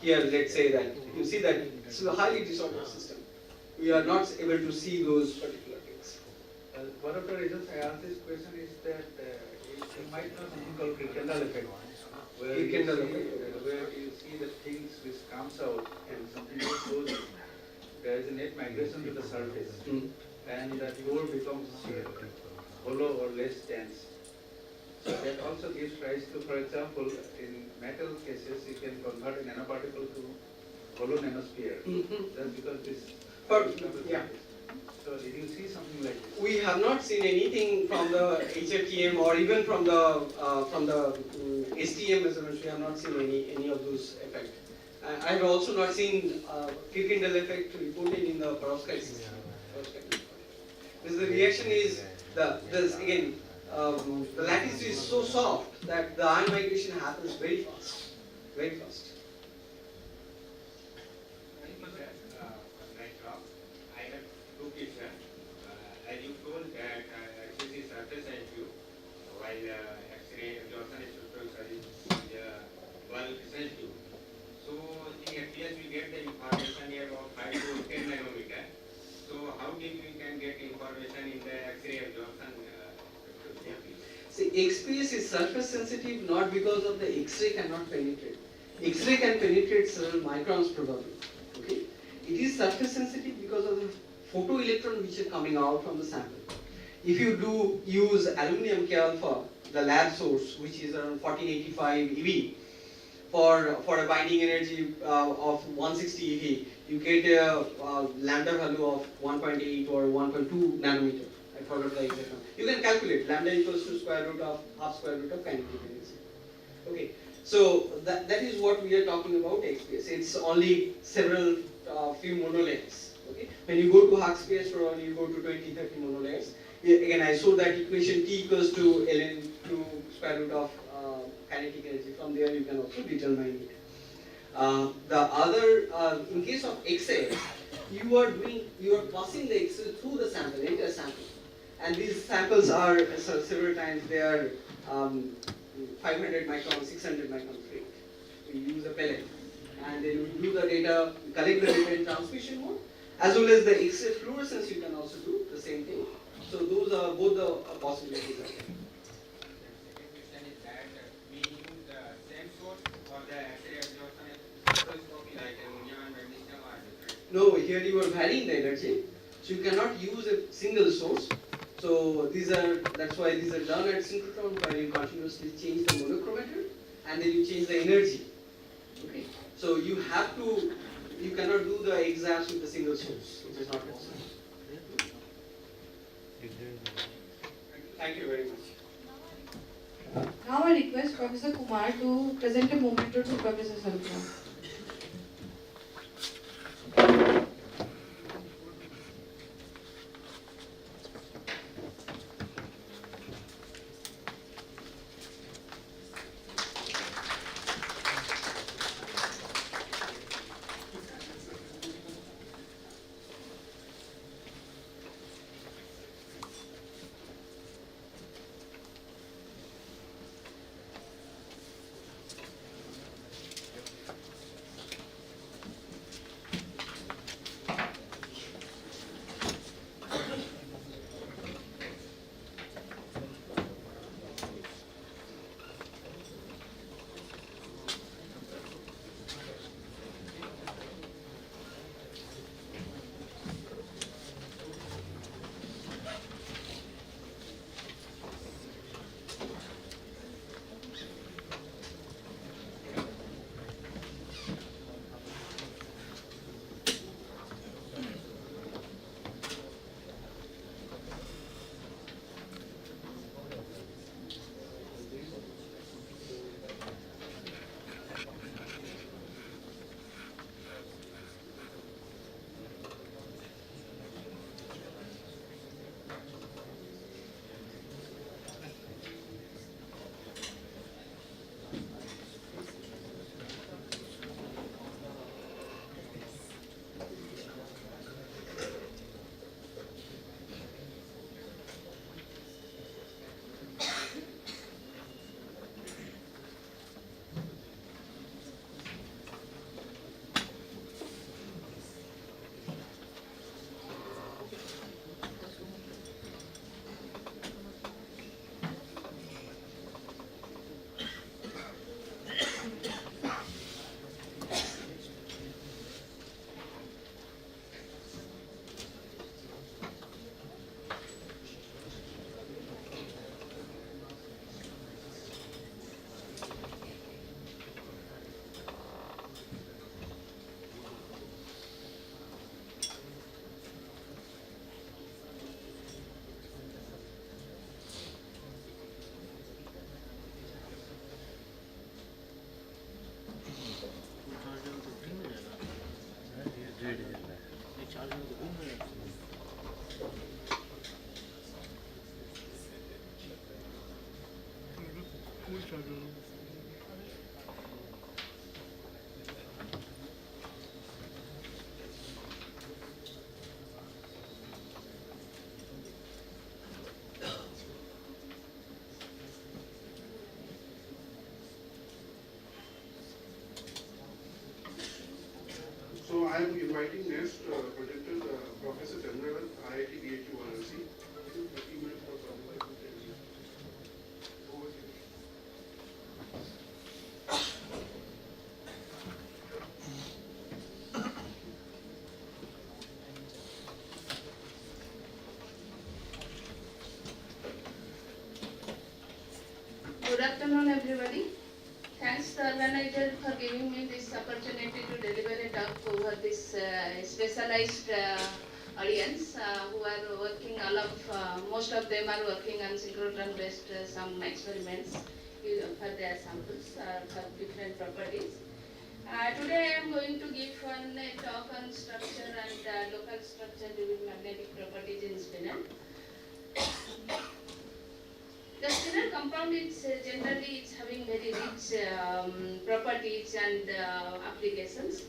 Here, let's say that you see that it's a highly disordered system. We are not able to see those particular things. One of the reasons I asked this question is that you might know something called Kirkendall effect, where you see the things which comes out and something else goes in. there is a net migration to the surface, and the core becomes hollow or less dense. So that also gives rise to, for example, in metal cases, you can convert a nanoparticle to hollow nanosphere, just because this. Yeah. So did you see something like this? We have not seen anything from the HFTM or even from the STM measurements. We have not seen any of those effects. I have also not seen Kirkendall effect reported in the perovskite system. Because the reaction is the lattice is so soft that the ion migration happens very fast, very fast. I have two questions. As you told that this is surface IQ, while X-ray absorption spectroscopy is bulk sensitive. So in FPS we get the information here about 5 to 10 nanometer. So how deep we can get information in the X-ray absorption spectroscopy? See, XPS is surface sensitive not because of the X-ray cannot penetrate. X-ray can penetrate several microns probably. Okay? It is surface sensitive because of the photoelectron which are coming out from the sample. If you do use aluminum K alpha, the lab source, which is around 1485 eV, for a binding energy of 160 eV, you get a lambda value of 1.8 or 1.2 nanometer. I forgot the exact one. You can calculate lambda equals to square root of half square root of kinetic energy. Okay, so that is what we are talking about XPS. It's only several few monolayers. Okay, when you go to Hawk space, probably you go to 20-30 monolayers. Again, I showed that equation T equals to ln to square root of kinetic energy. From there, you can also determine it. The other, in case of X-ray, you are passing the X-ray through the sample, entire sample, and these samples are several times they are 500 microns, 600 microns weight. We use a pellet, and then you do the data, collect the data in transmission mode, as well as the X-ray fluorescence. You can also do the same thing. So those are both the possibilities. No, here you are varying the energy, so you cannot use a single source. So that's why these are done at synchrotron, where you continuously change the monochromator and then you change the energy. Okay, so you cannot do the exams with a single source, which is not possible. Thank you very much. Now I request Professor Kumar to present a memento to Professor Synchrotron. So I am inviting next projector, Professor Chandravan, IIT BHU Varanasi. 30 minutes for presentation. Over to you. Good afternoon, everybody. Thanks the organizer for giving me this opportunity to deliver a talk over this specialized audience who are working, most of them are working on synchrotron based some experiments for their samples for different properties. Today I am going to give one talk on structure and local structure during magnetic properties in spinel. The spinel compound is generally it's having very rich properties and applications.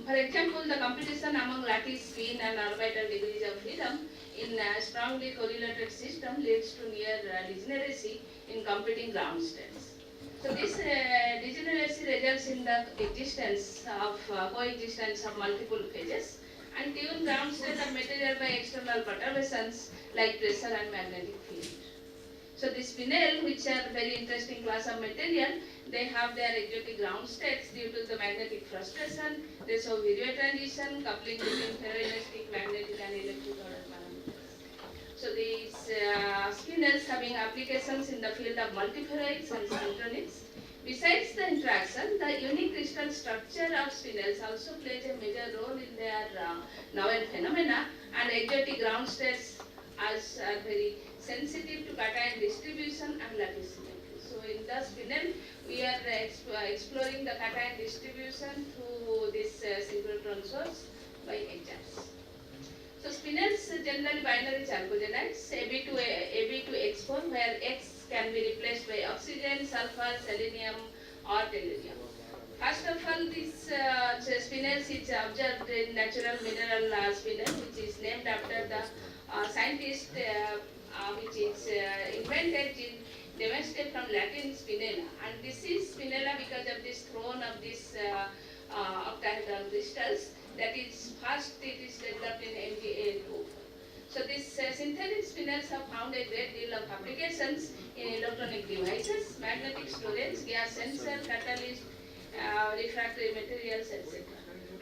For example, the competition among lattice spin and orbital degrees of freedom in a strongly correlated system leads to near degeneracy in competing ground states. So this degeneracy results in the existence of coexistence of multiple phases and tuned ground state of material by external perturbations like pressure and magnetic field. So the spinel, which are very interesting class of material, they have their exotic ground states due to the magnetic frustration. They show Fourier transition, coupling between ferroelastic, magnetic and electric order parameters. So these spinels having applications in the field of multiferroids and synchtronics. Besides the interaction, the unique crystal structure of spinels also plays a major role in their novel phenomena, and exotic ground states are very sensitive to cation distribution and lattice symmetry. So in the spinel, we are exploring the cation distribution through this synchrotron source by exams. So spinels generally binary chalcogenides, AB to X4, where X can be replaced by oxygen, sulfur, selenium or tellurium. First of all, this spinels is observed in natural mineral spinel, which is named after the scientist which is invented in Demestre from Latin spinella, and this is spinella because of this throne of this octahedral crystals. That is first it is developed in MgA2. So these synthetic spinels have found a great deal of applications in electronic devices, magnetic storage, gas sensor, catalyst, refractory materials, etc.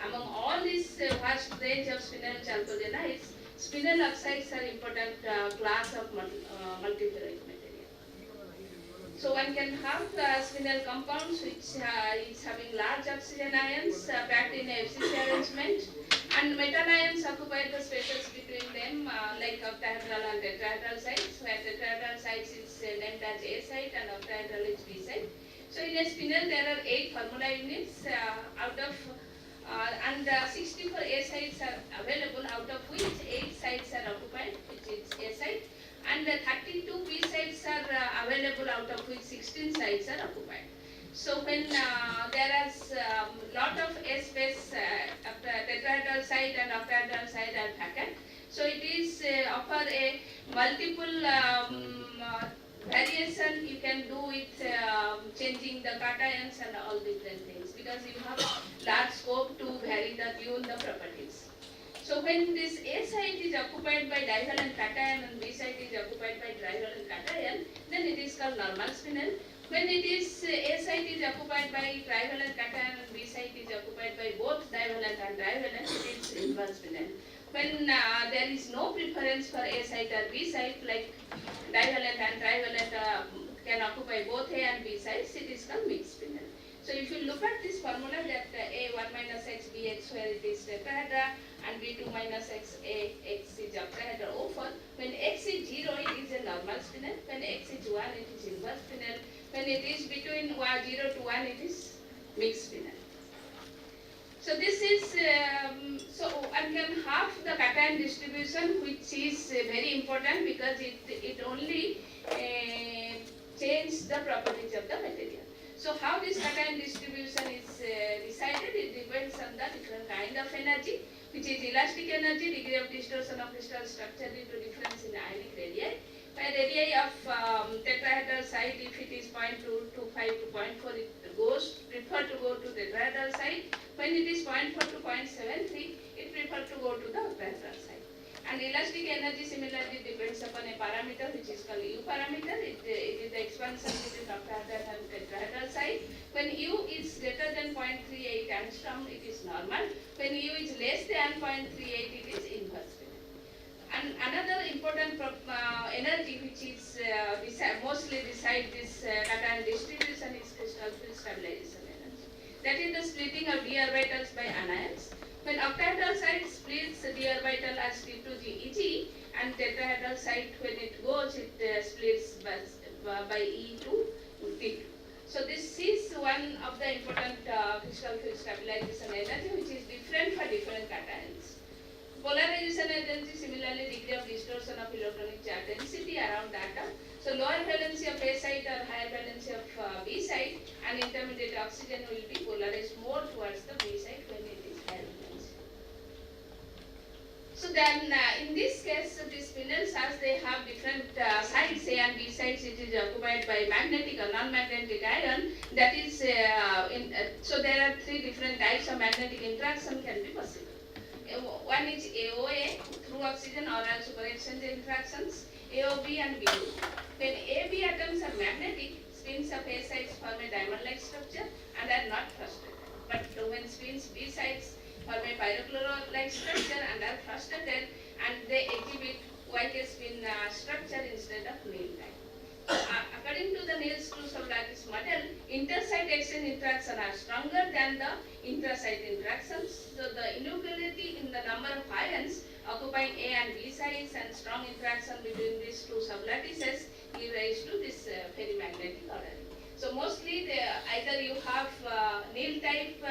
Among all these vast range of spinel chalcogenides, spinel oxides are important class of multiferroid material. So one can have spinel compounds which is having large oxygen ions packed in a FCC arrangement, and metal ions occupy the spaces between them like octahedral and tetrahedral sites, where tetrahedral sites is named as A site and octahedral is B site. So in a spinel there are 8 formula units out of and 64 A sites are available, out of which 8 sites are occupied, which is A site, and 32 B sites are available, out of which 16 sites are occupied. So when there is lot of A space, tetrahedral site and octahedral site are vacant, so it is offer a multiple variation you can do with changing the cations and all different things, because you have large scope to vary tune the properties. So when this A site is occupied by divalent cation and B site is occupied by trivalent cation, then it is called normal spinel. When it is A site is occupied by trivalent cation and B site is occupied by both divalent and trivalent, it is inverse spinel. When there is no preference for A site or B site, like divalent and trivalent can occupy both A and B sites, it is called mixed spinel. So if you look at this formula that A1 minus X Bx, where it is tetrahedra, and B2 minus X A X is octahedra O4, when X is 0 it is a normal spinel, when X is 1 it is inverse spinel, when it is between 0 to 1 it is mixed spinel. So this is, and then half the cation distribution, which is very important because it only changes the properties of the material. So how this cation distribution is decided, it depends on the different kind of energy, which is elastic energy, degree of distortion of crystal structure due to difference in ionic radii. By radii of tetrahedral site, if it is 0.225 to 0.4, it prefer to go to tetrahedral site. When it is 0.4 to 0.73, it prefer to go to the octahedral site. And elastic energy similarly depends upon a parameter which is called U parameter. It is the expansion between octahedral and tetrahedral site. When U is greater than 0.38 angstrom, it is normal. When U is less than 0.38, it is inverse. And another important energy which is mostly decide this cation distribution is crystal field stabilization energy. That is the splitting of d orbitals by anions. When octahedral site splits d orbital as T2g Eg, and tetrahedral site when it goes, it splits by E2 T2. So this is one of the important crystal field stabilization energy which is different for different cations. Polarization energy, similarly degree of distortion of electronic charge density around atom. So lower valency of A site or higher valency of B site, and intermediate oxygen will be polarized more towards the B site when it is higher valency. So then in this case, these spinels, as they have different sites, A and B sites, it is occupied by magnetic or non-magnetic ion. That is, so there are three different types of magnetic interaction can be possible. One is AOA through oxygen oral super exchange interactions, AOB and BOB. When AB atoms are magnetic, spins of A sites form a diamond-like structure and are not frustrated. But when spins B sites form a pyrochloro-like structure and are frustrated, and they exhibit YK spin structure instead of Neal type. According to the Niels-Cruz-Lattice model, intersite exchange interactions are stronger than the intrasite interactions. So the inequality in the number of ions occupying A and B sites and strong interaction between these two sublattices give rise to this ferrimagnetic ordering. So mostly either you have Neal type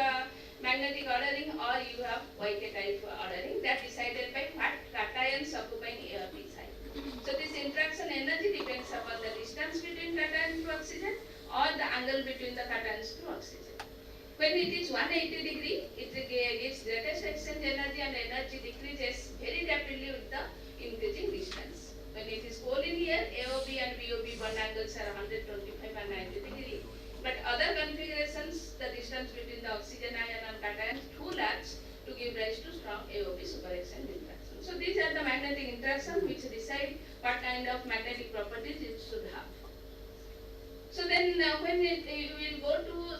magnetic ordering or you have YK type ordering, that decided by what cations occupying A or B site. So this interaction energy depends upon the distance between cation to oxygen or the angle between the cations to oxygen. When it is 180 degree, it gives greatest exchange energy and energy decreases very rapidly with the increasing distance. When it is collinear, AOB and BOB bond angles are 125 and 90 degree. But other configurations, the distance between the oxygen ion and cation is too large to give rise to strong AOB super exchange interaction. So these are the magnetic interactions which decide what kind of magnetic properties it should have. So then when you will go to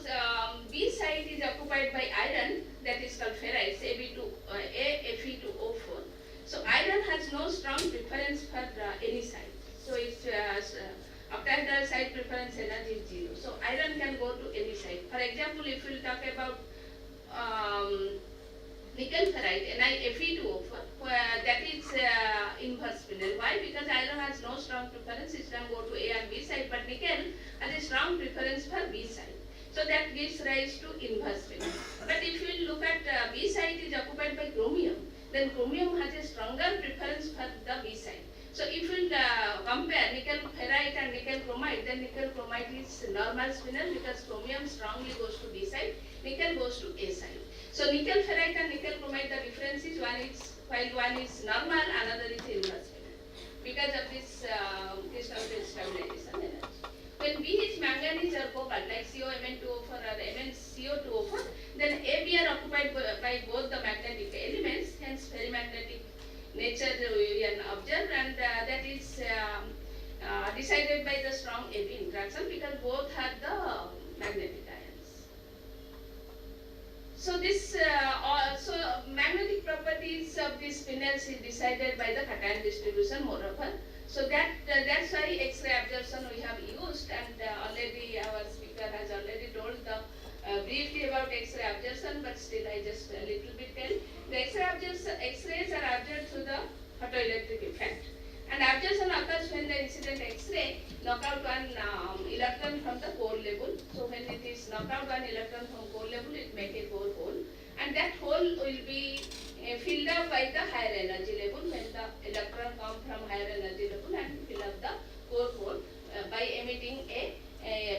B site is occupied by iron, that is called ferrites, Fe2O4. So iron has no strong preference for any site. So its octahedral site preference energy is 0. So iron can go to any site. For example, if we talk about nickel ferrite, Fe2O4, that is inverse spinel. Why? Because iron has no strong preference, it can go to A and B side, but nickel has a strong preference for B side. So that gives rise to inverse spinel. But if you look at B side is occupied by chromium, then chromium has a stronger preference for the B side. So if you compare nickel ferrite and nickel chromite, then nickel chromite is normal spinel because chromium strongly goes to B side, nickel goes to A side. So nickel ferrite and nickel chromite, the difference is while one is normal, another is inverse spinel because of this crystal field stabilization energy. When B is manganese or cobalt like COMn2O4 or MnCO2O4, then AB are occupied by both the magnetic elements, hence ferrimagnetic nature we can observe, and that is decided by the strong AB interaction because both have the magnetic ions. So this magnetic properties of these spinels is decided by the cation distribution moreover. So that's why X-ray absorption we have used, and already our speaker has already told the briefly about X-ray absorption, but still I just a little bit tell. The X-rays are observed through the photoelectric effect, and absorption occurs when the incident X-ray knock out one electron from the core level. So when it is knock out one electron from core level, it make a core hole, and that will be filled up by the higher energy level when the electron come from higher energy level and fill up the core hole by emitting a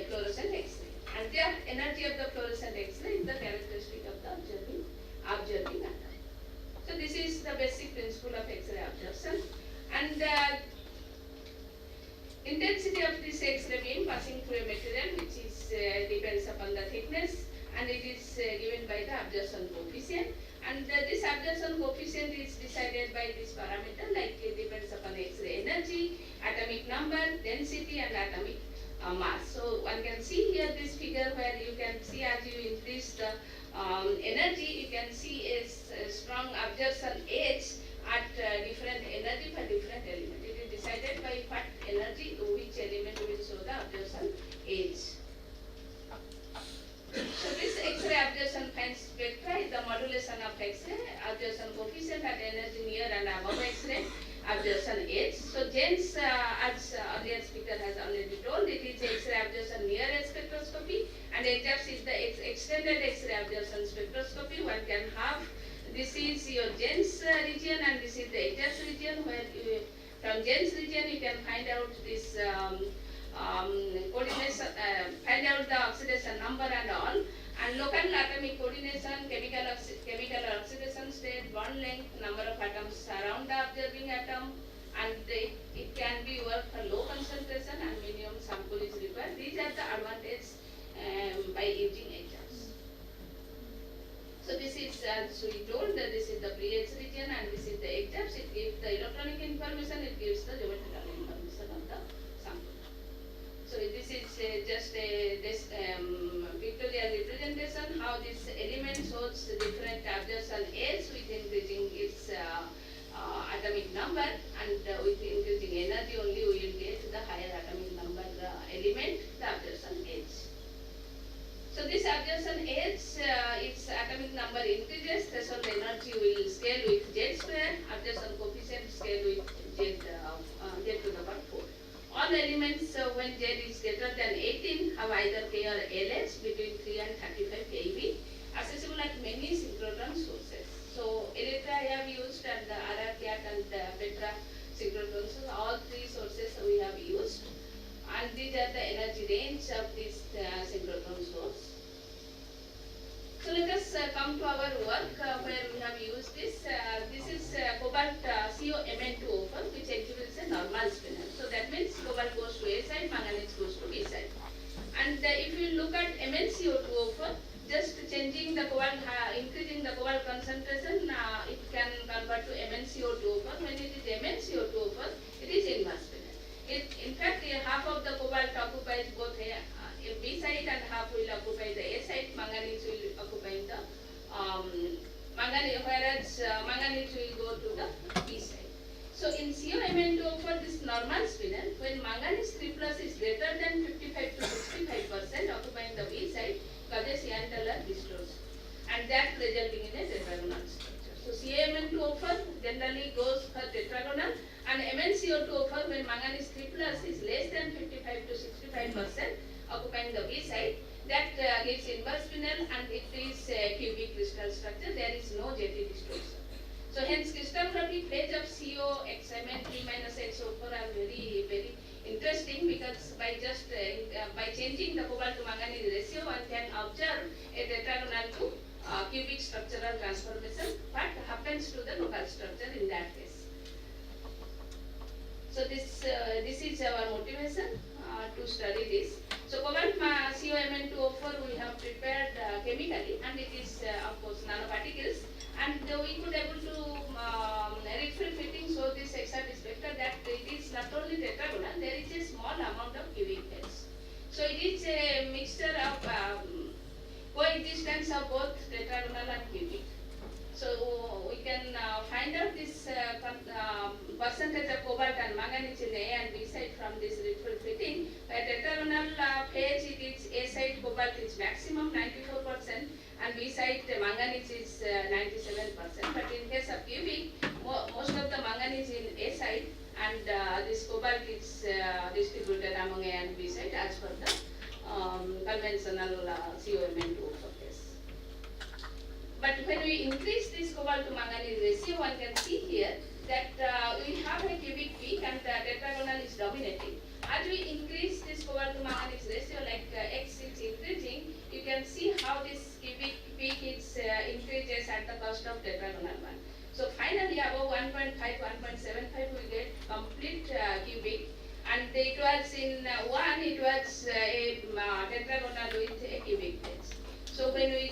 fluorescent X-ray. And the energy of the fluorescent X-ray is the characteristic of the observing atom. So this is the basic principle of X-ray absorption. And intensity of this X-ray beam passing through a material which is depends upon the thickness, and it is given by the absorption coefficient. And this absorption coefficient is decided by this parameter, like it depends upon X-ray energy, atomic number, density, and atomic mass. So one can see here this figure where you can see as you increase the energy, you can see a strong absorption edge at different energy for different element. It is decided by what energy, which element will show the absorption edge. So this X-ray absorption fine spectra is the modulation of X-ray absorption coefficient at energy near and above X-ray absorption edge. So James, as earlier speaker has already told, it is X-ray absorption near a spectroscopy, and EXAPS is the extended X-ray absorption spectroscopy. One can have, this is your James region and this is the EXAPS region, where from James region you can find out this coordination, find out the oxidation number and all, and local atomic coordination, chemical oxidation state, bond length, number of atoms around the observing atom, and it can be worked for low concentration and minimum sample is required. These are the advantages by using EXAPS. So this is, as we told, that this is the pre-X region and this is the EXAPS. It gives the electronic information, it gives the geometrical information of the sample. So this is just a pictorial representation how this element shows different absorption edge with increasing its atomic number, and with increasing energy only we will get the higher atomic number element, the absorption edge. So this absorption edge, its atomic number increases, threshold energy will scale with Z square, absorption coefficient scale with Z to the power 4. All elements when Z is greater than 18 have either K or LH between 3 and 35 keV, accessible at many synchrotron sources. So Electra I have used, and the RRCAT and Petra synchrotron, so all three sources we have used. And these are the energy range of this synchrotron source. So let us come to our work where we have used this. This is cobalt COMn2O4, which exhibits a normal spinel. So that means cobalt goes to A side, manganese goes to B side. And if you look at MnCO2O4, just changing the cobalt, increasing the cobalt concentration, it can convert to MnCO2O4. When it is MnCO2O4, it is inverse spinel. In fact, half of the cobalt occupies both a B side and half will occupy the A side. Manganese will occupy the whereas manganese will go to the B side. So in COMn2O4, this normal spinel, when manganese 3 plus is greater than 55 to 65% occupying the B side, causes ion-Teller distortion, and that resulting in a tetragonal structure. So COMn2O4 generally goes for tetragonal, and MnCO2O4, when manganese 3 plus is less than 55 to 65% occupying the B side, that gives inverse spinel, and it is a cubic crystal structure. There is no jetty distortion. So hence crystallographic phase of COXMn3-XO4 are very interesting, because by just by changing the cobalt to manganese ratio, one can observe a tetragonal to cubic structural transformation. What happens to the local structure in that case? So this is our motivation to study this. So cobalt COMn2O4 we have prepared chemically, and it is of course nanoparticles, and we could able to Ritzel fitting show this exact spectra that it is not only tetragonal, there is a small amount of cubic phase. So it is a mixture of coexistence of both tetragonal and cubic. So we can find out this percentage of cobalt and manganese in A and B side from this Ritzel fitting. Where tetragonal phase, it is A side cobalt is maximum 94%, and B side manganese is 97%. But in case of cubic, most of the manganese in A side, and this cobalt is distributed among A and B side as per the conventional COMn2O4 case. But when we increase this cobalt to manganese ratio, one can see here that we have a cubic peak and tetragonal is dominating. As we increase this cobalt to manganese ratio, like X is increasing, you can see how this cubic peak is increases at the cost of tetragonal one. So finally above 1.5, 1.75 we get complete cubic, and it was in 1 it was a tetragonal with a cubic phase. So when we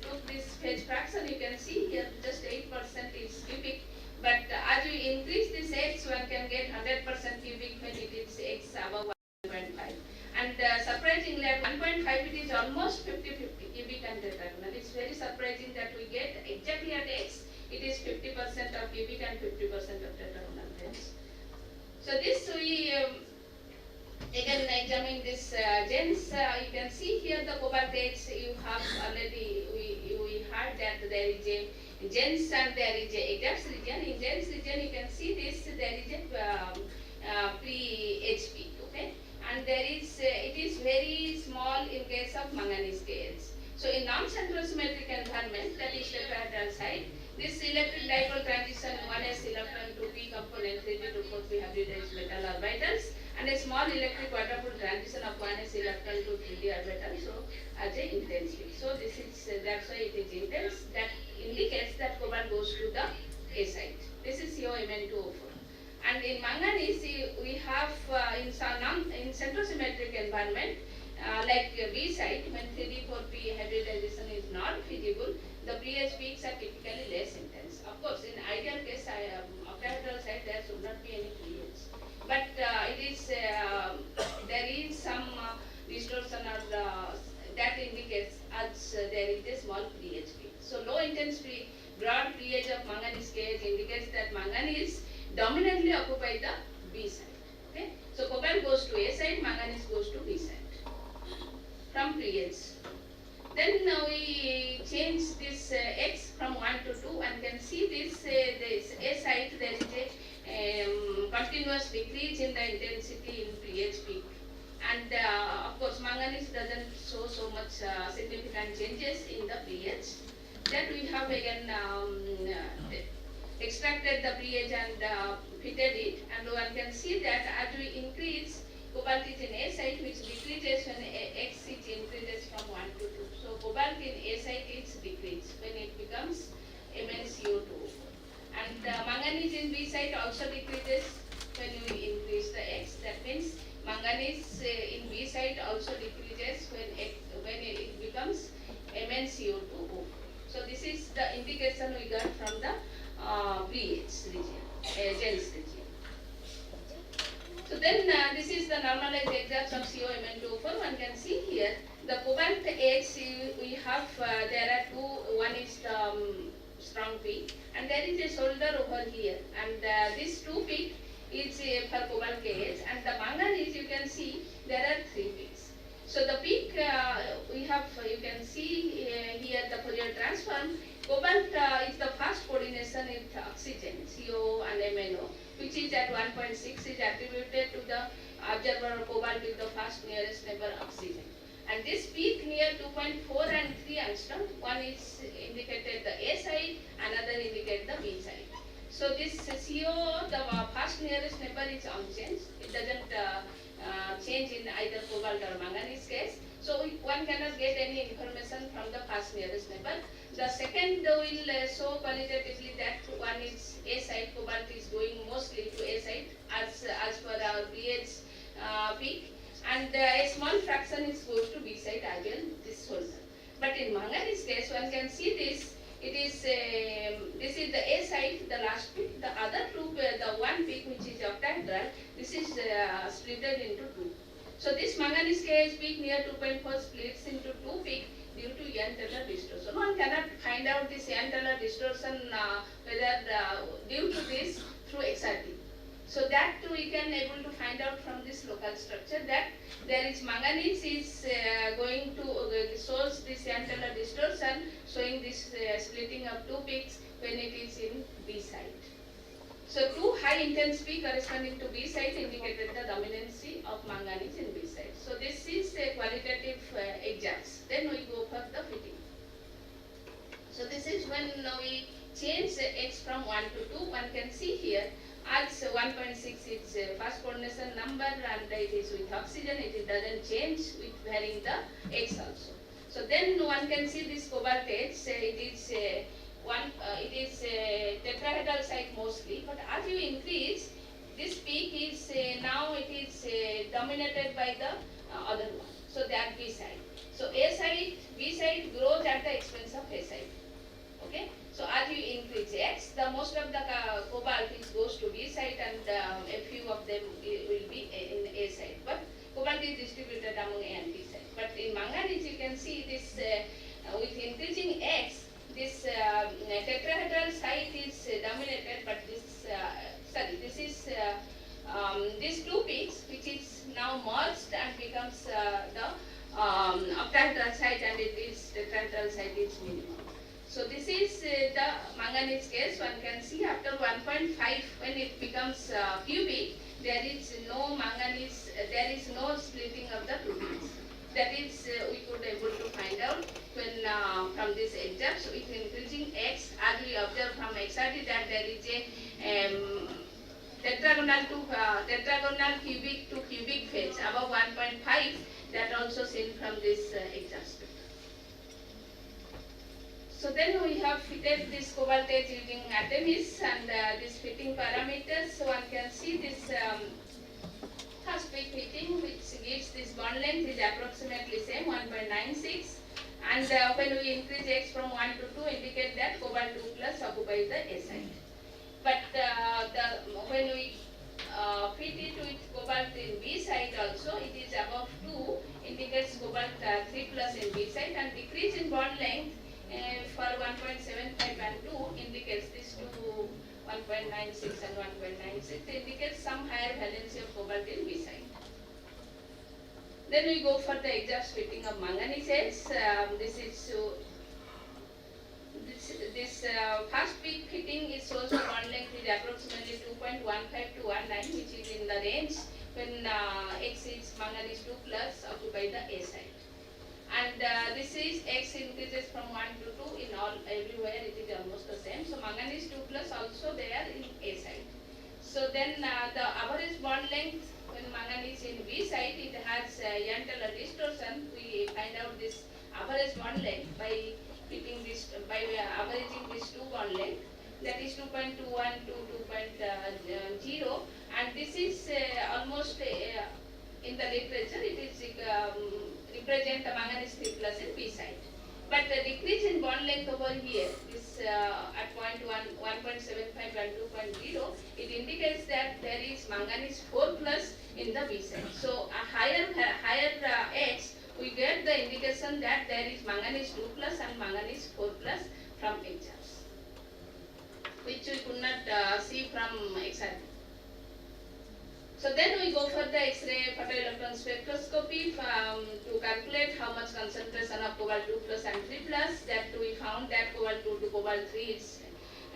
took this phase fraction, you can see here just 8% is cubic, but as we increase this X, one can get 100% cubic when it is X above 1.5. And surprisingly at 1.5 it is almost 50-50 cubic and tetragonal. It's very surprising that we get exactly at X, it is 50% of cubic and 50% of tetragonal phase. So this we again examine this gens. You can see here the cobalt H. You have already we heard that there is a gens and there is a EGAPS region. In gens region you can see this there is a pre-H peak, okay, and there is it is very small in case of manganese scales. So in non-centrosymmetric environment, that is tetrahedral side, this electric dipole transition 1s electron to p component 3d to 4p hybridized metal orbitals, and a small electric quadrupole transition of 1s electron to 3d orbital, so as a intense peak. So this is that's why it is intense. That indicates that cobalt goes to the A site. This is COMn2O4. And in manganese, we have in centrosymmetric environment, like B site, when 3D 4P hybridization is not feasible, the pH peaks are typically less intense. Of course, in ideal case, octahedral site there should not be any pH, but it is there is some distortion or that indicates as there is a small pH peak. So low intensity broad pH of manganese cage indicates that manganese dominantly occupy the B site. Okay, so cobalt goes to A site, manganese goes to B site from pH. Then we change this X from 1 to 2 and can see this A site there is a continuous decrease in the intensity in pH peak, and of course manganese doesn't show so much significant changes in the pH. Then we have again extracted the pH and fitted it, and one can see that as we increase, cobalt is in A site which decreases when X is increases from 1 to 2. So cobalt in A site is decreased when it becomes MnCO2. And manganese in B site also decreases when we increase the X. That means manganese in B site also decreases when it becomes MnCO2. So this is the indication we got from the pH region, gens region. So then this is the normalized exams of COMn2O4. One can see here the cobalt H we have there are two. One is strong peak and there is a shoulder over here, and this 2 peak is for cobalt KH, and the manganese you can see there are 3 peaks. So the peak we have you can see here the Fourier transform. Cobalt is the fast coordination with oxygen, CO and MnO, which is at 1.6 is attributed to the observer cobalt with the fast nearest neighbor oxygen. And this peak near 2.4 and 3 angstrom, one is indicated the A side, another indicate the B side. So this CO, the fast nearest neighbor is unchanged. It doesn't change in either cobalt or manganese case. So one cannot get any information from the fast nearest neighbor. The second will show qualitatively that one is A side, cobalt is going mostly to A side as per our pH peak, and a small fraction is goes to B side as well, this shoulder. But in manganese case, one can see this. It is this is the A side, the last peak. The other two, the one peak which is octahedral, this is splitted into 2. So this manganese case peak near 2.4 splits into 2 peak due to Young-Taylor distortion. One cannot find out this Young-Taylor distortion whether due to this through XRT. So that we can able to find out from this local structure that there is manganese is going to shows this Young-Taylor distortion, showing this splitting of 2 peaks when it is in B site. So 2 high intense peak corresponding to B site indicated the dominancy of manganese in B site. So this is a qualitative exams. Then we go for the fitting. So when we change X from 1 to 2, one can see here as 1.6 is first coordination number and it is with oxygen, it doesn't change with varying the X also. So then one can see this cobalt H, it is tetrahedral site mostly, but as you increase, this peak is now it is dominated by the other one. So that B side. So A side, B side grows at the expense of A side. Okay. So as you increase X, the most of the cobalt goes to B side and a few of them will be in A side. But cobalt is distributed among A and B side. But in manganese you can see this with increasing X, this tetrahedral site is dominated, but this this is these two peaks which is now merged and becomes the octahedral site, and it is tetrahedral site is minimum. So this is the manganese case. One can see after 1.5 when it becomes cubic, there is no manganese, there is no splitting of the two peaks. That is we could able to find out when from this exams with increasing X, as we observe from XRD that there is a tetragonal cubic to cubic phase above 1.5, that also seen from this exams. So then we have fitted this cobalt H using Artemis and this fitting parameters. So one can see this first peak fitting which gives this bond length is approximately same 1.96, and when we increase X from 1 to 2 indicate that cobalt 2 plus occupies the A site. But when we fit it with cobalt in B site also, it is above 2 indicates cobalt 3 plus in B site, and decrease in bond length for 1.75 and 2 indicates this to 1.96 and 1.96 indicates some higher valency of cobalt in B site. Then we go for the exact fitting of manganese H. This is this first peak fitting is also bond length is approximately 2.15 to 19, which is in the range when X is manganese 2 plus occupy the A site. And this is X increases from 1 to 2 in all everywhere, it is almost the same. So manganese 2 plus also there in A site. So then the average bond length when manganese in B site, it has Yantala distortion. We find out this average bond length by fitting this by averaging this two bond length, that is 2.21 to 2.0, and this is almost in the literature it is represent the manganese 3 plus in B site. But the decrease in bond length over here, this at 1.75 and 2.0, it indicates that there is manganese 4 plus in the B site. So a higher X, we get the indication that there is manganese 2 plus and manganese 4 plus from exams, which we could not see from XRD. So then we go for the X-ray photoelectron spectroscopy to calculate how much concentration of cobalt 2 plus and 3 plus. That we found that cobalt 2 to cobalt 3 is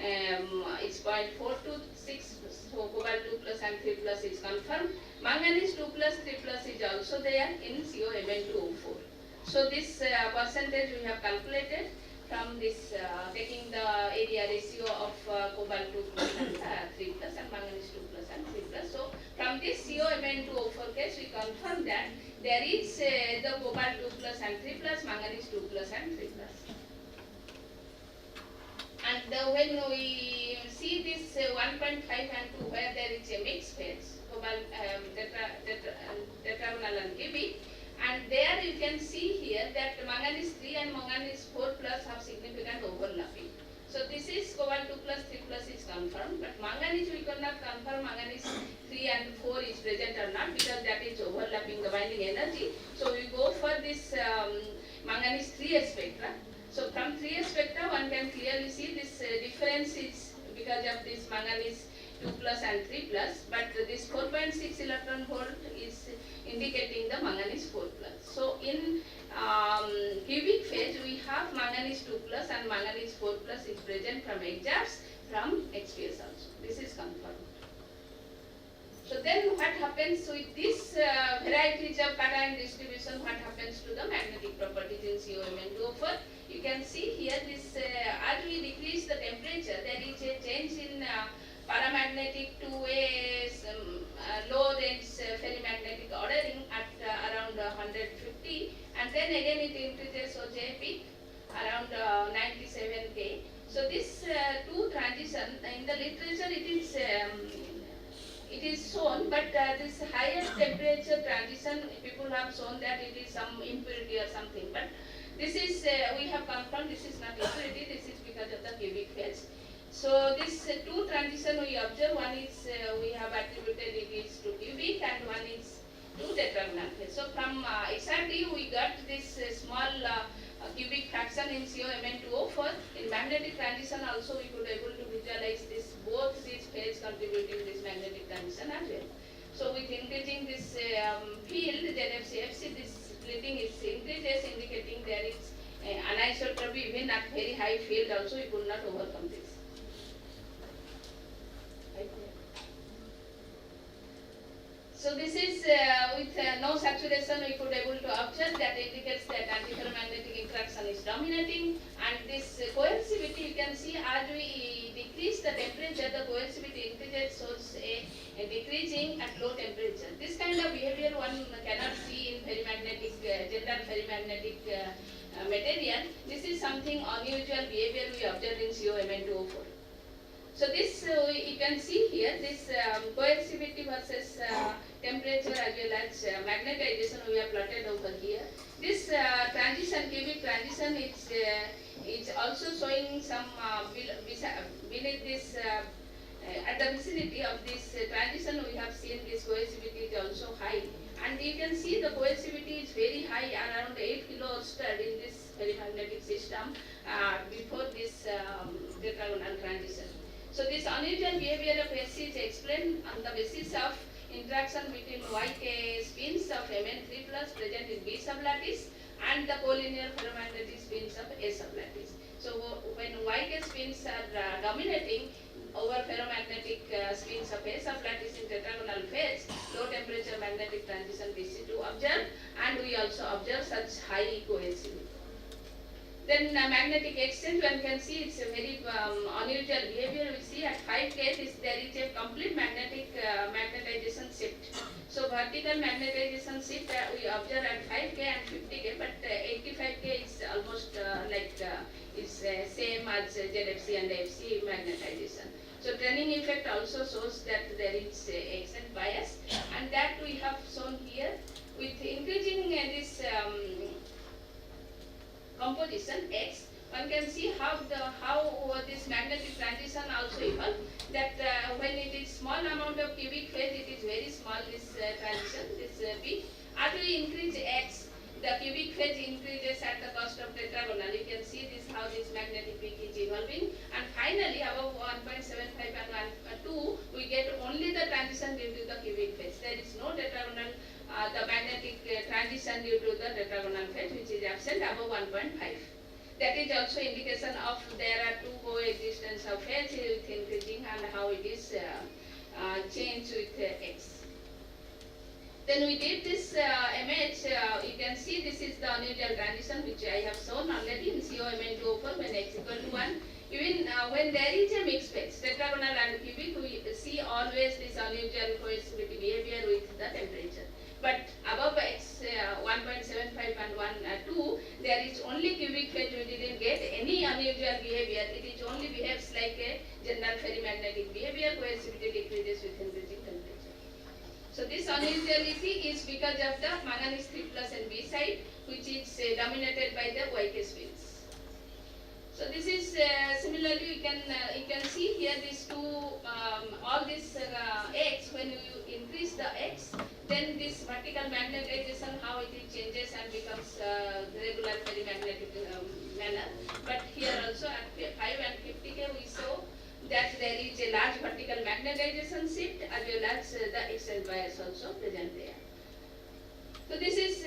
0.426. So cobalt 2 plus and 3 plus is confirmed. Manganese 2 plus 3 plus is also there in COMn2O4. So this percentage we have calculated from this taking the area ratio of cobalt 2 plus and 3 plus and manganese 2 plus and 3 plus. So from this COMn2O4 case we confirm that there is the cobalt 2 plus and 3 plus, manganese 2 plus and 3 plus. And when we see this 1.5 and 2 where there is a mixed phase, cobalt tetragonal and cubic, and there you can see here that manganese 3 and manganese 4 plus have significant overlapping. So this is cobalt 2 plus 3 plus is confirmed, but manganese we cannot confirm manganese 3 and 4 is present or not because that is overlapping the binding energy. So we go for this manganese 3 spectra. So from 3 spectra one can clearly see this difference is because of this manganese 2 plus and 3 plus, but this 4.6 electron volt is indicating the manganese 4 plus. So in cubic phase we have manganese 2 plus and manganese 4 plus is present from exams, from XPS also. This is confirmed. So then what happens with this varieties of cation distribution, what happens to the magnetic properties in COMn2O4? You can see here this as we paramagnetic to a low range ferrimagnetic ordering at around 150, and then again it increases OJ peak around 97K. So this two transition in the literature it is shown, but this higher temperature transition, people have shown that it is some impurity or something. But this is, we have confirmed this is not impurity, this is because of the cubic phase. So this two transition we observe, one is we have attributed it is to cubic and one is to tetragonal phase. So from XRD we got this small cubic fraction in COMn2O4. In magnetic transition also we could able to visualize this, both these phases contributing this magnetic transition as well. So with increasing this field, ZFCFC, this splitting is increases, indicating there is anisotropy even at very high field also we could not overcome this. So this is with no saturation we could able to observe, that indicates that antiferromagnetic interaction is dominating, and this coercivity you can see as we decrease the temperature, the coercivity increases, shows a decreasing at low temperature. This kind of behavior one cannot see in ferrimagnetic, general ferrimagnetic material. This is something unusual behavior we observed in COMn2O4. So this you can see here, this coercivity versus temperature as well as magnetization we have plotted over here. This transition, cubic transition, is also showing some beneath this, at the vicinity of this transition we have seen this coercivity is also high. And you can see the coercivity is very high, around 8 kilostud in this ferrimagnetic system before this tetragonal transition. So this unusual behavior of SC is explained on the basis of interaction between YK spins of Mn3 plus present in B sublattice and the collinear ferromagnetic spins of A sublattice. So when YK spins are dominating over ferromagnetic spins of A sublattice in tetragonal phase, low temperature magnetic transition we see to observe, and we also observe such high coercivity. Then magnetic exchange, one can see it's a very unusual behavior. We see at 5K there is a complete magnetic magnetization shift. So vertical magnetization shift we observe at 5K and 50K, but 85K is almost is same as ZFC and FC magnetization. So training effect also shows that there is exchange bias, and that we have shown here with increasing this composition X. One can see how this magnetic transition also evolve. That when it is small amount of cubic phase, it is very small this transition, this peak. As we increase X, the cubic phase increases at the cost of tetragonal. You can see this how this magnetic peak is evolving, and finally above 1.75 and 2, we get only the transition due to the cubic phase. There is no tetragonal, the magnetic transition due to the tetragonal phase, which is absent above 1.5. That is also indication of there are two coexistence of phase with increasing and how it is changed with X. Then we did this image, you can see this is the unusual transition which I have shown already in COMn2O4 when X equal to 1. Even when there is a mixed phase, tetragonal and cubic, we see always this unusual coercivity behavior with the temperature. But above X 1.75 and 2, there is only cubic phase, we didn't get any unusual behavior. It is only behaves like a general ferrimagnetic behavior, coercivity decreases with increasing temperature. So this unusuality is because of the manganese 3 plus and B side, which is dominated by the YK spins. So this is similarly you can see here these two all this X, when you increase the X, then this vertical magnetization how it changes and becomes regular ferrimagnetic manner. But here also at 5 and 50K we saw that there is a large vertical magnetization shift as well as the exchange bias also present there. So this is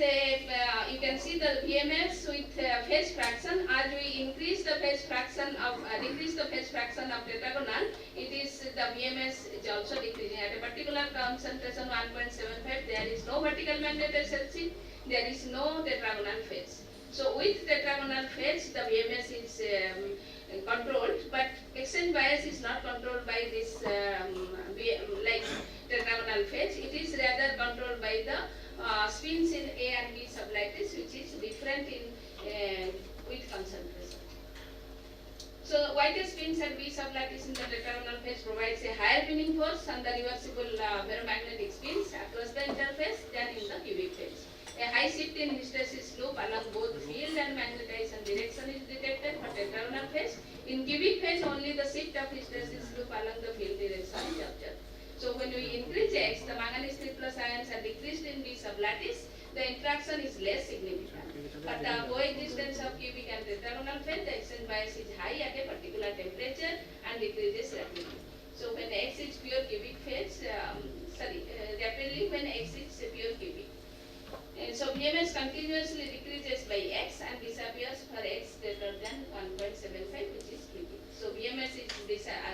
you can see the VMS with phase fraction. As we increase the phase fraction of decrease the phase fraction of tetragonal, it is the VMS is also decreasing at a particular concentration 1.75. There is no vertical magnetization shift. There is no tetragonal phase. So with tetragonal phase, the VMS is controlled, but exchange bias is not controlled by this like tetragonal phase. It is rather controlled by the spins in A and B sublattice, which is different in with concentration. So whiter spins and B sublattice in the tetragonal phase provides a higher pinning force and the reversible ferromagnetic spins across the interface than in the cubic phase. A high shift in hysteresis loop along both field and magnetization direction is detected for tetragonal phase. In cubic phase, only the shift of hysteresis loop along the field direction is observed. So when we increase X, the manganese 3+ ions are decreased in B sublattice, the interaction is less significant. But the coexistence of cubic and tetragonal phase, the exchange bias is high at a particular temperature and decreases rapidly. So when X is pure cubic phase, rapidly when X is pure cubic. So BMS continuously decreases by X and disappears for X greater than 1.75, which is cubic. So BMS is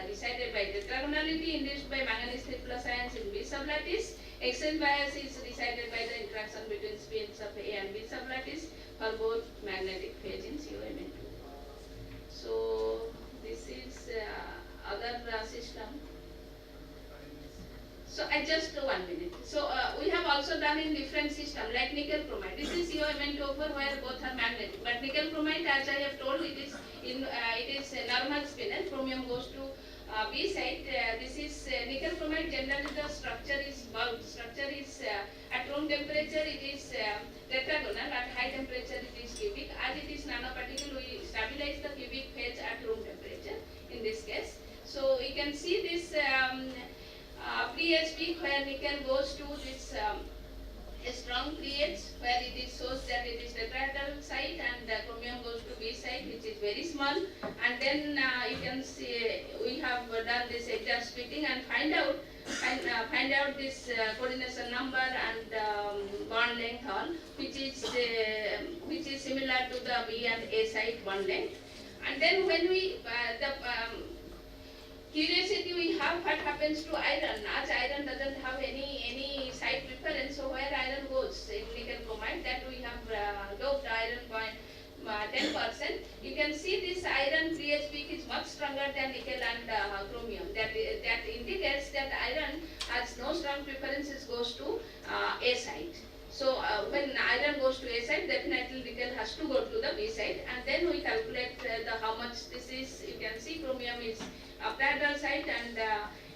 decided by tetragonality induced by manganese 3+ ions in B sublattice. Exchange bias is decided by the interaction between spins of A and B sublattice for both magnetic phase in COMN2. So this is other system. So I just 1 minute. So we have also done in different system like nickel chromite. This is COMN2 where both are magnetic. But nickel chromite, as I have told, it is a normal spinel. Chromium goes to B side. This is nickel chromite. Generally, the structure is bulk. Structure is at room temperature it is tetragonal. At high temperature it is cubic. As it is nanoparticle, we stabilize the cubic phase at room temperature. In this case, so we can see this. Pre-H where nickel goes to this a strong pre-H where it is shows that it is tetrahedral site and chromium goes to B site which is very small, and then you can see we have done this exact splitting and find out this coordination number and bond length all which is similar to the B and A site bond length, and then when we curiosity we have what happens to iron. As iron doesn't have any site preference, so where iron goes in nickel chromite, that we have doped iron 10%. You can see this iron pH peak is much stronger than nickel and chromium. That indicates that iron has no strong preferences, goes to A site. So when iron goes to A side, definitely nickel has to go to the B side, and then we calculate how much this is. You can see chromium is octahedral side and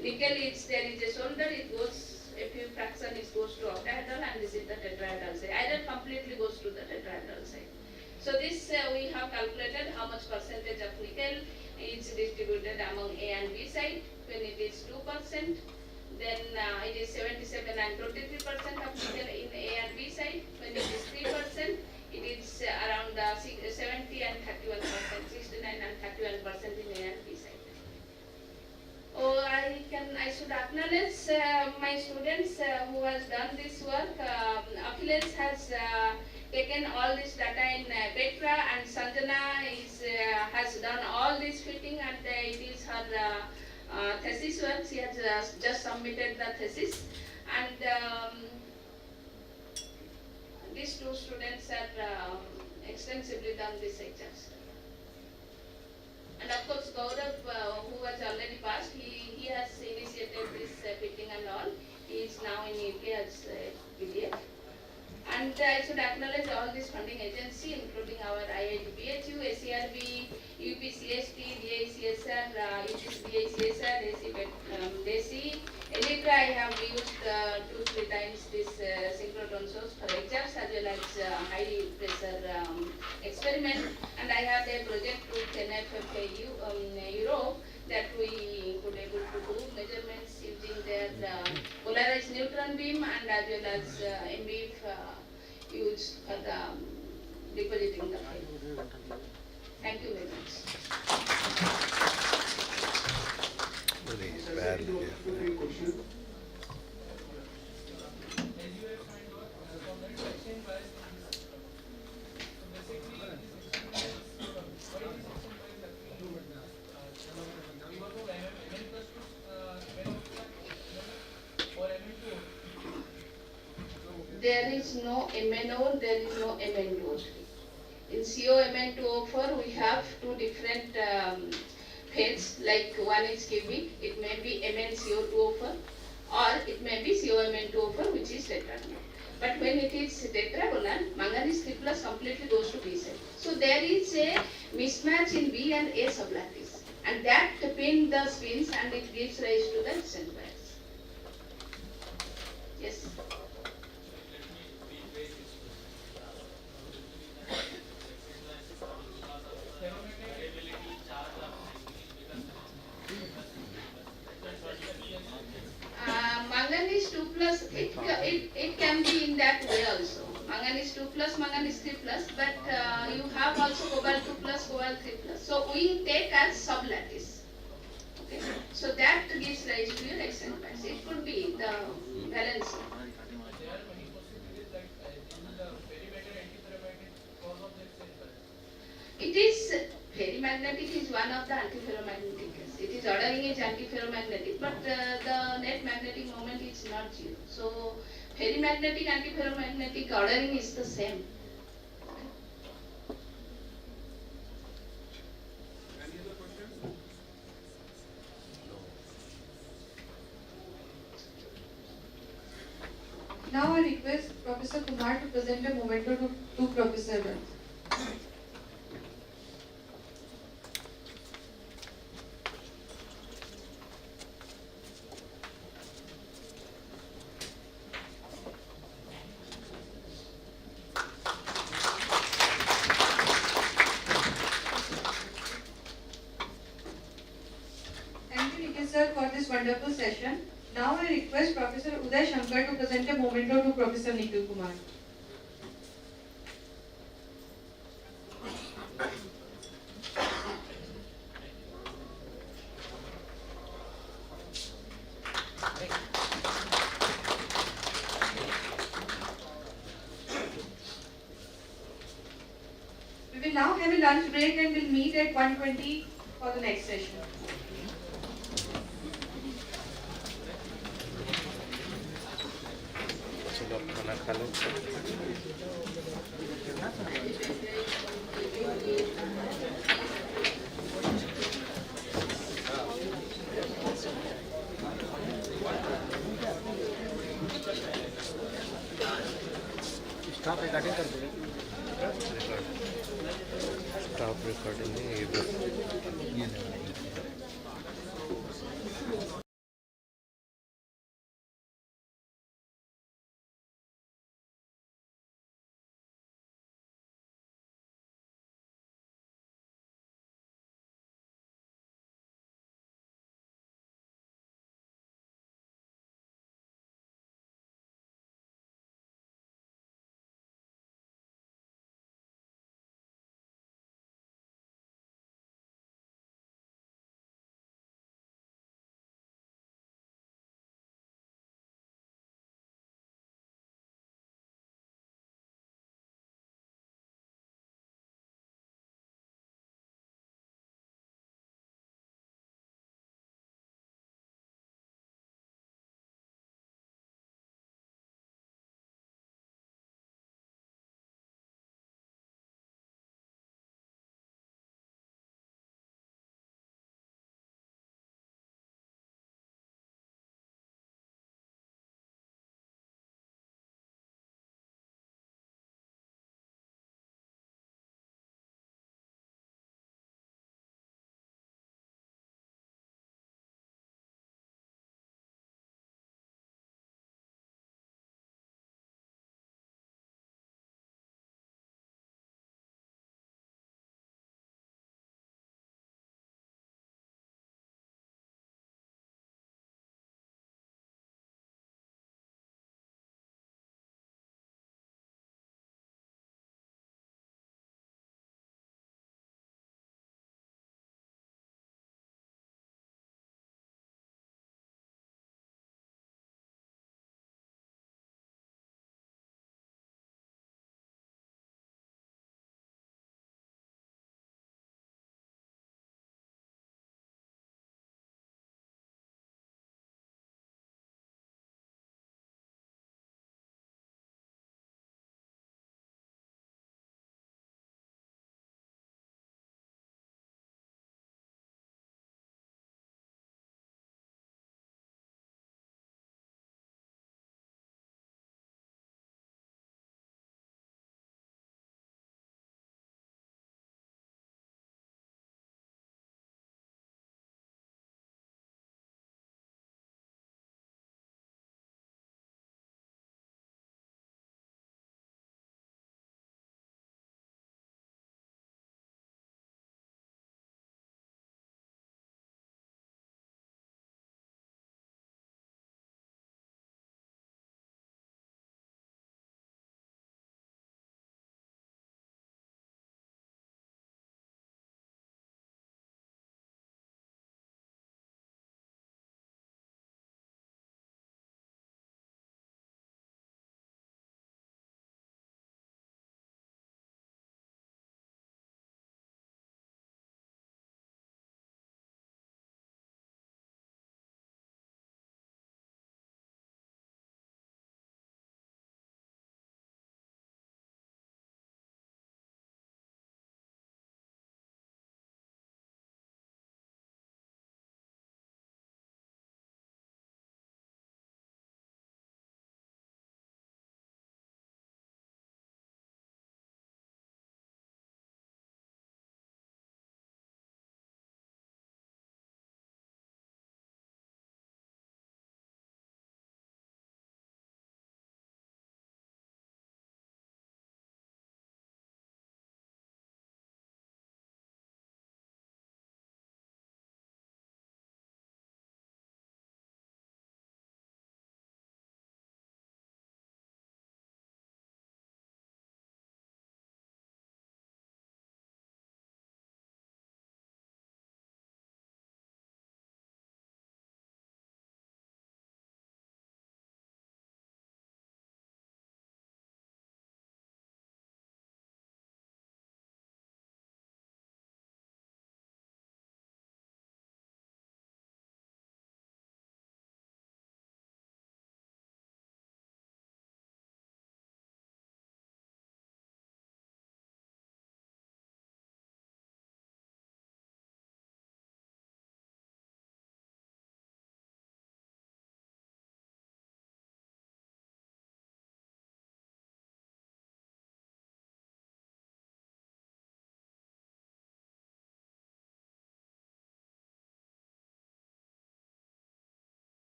nickel is there is a shoulder. It goes a few fraction. It goes to octahedral, and this is the tetrahedral side. Iron completely goes to the tetrahedral side. So this we have calculated how much percentage of nickel is distributed among A and B side. When it is 2%. Then it is 77 and 23% of nickel in A and B side. When it is 3%, it is around 70 and 31%, 69 and 31% in A and B side. Oh, I should acknowledge my students who has done this work. Affiliates has taken all this data in Petra, and Sanjana has done all this fitting, and it is her thesis work. She has just submitted the thesis, and these two students are extensively done this exercise. And of course Gaurav, who has already passed, he has initiated this fitting and all. He is now in UK as PDF. And I should acknowledge all this funding agency, including our IIT BHU, ACRB, UPCST, DICSR, UPCSR, DESI, ELITRA. I have used 2-3 times this synchrotron source for exams as well as high pressure experiment. And I had a project with NFFAU Europe that we could able to do measurements using their polarized neutron beam and as well as MBF used for the depositing the field. Thank you very much. There is no MNO, there is no MN203. In COMN204, we have two different phase, like 1 inch cubic, it may be MnCO2O4 or it may be COMn2O4, which is tetragonal. But when it is tetragonal, manganese 3 plus completely goes to B cell. So there is a mismatch in B and A sublattice, and that pin the spins and it gives rise to the descent bias. Yes. Manganese 2 plus, it can be in that way also. Manganese 2 plus, manganese 3 plus, but you have also cobalt 2 plus, cobalt 3 plus. So we take as sublattice. Okay. So that gives rise to your extent bias. It could be the valence. It is ferrimagnetic is one of the antiferromagnetic gas. It is ordering is antiferromagnetic, but the net magnetic moment is not zero. So ferrimagnetic antiferromagnetic ordering is the same. Any other questions? Now I request Professor Kumar to present a memento to Professor Raj. Thank you, Nikhil sir, for this wonderful session. Now I request Professor Uday Shankar to present a memento to Professor Nikhil Kumar. We will now have a lunch break and will meet at 1:20 for the next session. चलो खाना खा लो stop recording कर दो stop recording ये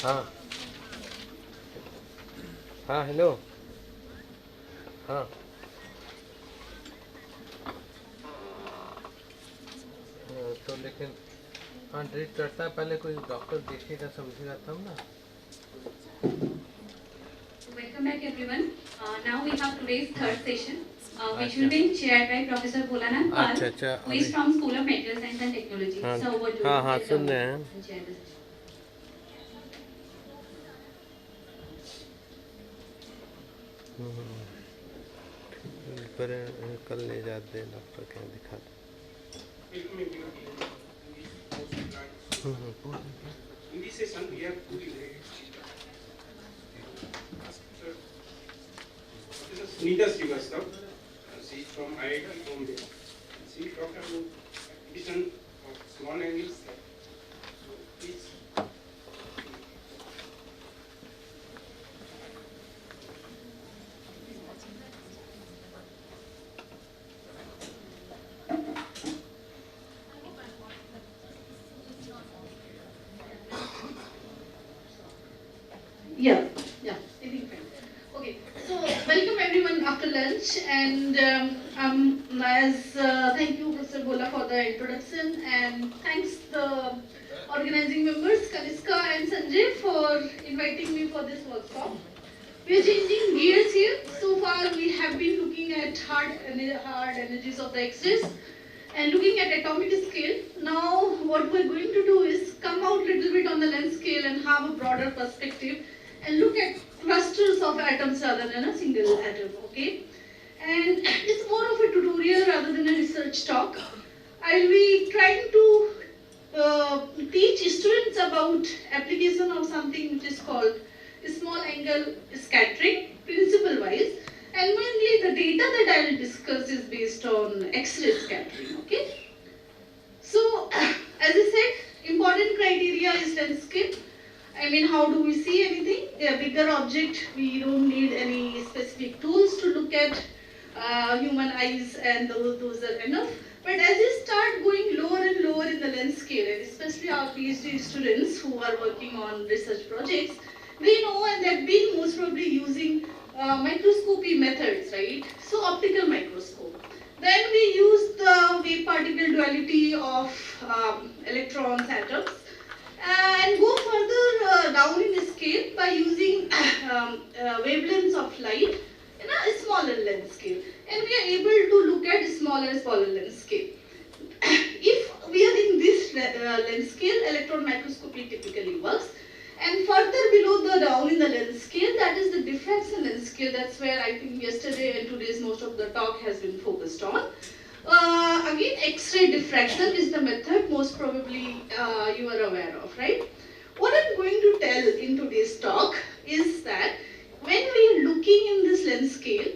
हाँ हाँ hello हाँ तो लेकिन हाँ ड्रिप करता है पहले कोई डॉक्टर देखेगा समझेगा तब ना. Welcome back everyone. Now we have today's third session, which will be chaired by Professor Bholanand Pal, who is from School of Material Science and Technology. So over to you. हाँ सुन रहे हैं. Chair this. पर कल ले जाते हैं doctor के यहाँ दिखाते. In this session, we have two This is Sunita Srivastava. She is from IIT Bombay. She talked about application of small angles. Please. Yeah, I think fine. Okay, so welcome everyone after lunch, and thank you Professor Bola for the introduction, and thanks the organizing members Kaniska and Sanjay for inviting me for this workshop. We are changing gears here. So far we have been looking at hard energies of the X-rays and looking at atomic scale. Now what we are going to do is come out a little bit on the length scale and have a broader perspective and look at clusters of atoms rather than a single atom, okay? And it's more of a tutorial rather than a research talk. I'll be trying to teach students about application of something which is called small angle scattering, principle wise, and mainly the data that I will discuss is based on X-ray scattering, okay? So, as I said, important criteria is length scale. I mean, how do we see anything? A bigger object, we don't need any specific tools to look at human eyes, and those are enough. But as you start going lower and lower in the length scale, and especially our PhD students who are working on research projects, they know and they've been most probably using microscopy methods, right? So optical microscope. Then we use the wave particle duality of electrons, atoms, and go further down in scale by using wavelengths of light in a smaller length scale, and we are able to look at smaller length scale. If we are in this length scale, electron microscopy typically works, and further below the down in the length scale, that is the diffraction length scale. That's where I think yesterday and today's most of the talk has been focused on. Again, X-ray diffraction is the method most probably you are aware of, right? What I'm going to tell in today's talk is that when we are looking in this length scale,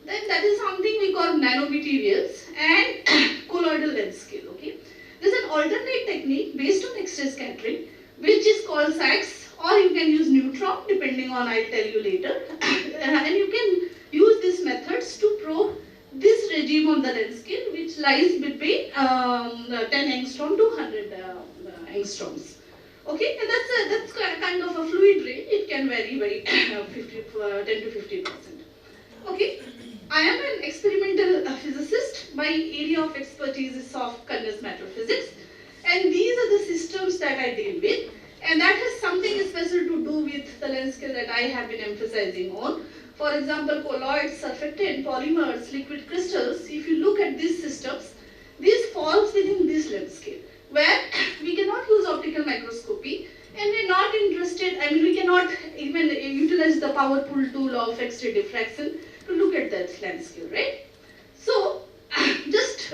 then that is something we call nanomaterials and colloidal length scale, okay? There's an alternate technique based on X-ray scattering, which is called SAX, or you can use neutron, depending on, I'll tell you later. And you can use these methods to probe this regime on the length scale, which lies between 10 angstrom to 100 angstroms. Okay, and that's kind of a fluid range. It can vary by 10 to 50%. Okay, I am an experimental physicist. My area of expertise is soft condensed matter physics, and these are the systems that I deal with, and that has something special to do with the length scale that I have been emphasizing on. For example, colloids, surfactant, polymers, liquid crystals. If you look at these systems, this falls within this length scale, where we cannot use optical microscopy, and we're not interested, I mean, we cannot even utilize the powerful tool of X-ray diffraction to look at that length scale, right? So, just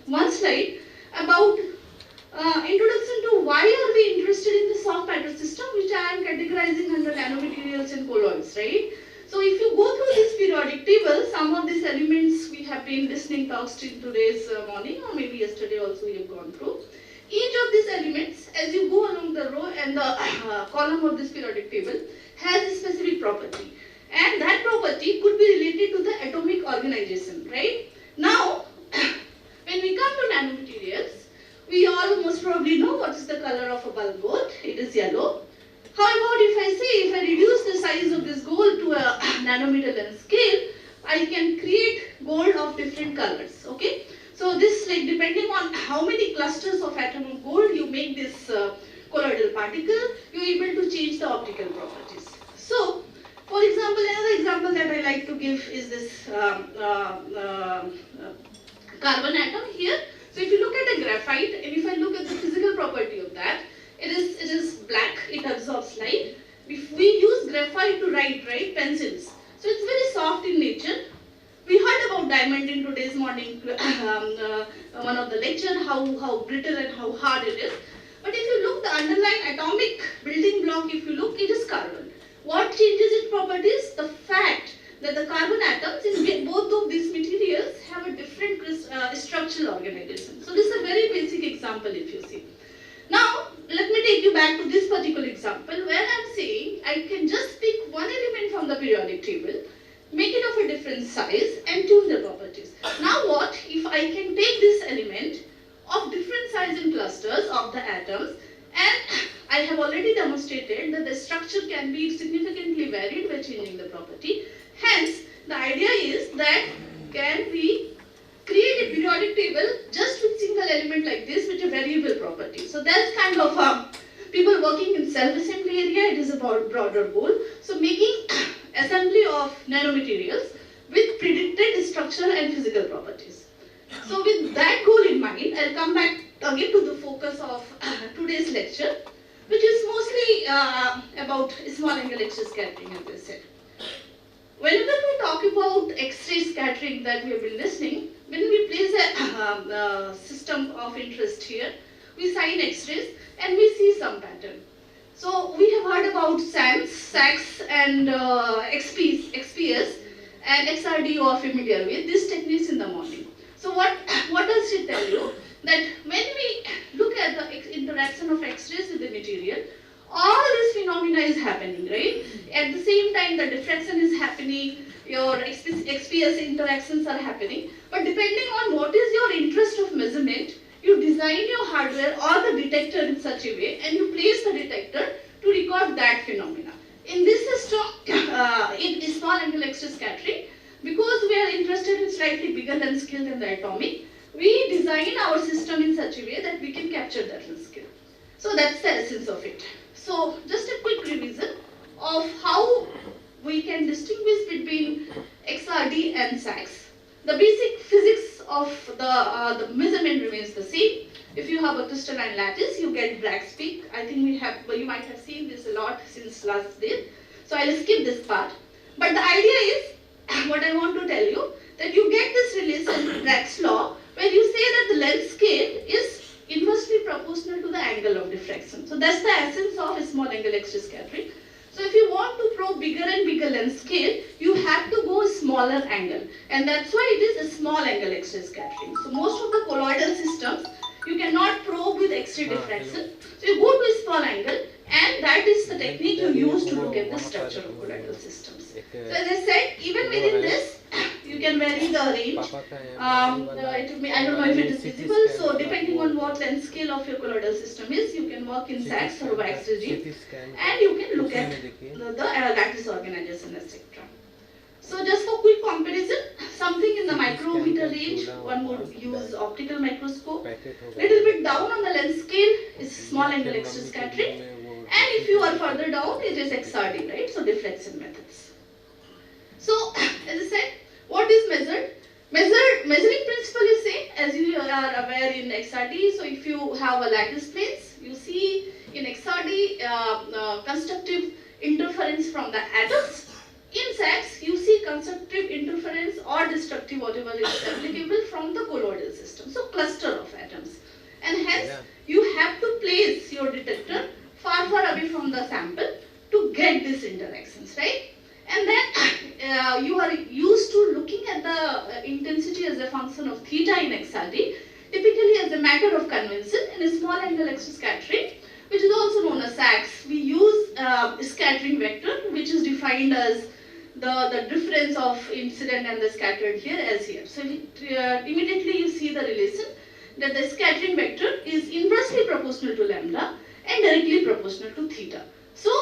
one slide about introduction to why are we interested in the soft matter system, which I am categorizing under nanomaterials and colloids, right? So if you go through this periodic table, some of these elements we have been listening talks to today's morning, or maybe yesterday also we have gone through. Each of these elements, as you go along the row and the column of this periodic table, has a specific property. And that property could be related to the atomic organization, right? Now, when we come to nanomaterials, we all most probably know what is the color of a bulb board. It is yellow. How about if I reduce the size of this gold to a nanometer length scale, I can create gold of different colors, okay? So this, like, depending on how many clusters of atom of gold you make this colloidal particle, you're able to change the optical properties. So, for example, another example that I like to give is this carbon atom here. So if you look at a graphite, and if I look at the physical property of that, it is black, it absorbs light. If we use graphite to write pencils, so it's very soft in nature. We heard about diamond in today's morning, one of the lecture, how brittle and how hard it is. But if you look the underlying atomic building block, if you look, it is carbon. What changes its properties? The fact that the carbon atoms in both of these materials have a different structural organization. So this is a very basic example if you see. Now, let me take you back to this particular example where I am saying I can just pick one element from the periodic table, make it of a different size and tune the properties. Now what if I can take this element of different size and clusters of the atoms, and I have already demonstrated that the structure can be significantly varied by changing the property. Hence, the idea is that can we create a periodic table just with single element like this with a variable property. So that's kind of people working in self-assembly area, it is a broader goal. So making assembly of nanomaterials with predicted structural and physical properties. So with that goal in mind, I'll come back again to the focus of today's lecture, which is mostly about small angle X-ray scattering, as I said. Whenever we talk about X-ray scattering that we have been listening, when we place a system of interest here, we sign X-rays and we see some pattern. So we have heard about SACS and XPS and XRD you are familiar with these techniques in the morning. So what does it tell you? That when we look at the interaction of X-rays with the material, all this phenomena is happening, right? At the same time, the diffraction is happening, your XPS interactions are happening. But depending on what is your interest of measurement, you design your hardware or the detector in such a way, and you place the detector to record that phenomena. In this system, in small angle X-ray scattering, because we are interested in slightly bigger length scale than the atomic, we design our system in such a way that we can capture that length scale. So that's the essence of it. So just a quick revision of how we can distinguish between XRD and SACS. The basic physics of the measurement remains the same. If you have a crystalline lattice, you get Bragg's peak. I think you might have seen this a lot since last day. So I'll skip this part. But the idea is, what I want to tell you, that you get this relation, Bragg's law, where you say that the length scale is inversely proportional to the angle of diffraction. So that's the essence of small angle X-ray scattering. So if you want to probe bigger and bigger length scale, you have to go smaller angle. And that's why it is a small angle X-ray scattering. So most of the colloidal systems, you cannot probe with X-ray diffraction. So you go to a small angle, and that is the technique you use to look at the structure of colloidal systems. So as I said, even within this, you can vary the range. I don't know if it is visible. So depending on what length scale of your colloidal system is, you can work in SACS or wax regime, and you can look at the lattice organization, etc. So just for quick comparison, something in the micrometer range, one would use optical microscope. Little bit down on the length scale is small angle X-ray scattering, and if you are further down, it is XRD, right? So diffraction methods. So as I said, what is measured? Measuring principle is same as you are aware in XRD. So if you have a lattice planes, you see in XRD constructive interference from the atoms. In SACS, you see constructive interference or destructive, whatever is applicable, from the colloidal system. So cluster of atoms. And hence, you have to place your detector far away from the sample to get these interactions, right? And then you are used to looking at the intensity as a function of theta in XRD, typically as a matter of convention. In a small angle X-ray scattering, which is also known as SACS, we use scattering vector, which is defined as the difference of incident and the scattered here as here. So immediately you see the relation that the scattering vector is inversely proportional to lambda and directly proportional to theta. So,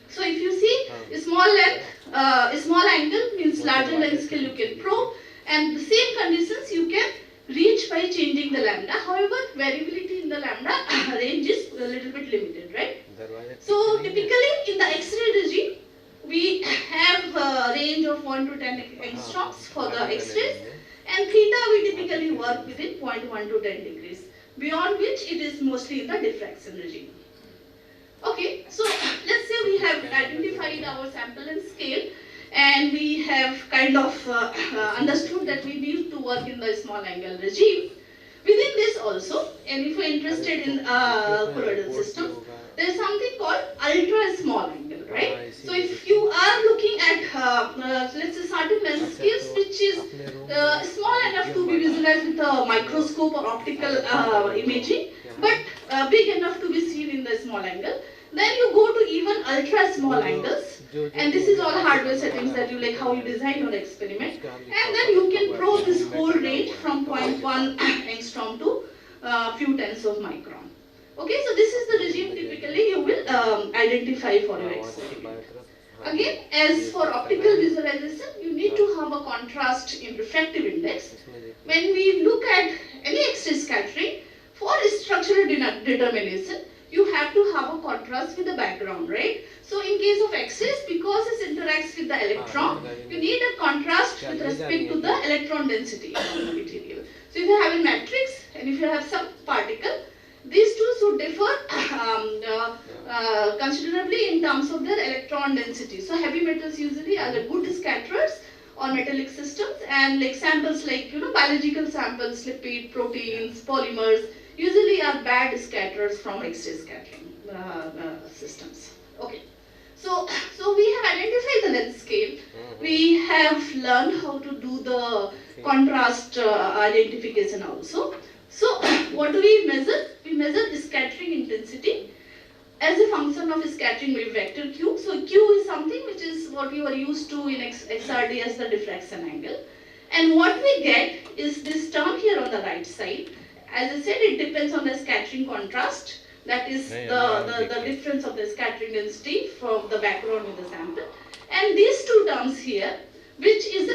so if you see small length, small angle means larger length scale you can probe, and the same conditions you can reach by changing the lambda. However, variability in the lambda range is a little bit limited, right? So typically in the X-ray regime, we have a range of 1 to 10 angstroms for the X-rays, and theta we typically work within 0.1 to 10 degrees, beyond which it is mostly in the diffraction regime. Okay, so let's say we have identified our sample and scale, and we have kind of understood that we need to work in the small angle regime. Within this also, and if you are interested in colloidal systems, there is something called ultra small angle, right? So if you are looking at let's say certain length scales which is small enough to be visualized with a microscope or optical imaging, but big enough to be seen in the small angle, then you go to even ultra small angles, and this is all hardware settings that you like how you design your experiment, and then you can probe this whole range from 0.1 angstrom to few tens of micron. Okay, so this is the regime typically you will identify for your experiment. Again, as for optical visualization, you need to have a contrast in refractive index. When we look at any X-ray scattering, for structural determination, you have to have a contrast with the background, right? So in case of X-rays, because it interacts with the electron, you need a contrast with respect to the electron density of the material. So if you have a matrix and if you have some particle, these two should differ considerably in terms of their electron density. So heavy metals usually are the good scatterers on metallic systems, and like samples like biological samples, lipid, proteins, polymers usually are bad scatterers from X-ray scattering systems. Okay. So we have identified the length scale. We have learned how to do the contrast identification also. So what do we measure? We measure scattering intensity as a function of scattering wave vector Q. So Q is something which is what you are used to in XRD as the diffraction angle. And what we get is this term here on the right side. As I said, it depends on the scattering contrast. That is the difference of the scattering density from the background with the sample. And these two terms here, which is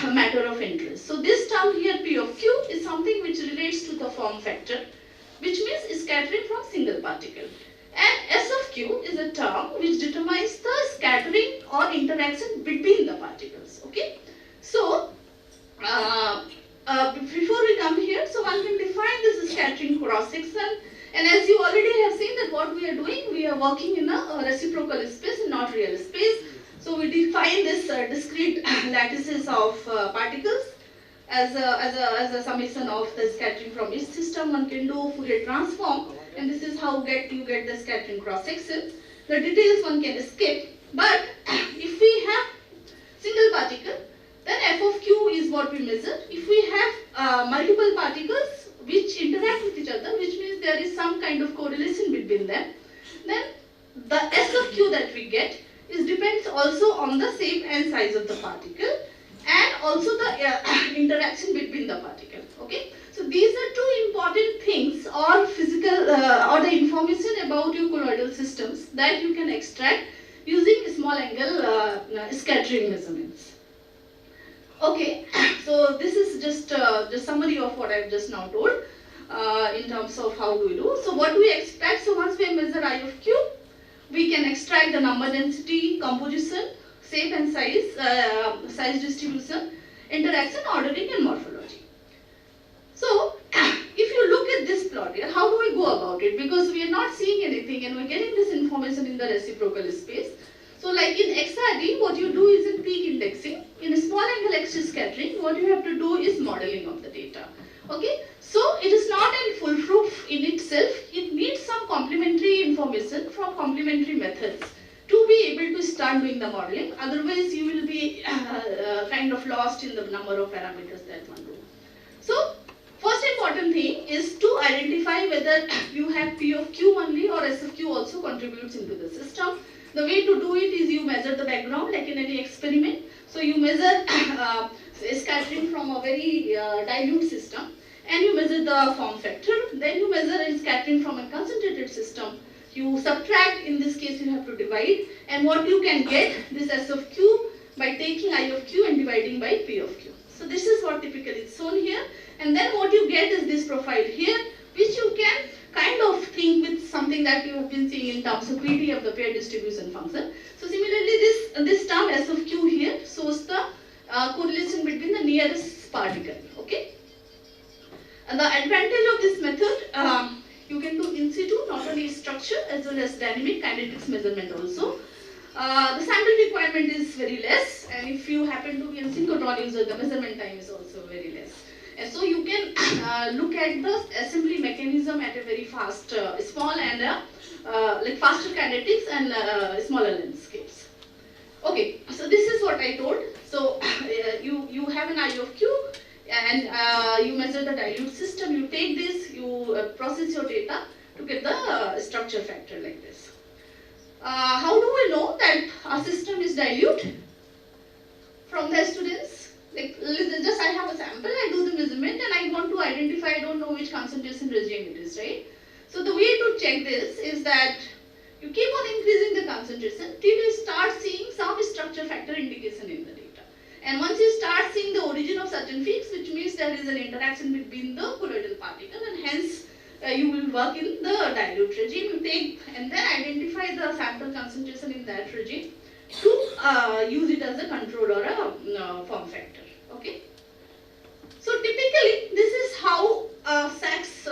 a matter of interest. So this term here, P of Q, is something which relates to the form factor, which means scattering from single particle. And S of Q is a term which determines the scattering or interaction between the particles. Okay. So before we come here, so one can define this scattering cross section. And as you already have seen that what we are doing, we are working in a reciprocal space and not real space. So we define this discrete lattices of particles as a summation of the scattering from each system. One can do Fourier transform, and this is how you get the scattering cross section. The details one can skip, but if we have single particle, then F of Q is what we measure. If we have multiple particles which interact with each other, which means there is some kind of correlation between them, then the S of Q that we get depends also on the shape and size of the particle, and also the interaction between the particle. Okay, so these are two important things or physical or the information about your colloidal systems that you can extract using small angle scattering measurements. Okay, so this is just the summary of what I've just now told in terms of how do we do. So what do we expect? So once we measure I of Q, we can extract the number density, composition, shape and size, size distribution, interaction, ordering and morphology. So if you look at this plot here, how do we go about it? Because we are not seeing anything and we're getting this information in the reciprocal space. So like in XRD, what you do is in peak indexing. In a small angle X-ray scattering, what you have to do is modeling of the data. Okay, so it is not a foolproof in itself. It needs some complementary information from complementary methods to be able to start doing the modeling. Otherwise, you will be kind of lost in the number of parameters that one do. So first important thing is to identify whether you have P of Q only or S of Q also contributes into the system. The way to do it is you measure the background like in any experiment. So you measure scattering from a very dilute system and you measure the form factor. Then you measure scattering from a concentrated system. You subtract, in this case you have to divide, and what you can get, this S of Q, by taking I of Q and dividing by P of Q. So this is what typically is shown here, and then what you get is this profile here, which you can kind of think with something that you have been seeing in terms of PD of the pair distribution function. So similarly, this term S of Q here shows the correlation between the nearest particle. Okay. And the advantage of this method, you can do in situ, not only structure as well as dynamic kinetics measurement also. The sample requirement is very less, and if you happen to be a synchrotron user, the measurement time is also very less. And so you can look at the assembly mechanism at a very fast, small and like faster kinetics and smaller length scales. Okay, so this is what I told. So you have an I of Q, and you measure the dilute system. You take this, you process your data to get the structure factor like this. How do we know that our system is dilute? From the students, like just I have a sample, I do the measurement, and I want to identify, I don't know which concentration regime it is, right? So the way to check this is that you keep on increasing the concentration till you start seeing some structure factor indication in the data. And once you start seeing the origin of certain peaks, which means there is an interaction between the colloidal particle, and hence you will work in the dilute regime. You take and then identify the sample concentration in that regime to use it as a control or a form factor. Okay. So typically, this is how Sachs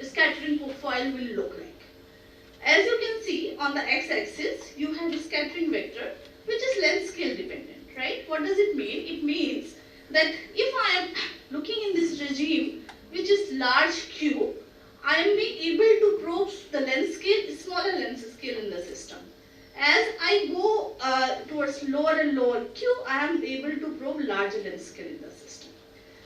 scattering profile will look like. As you can see on the x-axis, you have a scattering vector which is length scale dependent, right? What does it mean? It means that if I am looking in this regime which is large Q, I am being able to probe the length scale, smaller length scale in the system. As I go towards lower and lower Q, I am able to probe larger length scale in the system.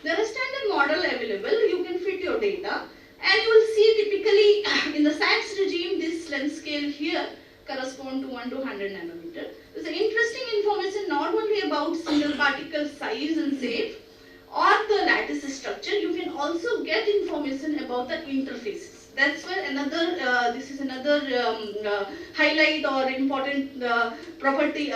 There are standard model available. You can fit your data, and you will see typically in the Sachs regime, this length scale here correspond to 1 to 100 nanometer. There's an interesting information not only about single particle size and shape or the lattice structure. You can also get information about the interfaces. That's where another, this is another highlight or important property,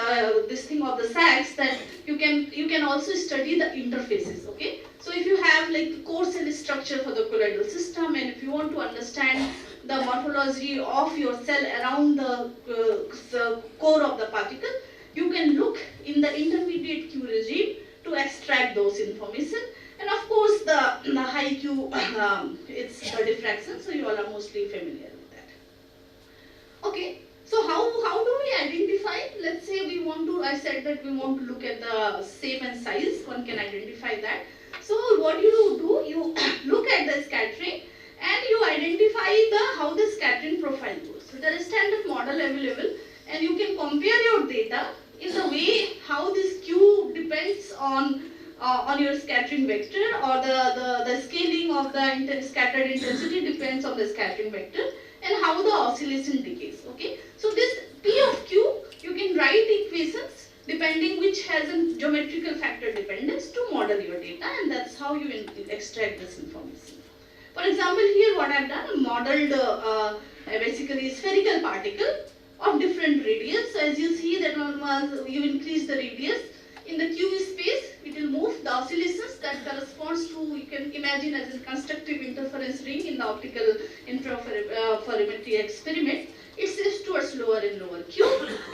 this thing of the Sachs, that you can also study the interfaces. Okay. So if you have like core cell structure for the colloidal system, and if you want to understand the morphology of your cell around the core of the particle, you can look in the intermediate Q regime to extract those information. And of course the high Q, it's the diffraction, so you all are mostly familiar with that. Okay, so how do we identify? Let's say we want to, I said that we want to look at the shape and size, one can identify that. So what you do, you look at the scattering and you identify how the scattering profile goes. So there is standard model available, and you can compare your data in the way how this Q depends on your scattering vector, or the scaling of the scattered intensity depends on the scattering vector, and how the oscillation decays. Okay, so this P of Q, you can write equations depending which has a geometrical factor dependence to model your data, and that's how you extract this information. For example, here what I've done, modeled basically spherical particle of different radius. So as you see that you increase the radius in the Q space, it will move the oscillations that corresponds to, you can imagine as a constructive interference ring in the optical interferometry experiment. It shifts towards lower and lower Q.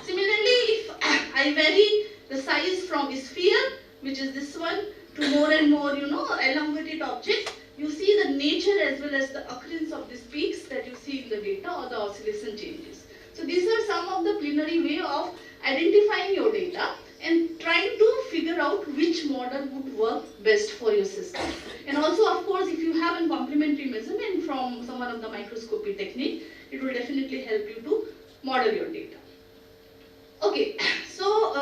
Similarly, if I vary the size from sphere, which is this one, to more and more, elongated object, you see the nature as well as the occurrence of these peaks that you see in the data, or the oscillation changes. So these are some of the preliminary way of identifying your data and trying to figure out which model would work best for your system. And also, of course, if you have a complementary measurement from some of the microscopy technique, it will definitely help you to model your data. Okay, so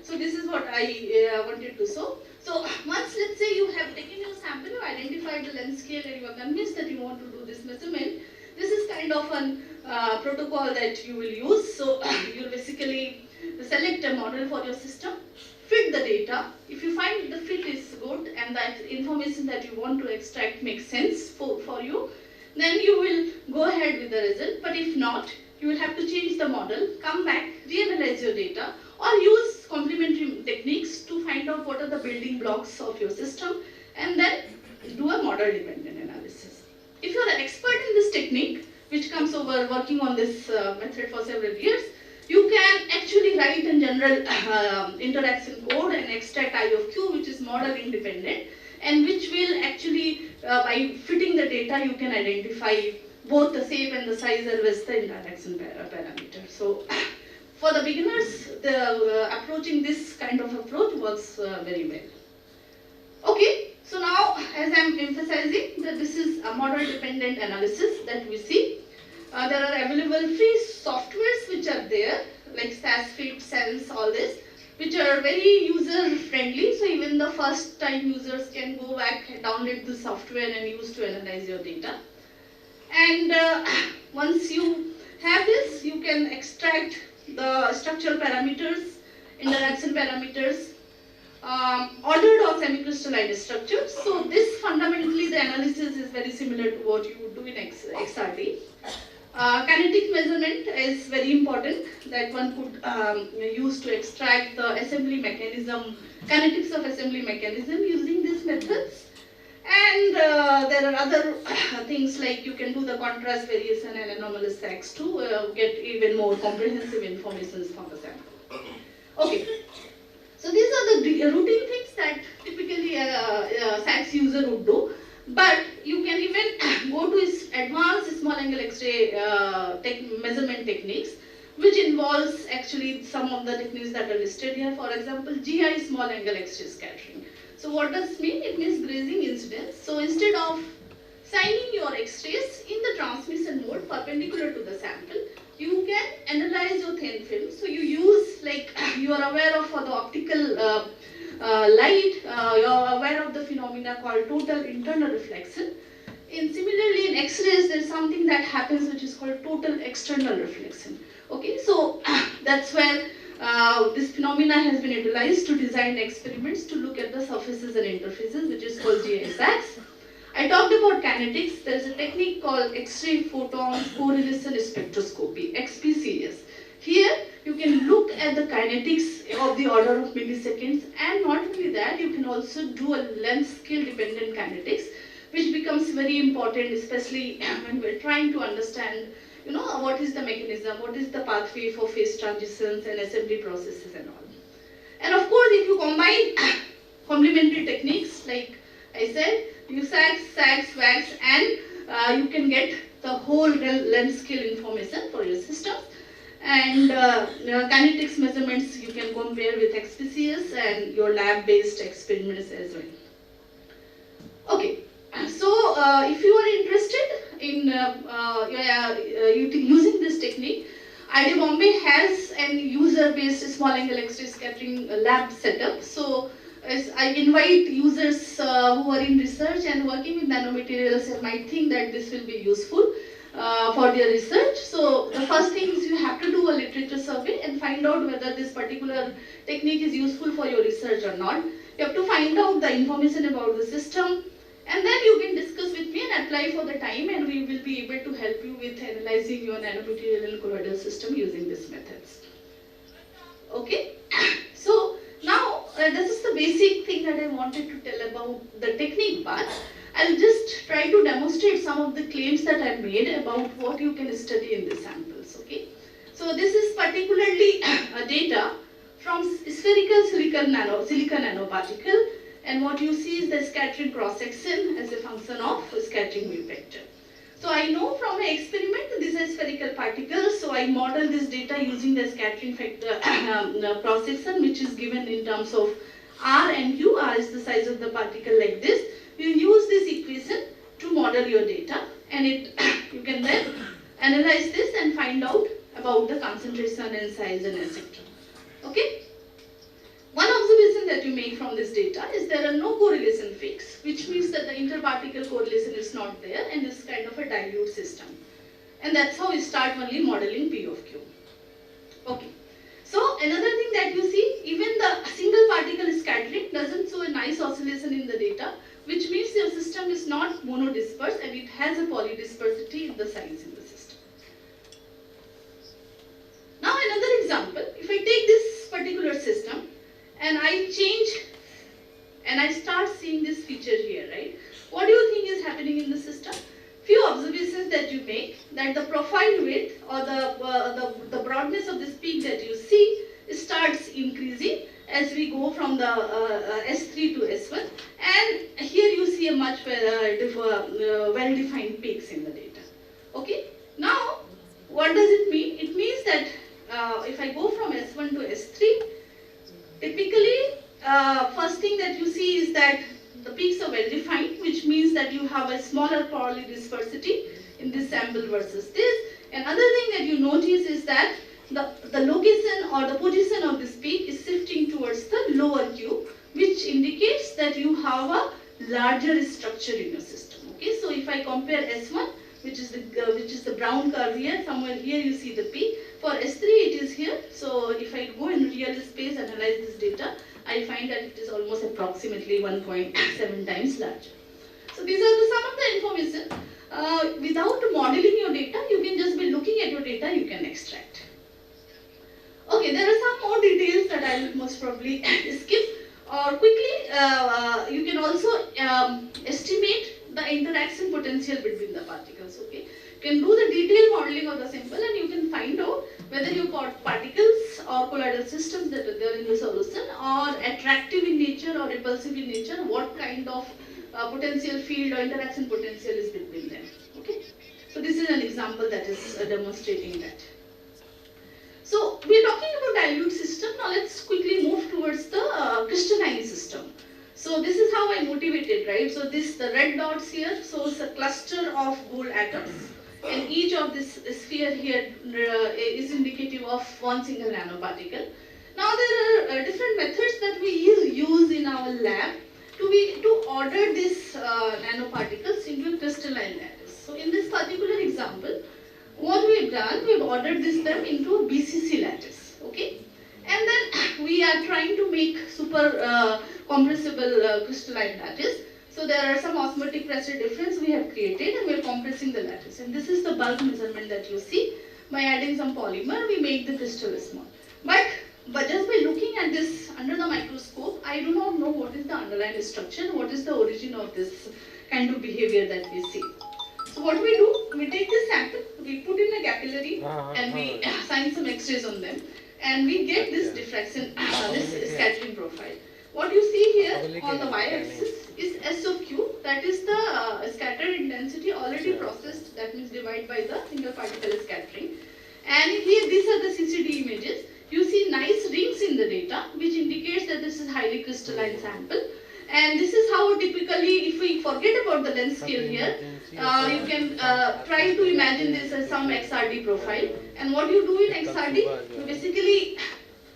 this is what I wanted to show. So once, let's say, you have taken your sample, you identified the length scale, and you are convinced that you want to do this measurement, this is kind of a protocol that you will use. So you basically select a model for your system, fit the data. If you find the fit is good and that information that you want to extract makes sense for you, then you will go ahead with the result. But if not, you will have to change the model, come back, reanalyze your data, or use complementary techniques to find out what are the building blocks of your system, and then do a model dependent analysis. If you are an expert in this technique, which comes over working on this method for several years, you can actually write in general interaction code and extract I of Q, which is model independent, and which will actually, by fitting the data, you can identify both the shape and the size as well as the interaction parameter. So, for the beginners, the approaching this kind of approach works very well. Okay, so now as I am emphasizing that this is a model dependent analysis that we see. There are available free softwares which are there, like SASFit, Sense, all this, which are very user friendly. So even the first time users can go back and download the software and use to analyze your data. And once you have this, you can extract the structural parameters, interaction parameters, ordered or semi-crystalline structures. So this fundamentally the analysis is very similar to what you would do in XRD. Kinetic measurement is very important that one could use to extract the assembly mechanism, kinetics of assembly mechanism using these methods. And there are other things like you can do the contrast variation and anomalous sags to get even more comprehensive information from the sample. Okay, so these are the routine things that typically a SAGS user would do. But you can even go to advanced small angle X-ray measurement techniques, which involves actually some of the techniques that are listed here. For example, GI small angle X-ray scattering. So what does it mean? It means grazing incidence. So instead of signing your X-rays in the transmission mode perpendicular to the sample, you can analyze your thin film. So you use, like, you are aware of for the optical light, you are aware of the phenomena called total internal reflection. Similarly, in X-rays, there is something that happens which is called total external reflection. Okay, so that's where this phenomena has been utilized to design experiments to look at the surfaces and interfaces, which is called GISAX. I talked about kinetics. There is a technique called X-ray photon correlation spectroscopy, XPCS. Here, you can look at the kinetics of the order of milliseconds, and not only that, you can also do a length scale dependent kinetics, which becomes very important, especially when we're trying to understand, you know, what is the mechanism, what is the pathway for phase transitions and assembly processes and all. And of course, if you combine complementary techniques, like I said, USAGS, SAGS, WAGS, and you can get the whole length scale information for your system. And kinetics measurements you can compare with XPCS and your lab-based experiments as well. Okay, so if you are interested in using this technique, IIT Bombay has an user-based small angle X-ray scattering lab setup. So I invite users who are in research and working with nanomaterials and might think that this will be useful for their research. So the first thing is you have to do a literature survey and find out whether this particular technique is useful for your research or not. You have to find out the information about the system, and then you can discuss with me and apply for the time, and we will be able to help you with analyzing your nanomaterial and colloidal system using these methods. Okay, so now this is the basic thing that I wanted to tell about the technique part. I'll just try to demonstrate some of the claims that I made about what you can study in the samples. Okay, so this is particularly data from spherical silicon nanoparticle, and what you see is the scattering cross section as a function of scattering wave vector. So I know from my experiment these are spherical particles, so I model this data using the scattering factor cross section, which is given in terms of R and Q. R is the size of the particle like this. You use this equation to model your data, and you can then analyze this and find out about the concentration and size and etc. Okay? One observation that you make from this data is there are no correlation peaks, which means that the interparticle correlation is not there and it's kind of a dilute system. And that's how we start only modeling P of Q. Okay. So another thing that you see, even the single particle scattering doesn't show a nice oscillation in the data, which means your system is not monodispersed and it has a polydispersity in the size in the system. that the profile width or the broadness of this peak that you see starts increasing as we go from the S3 to S1, and here you see a much well-defined peaks in the data. Okay. Now, what does it mean? It means that if I go from S1 to S3, typically first thing that you see is that the peaks are well defined, which means that you have a smaller probably dispersity in this sample versus this. Another thing that you notice is that the location or the position of this peak is shifting towards the lower Q, which indicates that you have a larger structure in your system. Okay, so if I compare S1, which is the brown curve here, somewhere here you see the peak. For S3 it is here. So if I go in real space and analyze this data, I find that it is almost approximately 1.7 times larger. So these are some of the information. Without modeling your data, you can just be looking at your data, you can extract. Okay, there are some more details that I will most probably skip. Or quickly, you can also estimate the interaction potential between the particles. Okay, you can do the detailed modeling of the sample and you can find out whether your particles or colloidal systems that are there in the solution are attractive in nature or repulsive in nature, what kind of potential field or interaction potential is between them. Okay, so this is an example that is demonstrating that. So we are talking about dilute system. Now let's quickly move towards the crystalline system. So this is how I motivated, right? So the red dots here shows a cluster of gold atoms, and each of this sphere here is indicative of one single nanoparticle. Now there are different methods that we use in our lab to order these nanoparticles into a crystalline lattice. So in this particular example, what we've done, we've ordered them into a BCC lattice, okay? And then we are trying to make super compressible crystalline lattice. So there are some osmotic pressure difference we have created and we are compressing the lattice. And this is the bulk measurement that you see. By adding some polymer, we make the crystal small. But just by looking at this under the microscope, I do not know what is the underlying structure, what is the origin of this kind of behavior that we see. So what we do, we take this sample, we put in a capillary and we shine some X-rays on them and we get this diffraction, this scattering profile. What you see here on the y-axis is S of Q, that is the scattered intensity already processed, that means divided by the single particle scattering. And here these are the CCD images. You see nice rings in the data, which indicates that this is highly crystalline sample. And this is how typically, if we forget about the length scale here, you can try to imagine this as some XRD profile. And what you do in XRD, you basically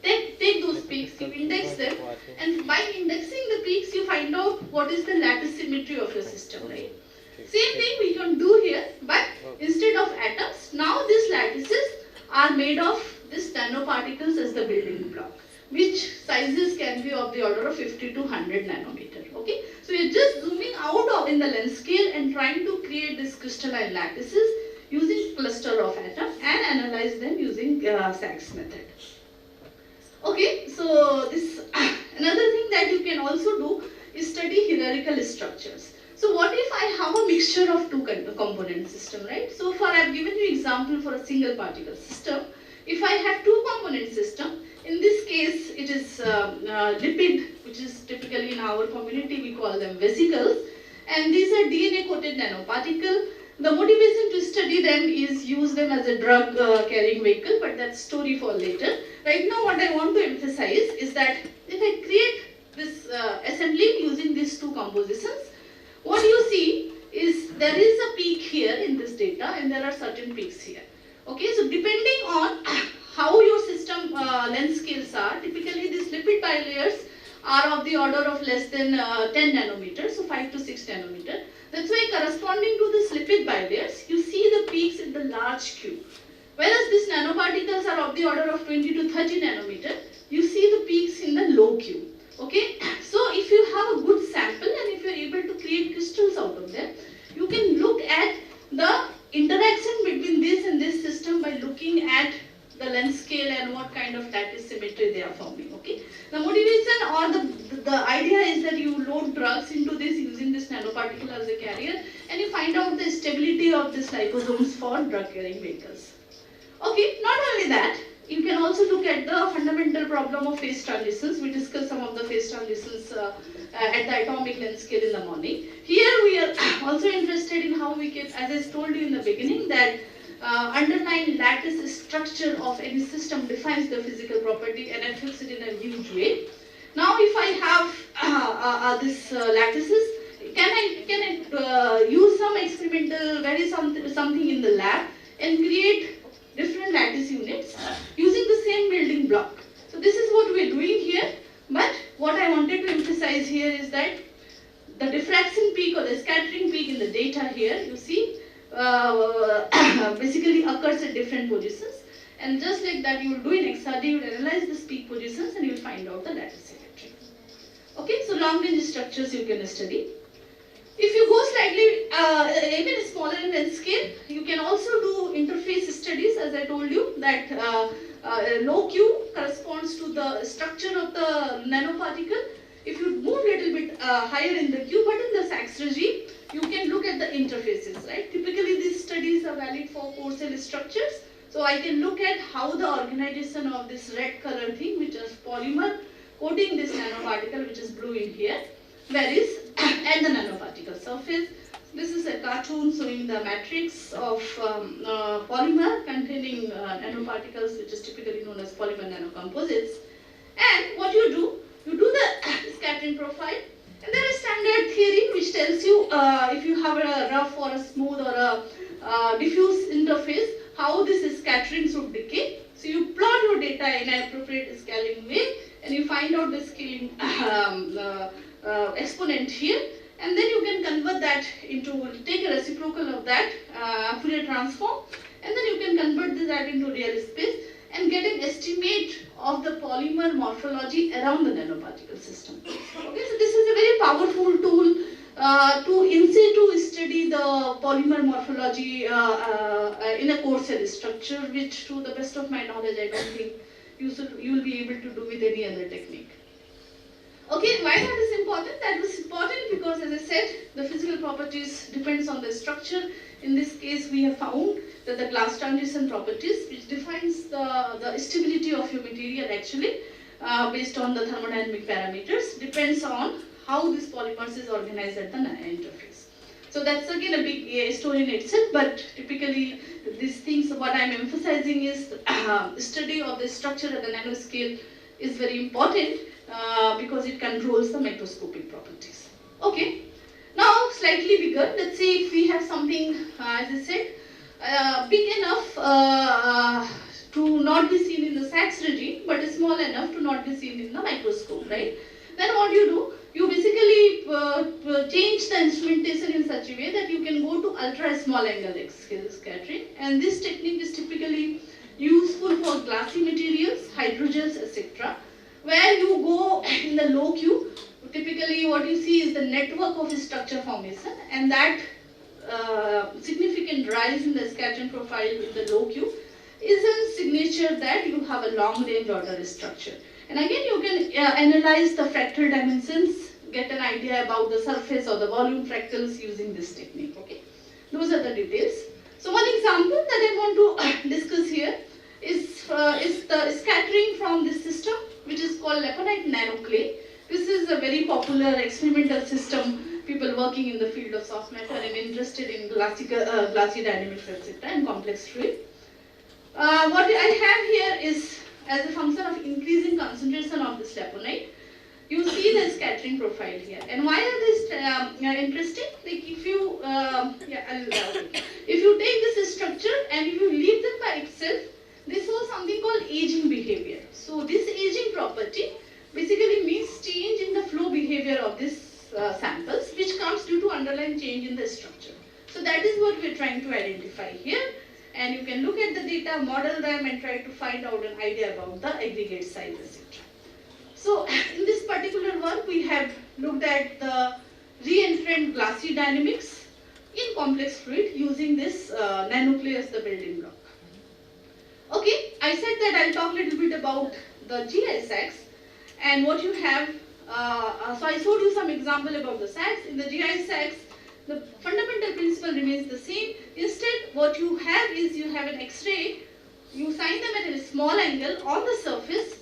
take those peaks, you index them, and by indexing the peaks, you find out what is the lattice symmetry of your system, right? Same thing we can do here, but instead of atoms, now these lattices are made of these nanoparticles as the building block, which sizes can be of the order of 50 to 100 nanometer. Okay, so we are just zooming out in the length scale and trying to create these crystalline lattices using cluster of atoms and analyze them using Sachs method. Okay, so this another thing that you can also do is study hierarchical structures. So what if I have a mixture of two component system, right? So far I have given you example for a single particle system. If I have two component system, in this case it is lipid, which is typically in our community we call them vesicles, and these are DNA coated nanoparticle. The motivation to study them is use them as a drug carrying vehicle, but that's story for later. Right now what I want to emphasize is that if I create this assembly using these two compositions, what you see is there is a peak here in this data and there are certain peaks here. Okay, so depending on how your system length scales are, typically these lipid bilayers are of the order of less than 10 nanometers, so 5 to 6 nanometer. That's why corresponding to this lipid bilayers, you see the peaks in the large Q. Whereas these nanoparticles are of the order of 20 to 30 nanometer, you see the peaks in the low Q. Okay, so if you have a good sample and if you are able to create crystals out of them, you can look at the interaction between this and this system by looking at the length scale and what kind of lattice symmetry they are forming. Okay, the motivation or the idea is that you load drugs into this using this nanoparticle as a carrier, and you find out the stability of these liposomes for drug carrying vehicles. Okay, not only that, you can also look at the fundamental problem of phase transitions. We discussed some of the phase transitions at the atomic length scale in the morning. Here we are also interested in how we can, as I told you in the beginning, that underlying lattice structure of any system defines the physical property and affects it in a huge way. Now if I have this lattices, can I use some experimental something in the lab and create different lattice units using the same building block. So this is what we are doing here, but what I wanted to emphasize here is that the diffraction peak or the scattering peak in the data here, you see, basically occurs at different positions, and just like that you will do in XRD, you will analyze these peak positions and you will find out the lattice symmetry. Okay, so long range structures you can study. If you go slightly even smaller in length scale, you can also do interface studies, as I told you, that low Q corresponds to the structure of the nanoparticle. If you move a little bit higher in the Q, but in the Sachs regime, you can look at the interfaces, right? Typically these studies are valid for core cell structures. So I can look at how the organization of this red color thing, which is polymer coating this nanoparticle, which is blue in here, varies at the nanoparticle surface. This is a cartoon showing the matrix of polymer containing nanoparticles, which is typically known as polymer nanocomposites. And what you do the scattering profile. And there is standard theory which tells you if you have a rough or a smooth or a diffuse interface, how this scattering should decay. So you plot your data in an appropriate scaling way, and you find out the scaling exponent here, and then you can convert that into, take a reciprocal of that Fourier transform, and then you can convert that into real space and get an estimate of the polymer morphology around the nanoparticle system. Okay, so this is a very powerful tool to in situ study the polymer morphology in a core cell structure, which to the best of my knowledge I don't think you will be able to do with any other technique. Okay, why that is important? That was important because, as I said, the physical properties depends on the structure. In this case, we have found that the glass transition properties, which defines the stability of your material actually, based on the thermodynamic parameters, depends on how this polymers is organized at the interface. So that's again a big story in itself, but typically these things, what I'm emphasizing is study of the structure at the nanoscale is very important because it controls the microscopic properties. Okay, now slightly bigger, let's say if we have something, as I said, big enough to not be seen in the Sachs regime, but small enough to not be seen in the microscope, right? Then what you basically change the instrumentation in such a way that you can go to ultra small angle scattering, and this technique is typically useful for glassy materials, hydrogels, etc., where you go in the low Q. Typically what you see is the network of structure formation, and that significant rise in the scattering profile in the low Q is a signature that you have a long range order structure. And again, you can analyze the fractal dimensions, get an idea about the surface or the volume fractals using this technique. Okay, those are the details. So one example that I want to discuss here is the scattering from this system, which is called Leponite nanoclay. This is a very popular experimental system. People working in the field of soft matter and interested in glassy dynamics, etc., and complex fluid. What I have here is, as a function of increasing concentration of this leponite, you see the scattering profile here. And why are this interesting? Like if you, if you take this structure and if you leave them by itself, this was something called aging behavior. So this aging property basically means change in the flow behavior of these samples, which comes due to underlying change in the structure. So that is what we are trying to identify here. And you can look at the data, model them, and try to find out an idea about the aggregate size, etc. So in this particular work, we have looked at the re-entrant glassy dynamics in complex fluid using this nanoclay as the building block. Okay, I said that I'll talk a little bit about the GI Sachs and what you have. So I showed you some example about the Sachs. In the GI Sachs, the fundamental principle remains the same. Instead, what you have is you have an X-ray, you shine them at a small angle on the surface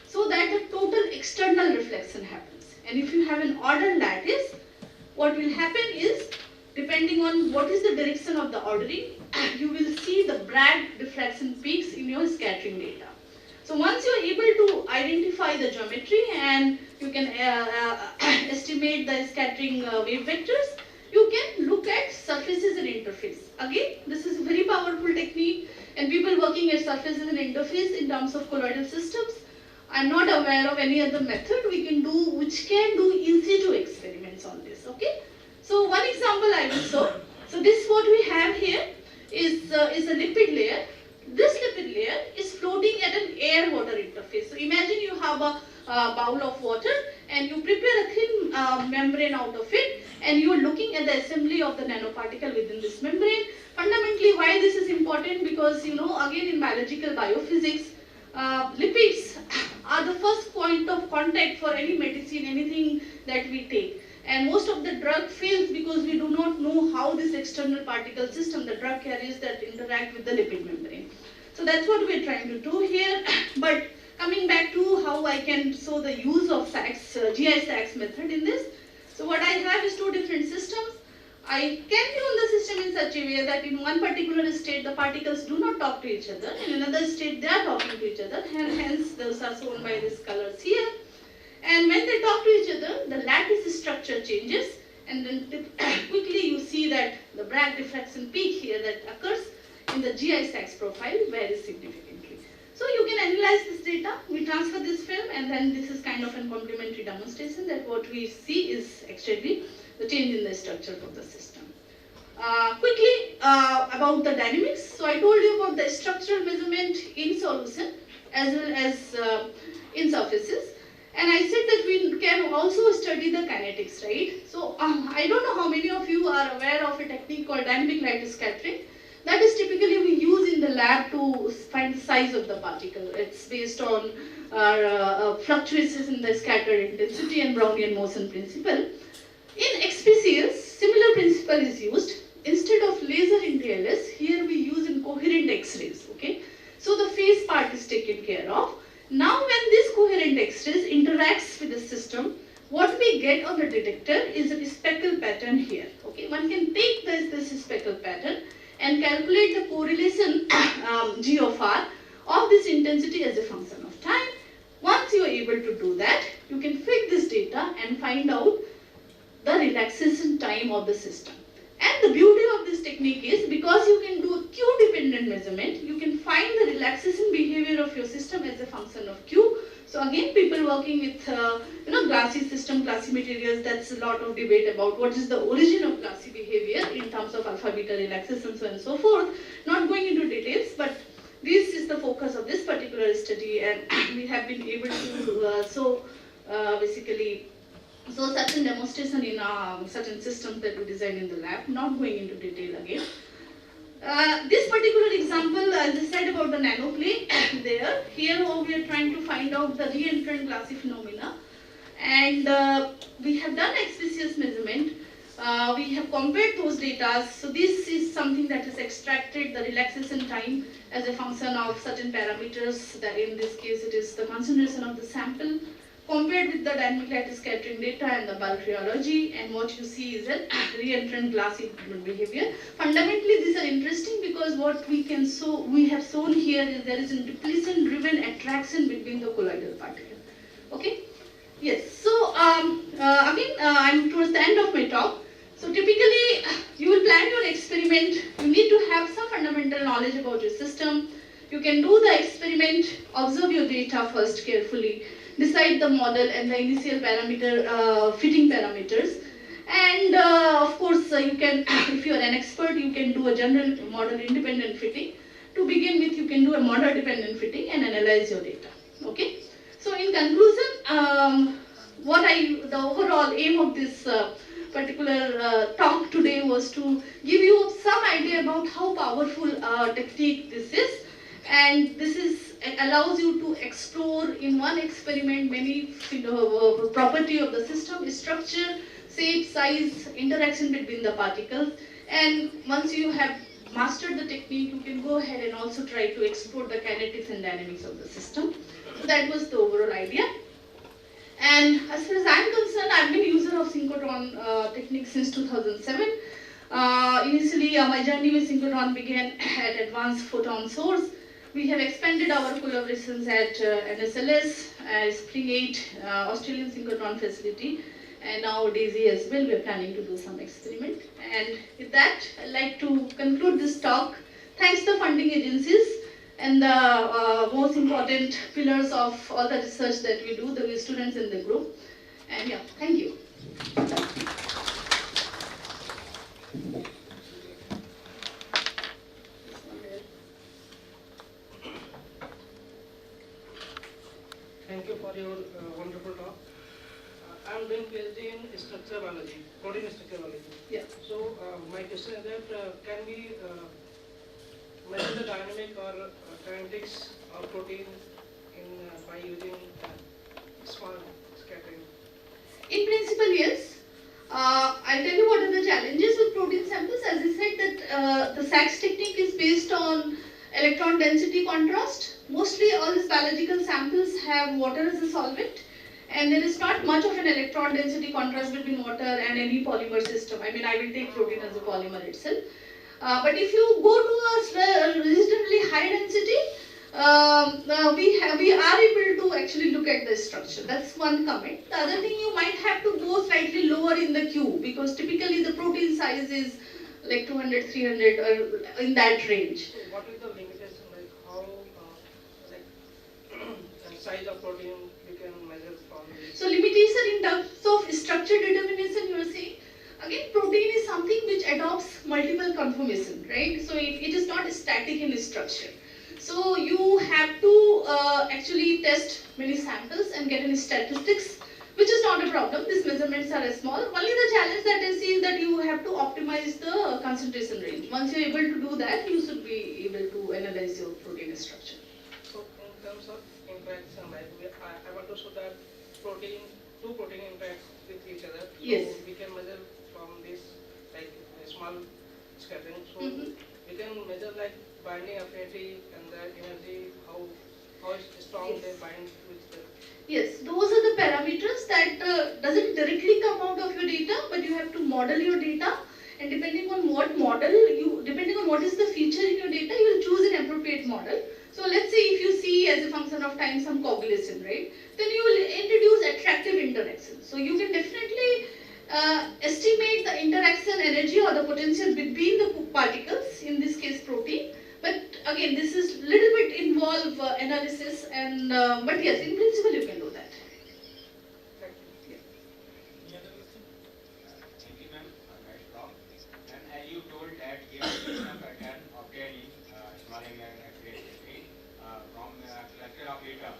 so that a total external reflection happens. And if you have an ordered lattice, what will happen is, depending on what is the direction of the ordering, you will see the Bragg diffraction peaks in your scattering data. So once you are able to identify the geometry and you can estimate the scattering wave vectors, you can look at surfaces and interface. Again, this is a very powerful technique, and people working at surfaces and interface in terms of colloidal systems, I'm not aware of any other method we can do which can do in situ experiments on this. Okay. So one example I will show. So this what we have here is a lipid layer. This lipid layer is floating at an air-water interface. So imagine you have a bowl of water and you prepare a thin membrane out of it, and you are looking at the assembly of the nanoparticle within this membrane. Fundamentally, why this is important? Because again in biological biophysics, lipids are the first point of contact for any medicine, anything that we take. And most of the drug fails because we do not know how this external particle system, the drug carriers that interact with the lipid membrane. So that's what we're trying to do here. But coming back to how I can show the use of SAX, GI SAX method in this. So what I have is two different systems. I can tune the system in such a way that in one particular state the particles do not talk to each other, in another state they are talking to each other, and hence those are shown by these colors here. And when they talk to each other, the lattice structure changes, and then quickly you see that the Bragg diffraction peak here that occurs in the GI SAX profile varies significantly. So you can analyze this data, we transfer this film, and then this is kind of a complementary demonstration that what we see is actually the change in the structure of the system. Quickly about the dynamics. So I told you about the structural measurement in solution as well as in surfaces. And I said that we can also study the kinetics, right? So I don't know how many of you are aware of a technique called dynamic light scattering. That is typically we use in the lab to find the size of the particle. It's based on fluctuations in the scattered intensity and Brownian motion principle. In XPCS, similar principle is used. Instead of laser in TLS, here we use incoherent X-rays, okay? So the phase part is taken care of. Now when this coherent X-rays interacts with the system, what we get on the detector is a speckle pattern here, okay? One can take this speckle pattern and calculate the correlation G of R of this intensity as a function of time. Once you are able to do that, you can fit this data and find out the relaxation time of the system. And the beauty of this technique is because you can do a Q-dependent measurement, you can find the relaxation behavior of your system as a function of Q. So again, people working with glassy system, glassy materials, that's a lot of debate about what is the origin of glassy behavior in terms of alpha beta relaxation, so on and so forth. Not going into details, but this is the focus of this particular study, and we have been able to basically so such a demonstration in certain systems that we designed in the lab, not going into detail again. This particular example, as I said about the nanoplane, there, here we are trying to find out the re-entrant glassy phenomena, and we have done XPCS measurement. We have compared those data. So this is something that is extracted the relaxation time as a function of certain parameters. That in this case it is the concentration of the sample, compared with the dynamic light scattering data and the bulk rheology, and what you see is a re-entrant glassy behavior. Fundamentally, these are interesting because what we have shown here is there is a depletion-driven attraction between the colloidal particle. Okay? Yes. So again, I'm towards the end of my talk. So typically, you will plan your experiment. You need to have some fundamental knowledge about your system. You can do the experiment, observe your data first carefully, decide the model and the initial parameter, fitting parameters. And of course, you can, if you are an expert, you can do a general model independent fitting. To begin with, you can do a model dependent fitting and analyze your data. Okay? So in conclusion, the overall aim of this particular talk today was to give you some idea about how powerful technique this is. And this allows you to explore in one experiment many property of the system, structure, shape, size, interaction between the particles. And once you have mastered the technique, you can go ahead and also try to explore the kinetics and dynamics of the system. So that was the overall idea. And as far as I'm concerned, I've been a user of synchrotron technique since 2007. Initially, my journey with synchrotron began at Advanced Photon Source. We have expanded our collaborations at NSLS, Spring 8, Australian synchrotron facility, and now DAISY as well. We are planning to do some experiment. And with that, I'd like to conclude this talk. Thanks to funding agencies and the most important pillars of all the research that we do, the students in the group. And yeah, thank you. Thank you for your wonderful talk. I'm doing PhD in structural biology, protein structural biology. Yeah. So my question is that can we measure the dynamic or kinetics of protein by using small scattering? In principle, yes. I'll tell you what are the challenges with protein samples. As I said, that the SACS technique is based on electron density contrast. Mostly all these biological samples have water as a solvent, and there is not much of an electron density contrast between water and any polymer system. I mean, I will take protein as a polymer itself. But if you go to a reasonably high density, we are able to actually look at the structure. That's one comment. The other thing, you might have to go slightly lower in the Q, because typically the protein size is like 200, 300 or in that range. So what is the limitation, like how size of protein you can measure from this? So limitation in terms of structure determination, you are saying. Again, protein is something which adopts multiple conformation, right? So it is not static in structure. So you have to actually test many samples and get any statistics, which is not a problem. These measurements are small. Only the challenge that I see is that you have to optimize the concentration range. Once you are able to do that, you should be able to analyze your protein structure. So in terms of interaction, like I want to show that two protein interact with each other. Yes. So we can measure from this like a small scattering. So we can measure like binding affinity and the energy, how strong they bind with the. Yes, those are the parameters that doesn't directly come out of your data, but you have to model your data, and depending on what model depending on what is the feature in your data, you will choose an appropriate model. So let's say if you see as a function of time some coagulation, right? Then you will introduce attractive interactions. So you can definitely estimate the interaction energy or the potential between the particles, in this case protein. But again, this is little bit involve analysis, and but yes, in principle you can do that. Thank you, ma'am. Nice talk. And as you told that here is a pattern obtaining small angular X-ray from cluster of data.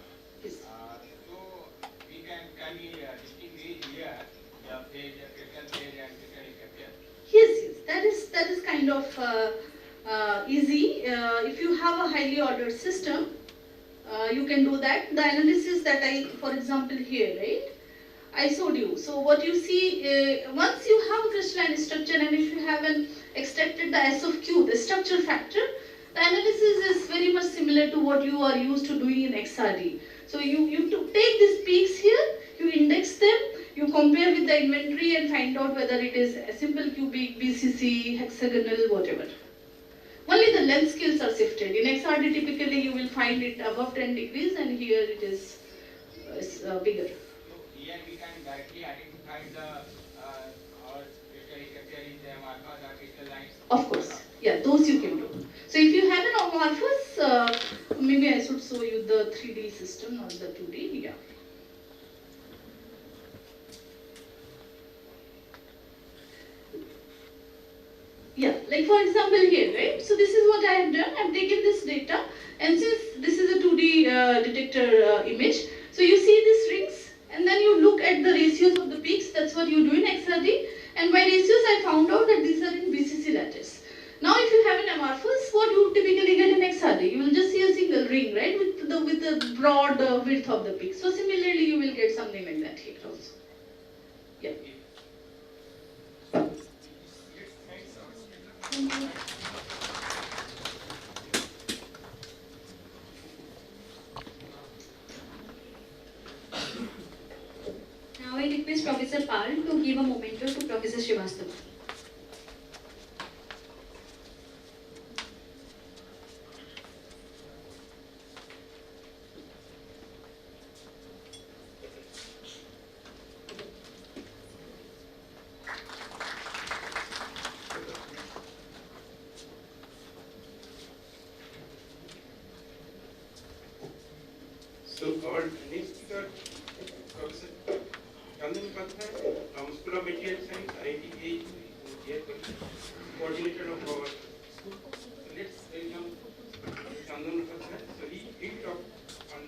So we can we distinguish here the phase, crystal phase and crystal structure? Yes, that is kind of easy. If you have a highly ordered system, you can do that. The analysis that for example here, right, I showed you. So what you see, once you have a crystalline structure, and if you have extracted the S of Q, the structure factor, the analysis is very much similar to what you are used to doing in XRD. So you take these peaks here, you index them, you compare with the inventory and find out whether it is a simple cubic, BCC, hexagonal, whatever. Only the length scales are shifted. In XRD typically you will find it above 10 degrees, and here it is bigger. So here we can directly identify the our crystal structure is amorphous or crystalline. Of course, yeah, those you can do. So if you have an amorphous, maybe I should show you the 3D system, not the 2D. Yeah. Yeah, like for example here, right? So this is what I have done. I have taken this data, and since this is a 2D detector image, so you see these rings, and then you look at the ratios of the peaks. That's what you do in XRD. And by ratios, I found out that these are in BCC lattice. Now, if you have an amorphous, what you typically get in XRD, you will just see a single ring, right, with the broad width of the peak. So similarly, you will get something like that here also. Yeah. Professor Pal to give a memento to Professor Srivastava. So our next speaker, Professor Chandan Pathay from School of Material Science, IIT, coordinator of our school. So let's welcome Chandan Pathay. So he talked on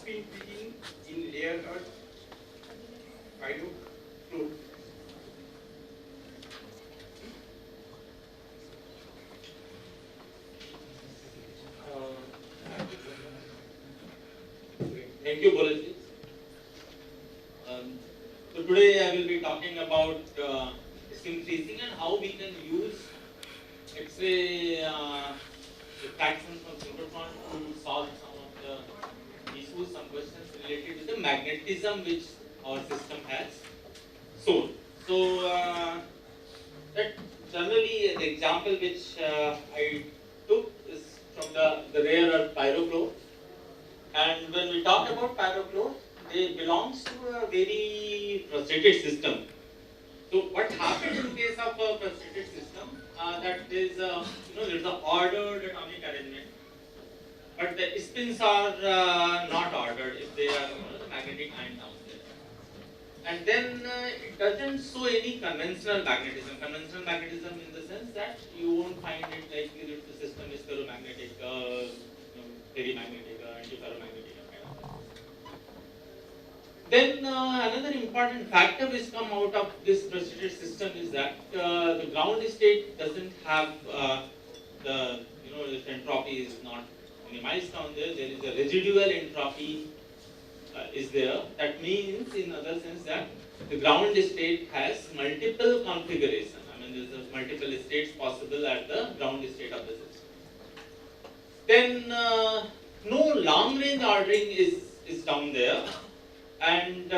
spin treating in layer earth pyroflow. Thank you, Bolaji. So today I will be talking about spin freezing and how we can use X-ray refraction from Synchrotron to solve some of the issues, some questions related to the magnetism which our system has shown. So that generally the example which I took is from the rare earth pyroflow. And when we talk about pyroflow, it belongs to a very frustrated system. So what happens in case of a frustrated system? That is, there's an ordered atomic arrangement, but the spins are not ordered if they are the magnetic ion down there. And then it doesn't show any conventional magnetism. Conventional magnetism in the sense that you won't find it like if the system is ferromagnetic, perimagnetic, antiferromagnetic. Then another important factor which come out of this frustrated system is that the ground state doesn't have the if entropy is not minimized down there. There is a residual entropy is there. That means in other sense that the ground state has multiple configuration. I mean there is multiple states possible at the ground state of the system. Then no long range ordering is down there. And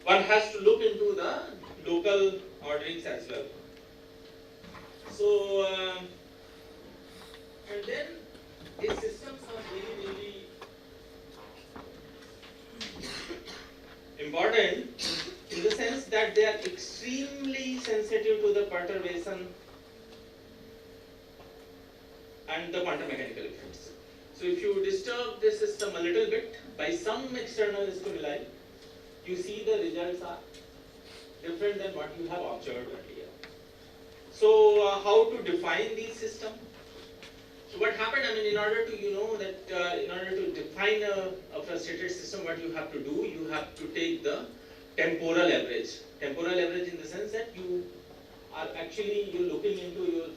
one has to look into the local orderings as well. So, and then these systems are really, really important in the sense that they are extremely sensitive to the perturbation and the quantum mechanical effects. So if you disturb the system a little bit by some external stimuli, you see the results are different than what you have observed earlier. So how to define these systems? So what happened, I mean, in order to, in order to define a frustrated system, what you have to do, you have to take the temporal average. Temporal average in the sense that you are actually, you're looking into your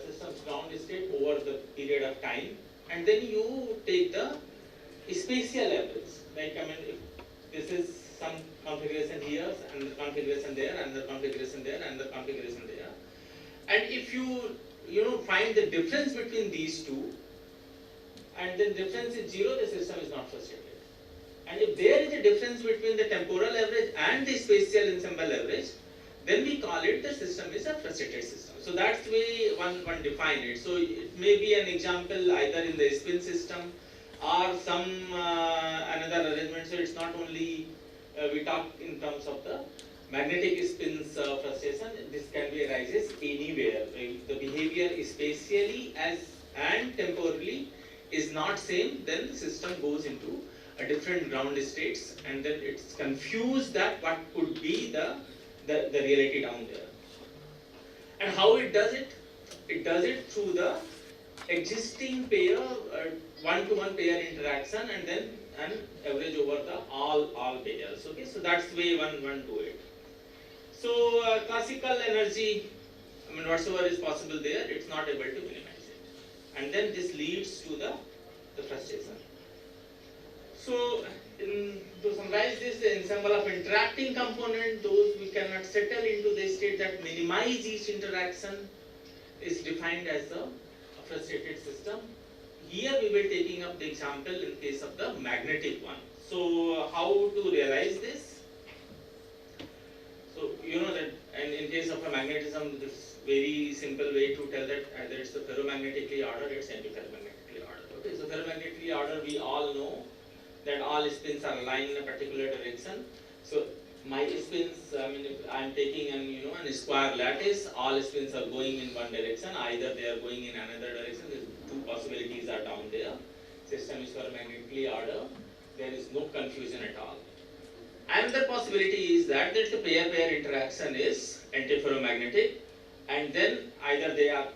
system's ground state over the period of time. And then you take the spatial average. Like, I mean, if this is some configuration here, and the configuration there, and the configuration there, and the configuration there. And if you, find the difference between these two, and then difference is 0, the system is not frustrated. And if there is a difference between the temporal average and the spatial ensemble average, then we call it the system is a frustrated system. So that's the way one define it. So it may be an example either in the spin system or some another arrangement. So it's not only we talk in terms of the magnetic spins frustration. This can be arises anywhere. The behavior spatially and temporally is not same. Then the system goes into a different ground states, and then it's confused that what could be the reality down there. And how it does it? It does it through the existing pair, one-to-one pair interaction, and then an average over the all pairs. Okay, so that's the way one do it. So classical energy, I mean whatsoever is possible there, it's not able to minimize it, and then this leads to the frustration. So to summarize this, the ensemble of interacting components, those we cannot settle into the state that minimize each interaction, is defined as a frustrated system. Here we will taking up the example in case of the magnetic one. So how to realize this? you know that, and in case of a magnetism, this very simple way to tell that either it's the ferromagnetically ordered or it's antiferromagnetically ordered. Okay, so ferromagnetically ordered, we all know that all spins are aligned in a particular direction. So my spins, I mean, if I'm taking an square lattice, all spins are going in one direction. Either they are going in another direction. There's two possibilities are down there. System is ferromagnetically ordered. There is no confusion at all. Another possibility is that the pair-pair interaction is antiferromagnetic, and then either they are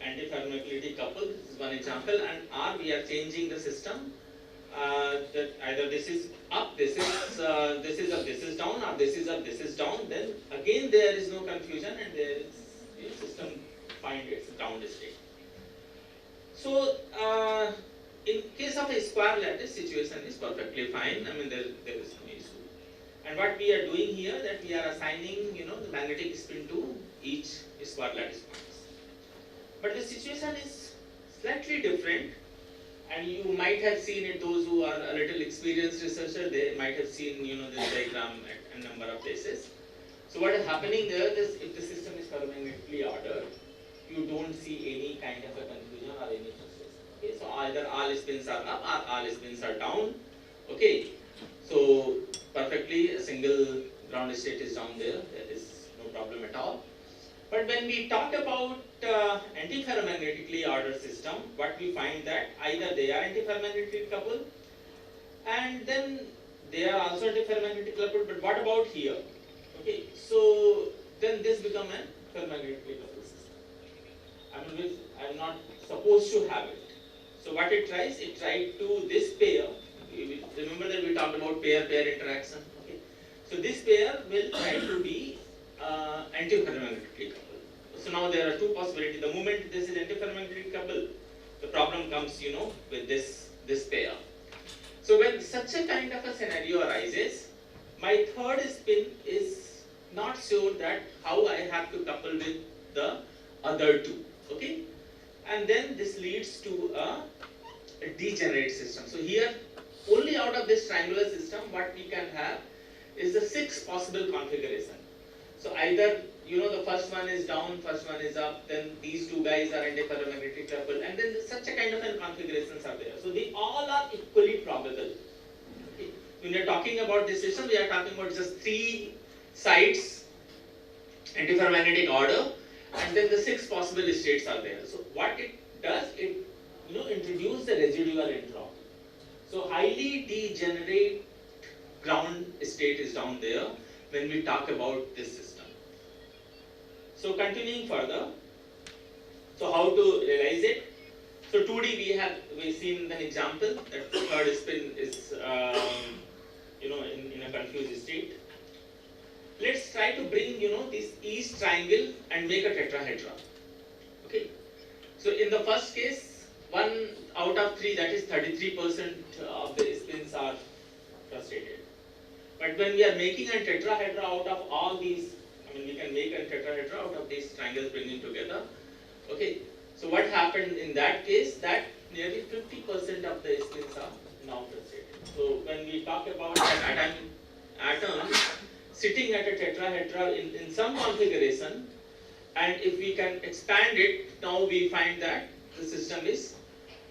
antiferromagnetically coupled. This is one example, and or we are changing the system. That either this is up, this is up, this is down, or this is up, this is down. Then again there is no confusion, and there is the system find its ground state. So in case of a square lattice, situation is perfectly fine. I mean there is no issue. And what we are doing here, that we are assigning the magnetic spin to each square lattice points. But the situation is slightly different. And you might have seen it, those who are a little experienced researcher, they might have seen this diagram at a number of places. So what is happening there is, if the system is ferromagnetically ordered, you don't see any kind of a confusion or any frustration. Okay, so either all spins are up or all spins are down. Okay, so perfectly a single ground state is down there. There is no problem at all. But when we talk about antiferromagnetically ordered system, what we find that either they are antiferromagnetically coupled, and then they are also antiferromagnetically coupled. But what about here? Okay, so then this become an ferromagnetically coupled system. I mean, which I'm not supposed to have it. So what it tries to this pair. Remember that we talked about pair-pair interaction. Okay, so this pair will try to be antiferromagnetically coupled. So now there are two possibilities. The moment this is antiferromagnetically coupled, the problem comes, with this pair. So when such a kind of a scenario arises, my third spin is not sure that how I have to couple with the other two. Okay, and then this leads to a degenerate system. So here, only out of this triangular system, what we can have is the 6 possible configuration. So either the first one is down, first one is up, then these two guys are antiferromagnetic coupled, and then such a kind of configurations are there. So they all are equally probable. Okay. When we are talking about this system, we are talking about just 3 sides, antiferromagnetic order, and then the 6 possible states are there. So what it does, it introduces the residual entropy. So highly degenerate ground state is down there when we talk about this system. So continuing further, so how to realize it? So 2D we've seen an example that the third spin is in a confused state. Let's try to bring this east triangle and make a tetrahedron. Okay. So in the first case, 1 out of 3, that is 33% of the spins are frustrated. But when we are making a tetrahedra out of all these, I mean, we can make a tetrahedra out of these triangles bringing together. Okay, so what happened in that case? That nearly 50% of the spins are now frustrated. So when we talk about an atom sitting at a tetrahedra in some configuration, and if we can expand it, now we find that the system is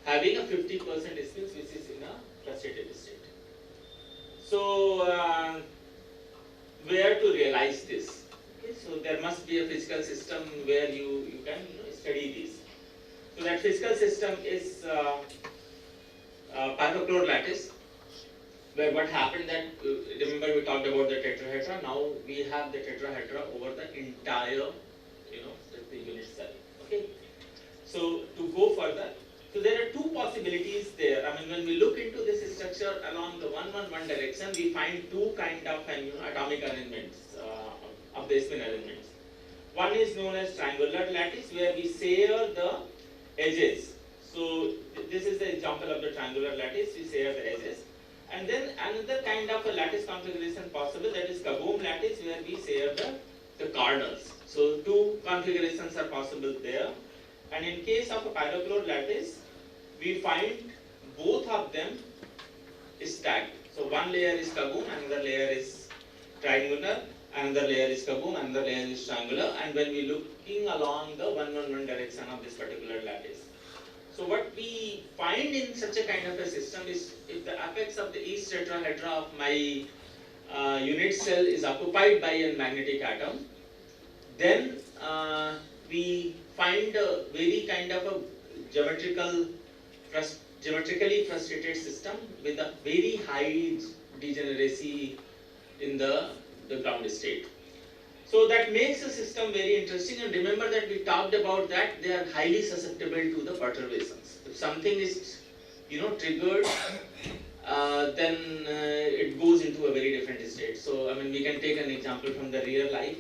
having a 50% spins which is in a frustrated state. So where to realize this? Okay, so there must be a physical system where you can study this. So that physical system is pyrochlore lattice, where what happened that, remember we talked about the tetrahedra, now we have the tetrahedra over the entire, the unit cell. Okay. So to go further, so there are 2 possibilities there. I mean, when we look into this structure along the 1-1-1 direction, we find 2 kind of atomic arrangements of the spin elements. One is known as triangular lattice, where we share the edges. So this is the example of the triangular lattice, we share the edges. And then another kind of a lattice configuration possible, that is kaboom lattice, where we share the corners. So 2 configurations are possible there. And in case of a pyrochlore lattice, we find both of them stacked. So one layer is kaboom, another layer is triangular, another layer is kaboom, another layer is triangular, and when we looking along the 111 direction of this particular lattice. So what we find in such a kind of a system is, if the apex of the each tetrahedra of my unit cell is occupied by a magnetic atom, then we find a very kind of a geometrically frustrated system with a very high degeneracy in the ground state. So that makes the system very interesting, and remember that we talked about that they are highly susceptible to the perturbations. If something is triggered, then it goes into a very different state. So I mean, we can take an example from the real life.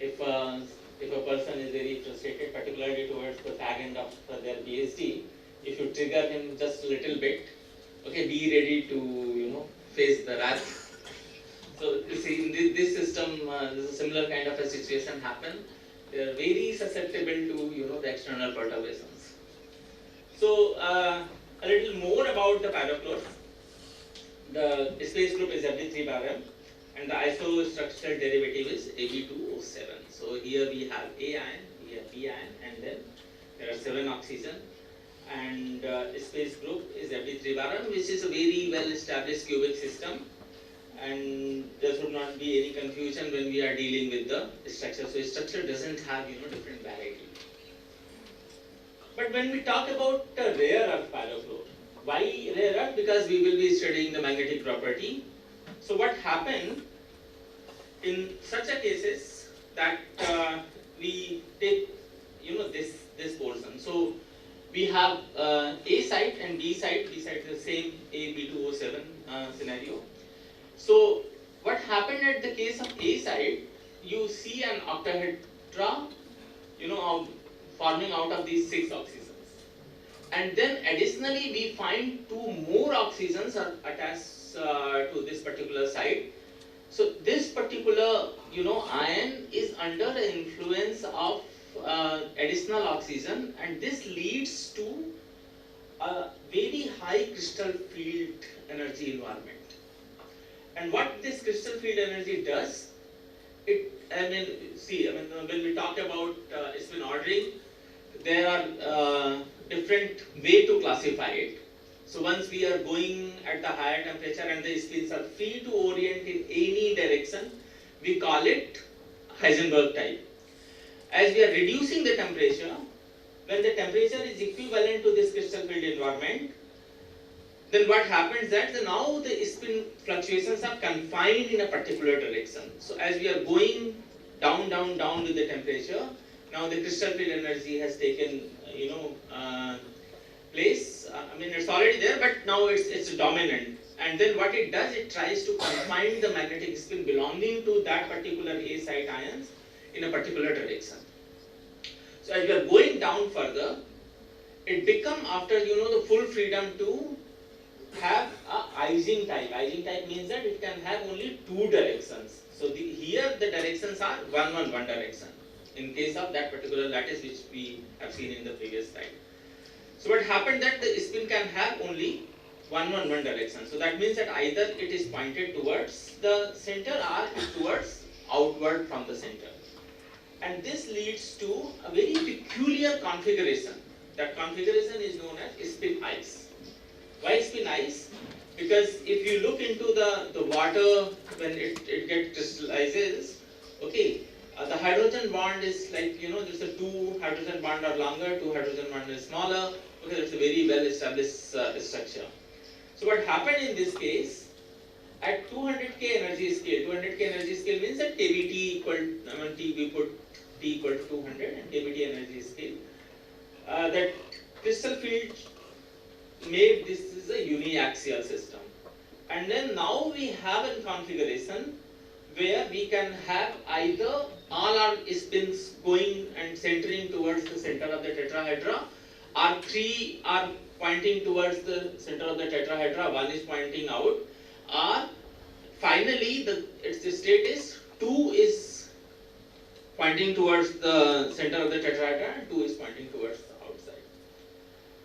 If a person is very frustrated, particularly towards the fag end of their PhD, if you trigger him just a little bit, okay, be ready to face the wrath. So you see, in this system, there's a similar kind of a situation happen. They are very susceptible to the external perturbations. So a little more about the pyrochlore. The space group is Fb3 bar m, and the isostructural derivative is Ab2O7. So here we have A ion, we have B ion, and then there are 7 oxygen. And space group is Fb3 bar m, which is a very well established cubic system. And there should not be any confusion when we are dealing with the structure. So structure doesn't have different variety. But when we talk about rare earth pyrochlore, why rare earth? Because we will be studying the magnetic property. So what happened in such a cases that we take this portion. So we have A site and B site. B site is the same Ab2O7 scenario. So what happened at the case of A site, you see an octahedra, forming out of these 6 oxygens. And then additionally we find 2 more oxygens are attached to this particular site. So this particular ion is under the influence of additional oxygen, and this leads to a very high crystal field energy environment. And what this crystal field energy does, when we talk about spin ordering, there are different way to classify it. So once we are going at the higher temperature and the spins are free to orient in any direction, we call it Heisenberg type. As we are reducing the temperature, when the temperature is equivalent to this crystal field environment, then what happens that now the spin fluctuations are confined in a particular direction. So as we are going down with the temperature, now the crystal field energy has taken place. It's already there, but now it's dominant. And then what it does, it tries to confine the magnetic spin belonging to that particular A site ions in a particular direction. So as we are going down further, it become after the full freedom to have a Ising type. Ising type means that it can have only 2 directions. So here the directions are 1 direction in case of that particular lattice which we have seen in the previous slide. So what happened that the spin can have only 1 direction. So that means that either it is pointed towards the center or towards outward from the center. And this leads to a very peculiar configuration. That configuration is known as spin ice. Why spin ice? Because if you look into the water when it gets crystallizes, okay, the hydrogen bond is like, there's a 2 hydrogen bond are longer, 2 hydrogen bond is smaller. Okay, that's a very well established structure. So what happened in this case, at 200K energy scale, 200K energy scale means that kBT equal, we put T equal to 200 and kBT energy scale. That crystal field made this is a uniaxial system. And then now we have a configuration where we can have either all our spins going and centering towards the center of the tetrahedra, or 3 are pointing towards the center of the tetrahedra, 1 is pointing out, or finally its state is 2 is pointing towards the center of the tetrahedra and 2 is pointing towards the outside.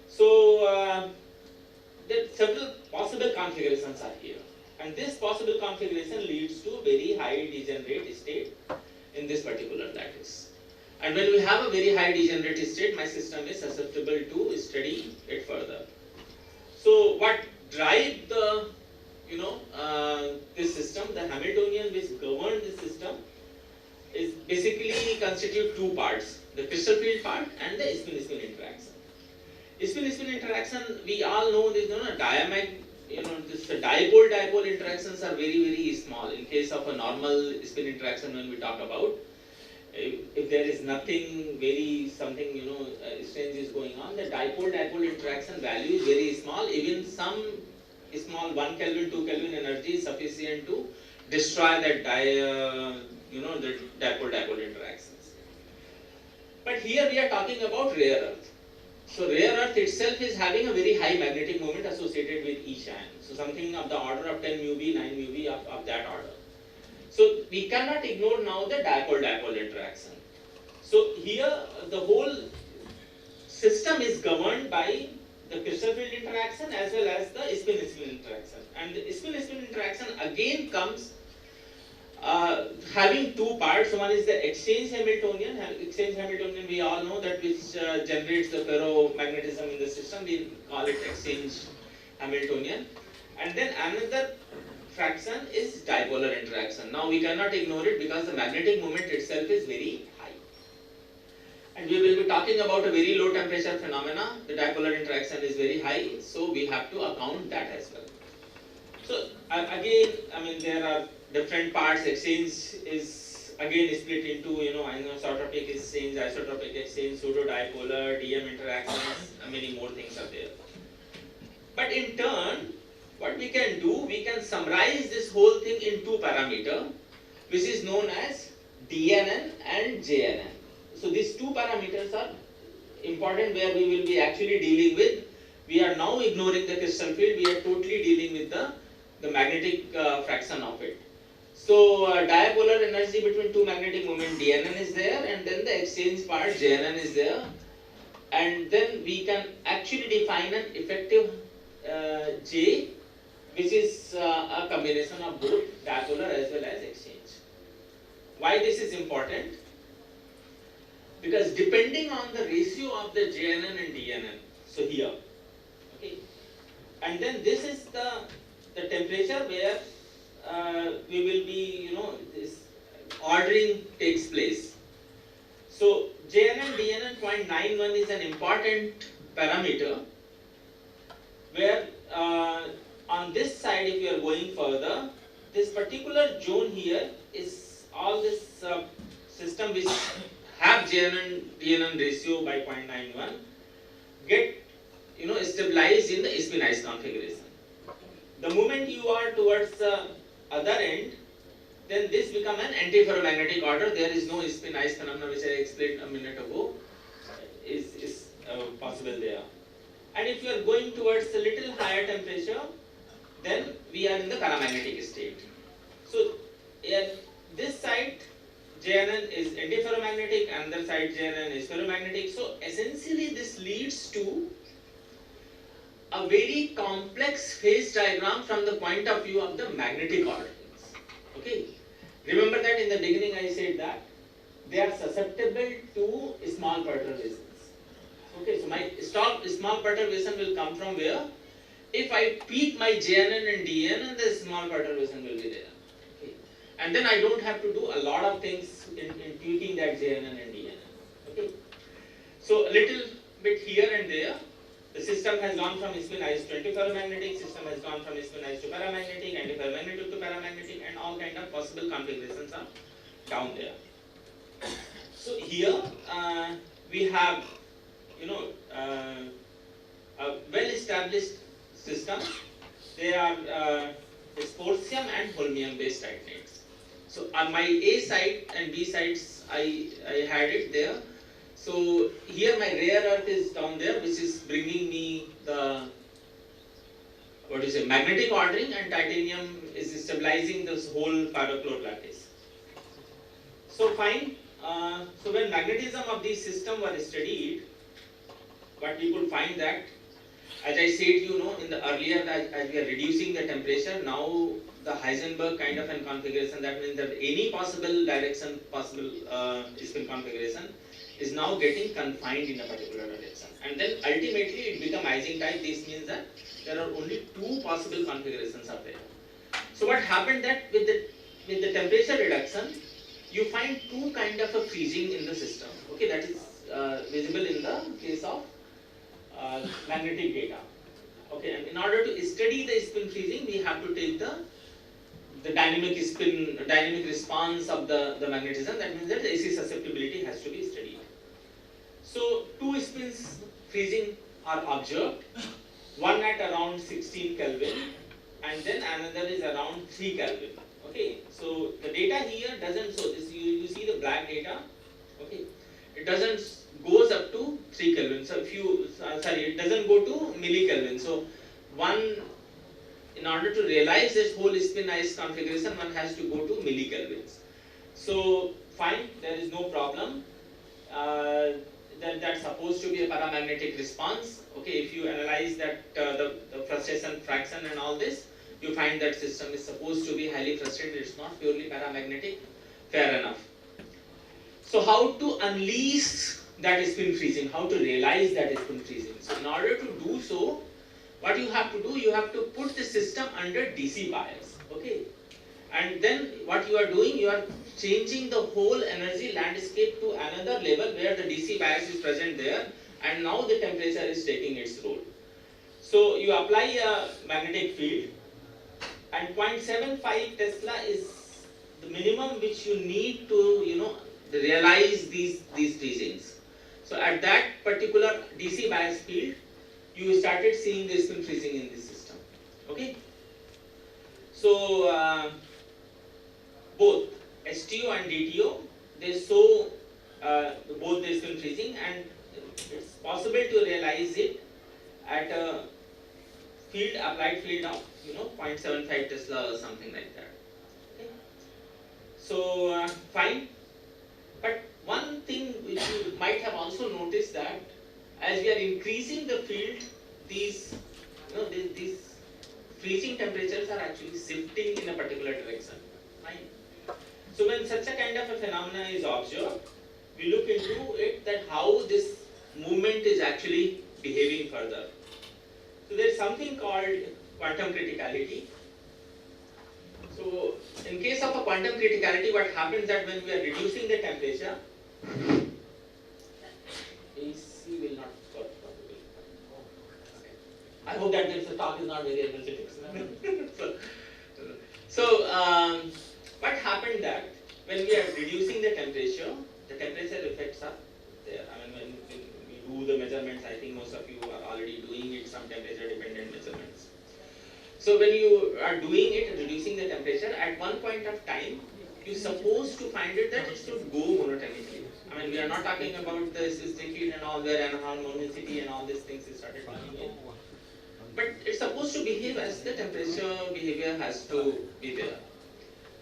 So there are several possible configurations are here. And this possible configuration leads to very high degenerate state in this particular lattice. And when we have a very high degenerate state, my system is susceptible to study it further. So what drive the, this system, the Hamiltonian which govern this system, is basically constitute two parts, the crystal field part and the spin-spin interaction. Spin-spin interaction, we all know this, this dipole-dipole interactions are very, very small. In case of a normal spin interaction, when we talk about, if there is nothing very, something, strange is going on, the dipole-dipole interaction value is very small. Even some small 1 Kelvin, 2 Kelvin energy is sufficient to destroy that the dipole-dipole interactions. But here we are talking about rare earth. So rare earth itself is having a very high magnetic moment associated with each ion. So something of the order of 10 μV, 9 μV of that order. So we cannot ignore now the dipole-dipole interaction. So here the whole system is governed by the crystal field interaction as well as the spin-spin interaction. And the spin-spin interaction again comes having two parts. One is the exchange Hamiltonian. Exchange Hamiltonian, we all know that which generates the ferromagnetism in the system. We call it exchange Hamiltonian. And then another fraction is dipolar interaction. Now we cannot ignore it because the magnetic moment itself is very high. And we will be talking about a very low temperature phenomena. The dipolar interaction is very high, so we have to account that as well. So again, there are different parts. Exchange is again split into, anisotropic exchange, isotropic exchange, pseudo-dipolar, DM interactions, many more things are there. But in turn, what we can do, we can summarize this whole thing in two parameters, which is known as DNN and JNN. So these two parameters are important, where we will be actually dealing with, we are now ignoring the crystal field, we are totally dealing with the magnetic fraction of it. So dipolar energy between two magnetic moment DNN is there, and then the exchange part JNN is there, and then we can actually define an effective J, which is a combination of both dipolar as well as exchange. Why this is important? Because depending on the ratio of the JNN and DNN, so here, okay, and then this is the temperature where we will be, this ordering takes place. So JNN, DNN 0.91 is an important parameter, where on this side, if you are going further, this particular zone here is all this system which have JNN, DNN ratio by 0.91 get stabilized in the spin-ice configuration. The moment you are towards the other end, then this become an antiferromagnetic order. There is no spin-ice phenomena which I explained a minute ago is possible there. And if you are going towards a little higher temperature, then we are in the paramagnetic state. So this side JNN is antiferromagnetic, another side JNN is ferromagnetic. So essentially this leads to a very complex phase diagram from the point of view of the magnetic orderings. Okay, remember that in the beginning I said that they are susceptible to small perturbations. Okay, so my small perturbation will come from where? If I peak my JNN and DNN, the small perturbation will be there. Okay, and then I don't have to do a lot of things in tweaking that JNN and DNN. Okay, so a little bit here and there. The system has gone from spin-ice to antiferromagnetic, system has gone from spin-ice to paramagnetic, antiferromagnetic to paramagnetic, and all kind of possible configurations are down there. So here we have, a well-established system. They are dysprosium and holmium based titanates. So on my A side and B sides, I had it there. So here my rare earth is down there, which is bringing me the magnetic ordering, and titanium is stabilizing this whole ferrochlore lattice. So fine. So when magnetism of these systems were studied, what we could find that As I said, in the earlier, as we are reducing the temperature, now the Heisenberg kind of a configuration, that means that any possible direction, possible spin configuration is now getting confined in a particular direction. And then ultimately it becomes Ising type. This means that there are only two possible configurations are there. So what happened that with the temperature reduction, you find two kind of a freezing in the system. Okay, that is visible in the case of magnetic data. Okay, and in order to study the spin freezing, we have to take the dynamic response of the magnetism. That means that the AC susceptibility has to be studied. So two spins freezing are observed, one at around 16 Kelvin and then another is around 3 Kelvin. Okay, so the data here doesn't show this. You see the black data. Okay, it doesn't goes up to 3 Kelvin. So if you it doesn't go to millikelvin. So in order to realize this whole spin ice configuration, one has to go to millikelvins. So fine, there is no problem. That's supposed to be a paramagnetic response. Okay, if you analyze that the frustration fraction and all this, you find that system is supposed to be highly frustrated. It's not purely paramagnetic. Fair enough. So how to unleash that spin freezing? How to realize that spin freezing? So in order to do so, what you have to do, you have to put the system under DC bias. Okay, and then what you are doing, you are changing the whole energy landscape to another level where the DC bias is present there, and now the temperature is taking its role. So you apply a magnetic field, and 0.75 Tesla is the minimum which you need to realize these freezings. So at that particular DC bias field, you started seeing the spin freezing in this system. Okay. So both STO and DTO, they show both the spin freezing, and it's possible to realize it at a applied field of 0.75 Tesla or something like that. Okay. So fine, but one thing which you might have also noticed that as we are increasing the field, these freezing temperatures are actually shifting in a particular direction. Fine. So when such a kind of a phenomena is observed, we look into it that how this movement is actually behaving further. So there is something called quantum criticality. So in case of a quantum criticality, what happens that when we are reducing the temperature, AC will not work properly. I hope that this talk is not very energetic. So what happened that when we are reducing the temperature effects are there. I mean, when we do the measurements, I think most of you are already doing it, some temperature dependent measurements. So when you are doing it, reducing the temperature, at one point of time, you're supposed to find it that it should go monotonically. I mean, we are not talking about the acoustic heat and all where anharmonicity and all these things started coming in. But it's supposed to behave as the temperature behavior has to be there.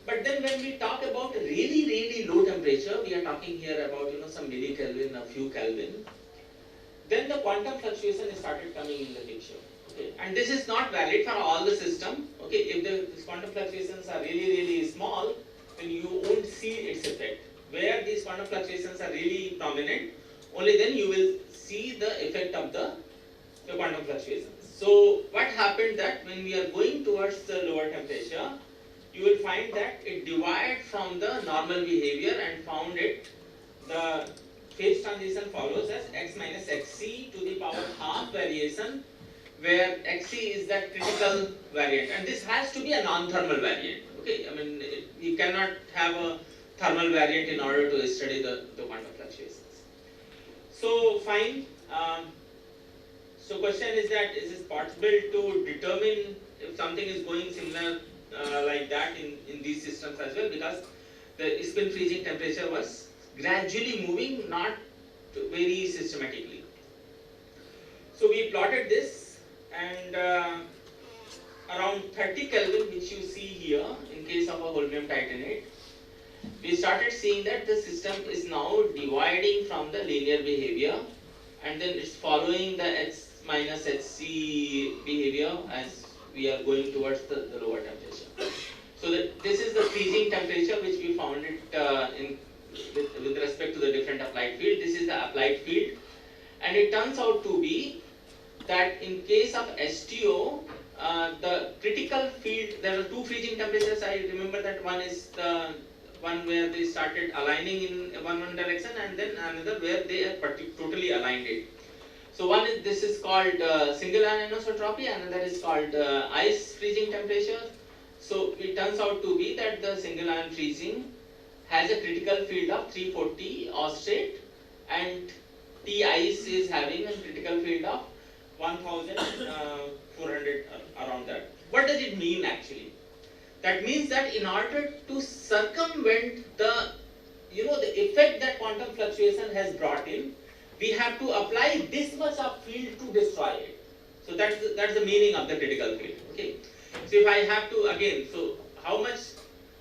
But then when we talk about really, really low temperature, we are talking here about some millikelvin, a few Kelvin. Then the quantum fluctuation started coming in the picture. Okay. And this is not valid for all the system. Okay, if the quantum fluctuations are really, really small, then you won't see its effect. Where these quantum fluctuations are really prominent, only then you will see the effect of the quantum fluctuations. So what happened that when we are going towards the lower temperature, you will find that it divided from the normal behavior and found it, the phase transition follows as x minus xc to the power half variation, where xc is that critical variant, and this has to be a non-thermal variant. Okay, I mean, you cannot have a thermal variant in order to study the quantum fluctuations. So fine. So question is that is it possible to determine if something is going similar like that in these systems as well, because the spin freezing temperature was gradually moving, not very systematically. So we plotted this, and around 30 Kelvin, which you see here in case of a holmium titanate, we started seeing that the system is now dividing from the linear behavior, and then it's following the minus Hc behavior as we are going towards the lower temperature. So this is the freezing temperature which we found it with respect to the different applied field. This is the applied field, and it turns out to be that in case of STO, the critical field, there are two freezing temperatures. I remember that one is the one where they started aligning in one direction, and then another where they are totally aligned it. So one is, this is called single anisotropy, another is called ice freezing temperature. So it turns out to be that the single ion freezing has a critical field of 340 austrate, and T ice is having a critical field of 1400 around that. What does it mean actually? That means that in order to circumvent the the effect that quantum fluctuation has brought in, we have to apply this much of field to destroy it. So that's the meaning of the critical field. Okay. So if I have to again, so how much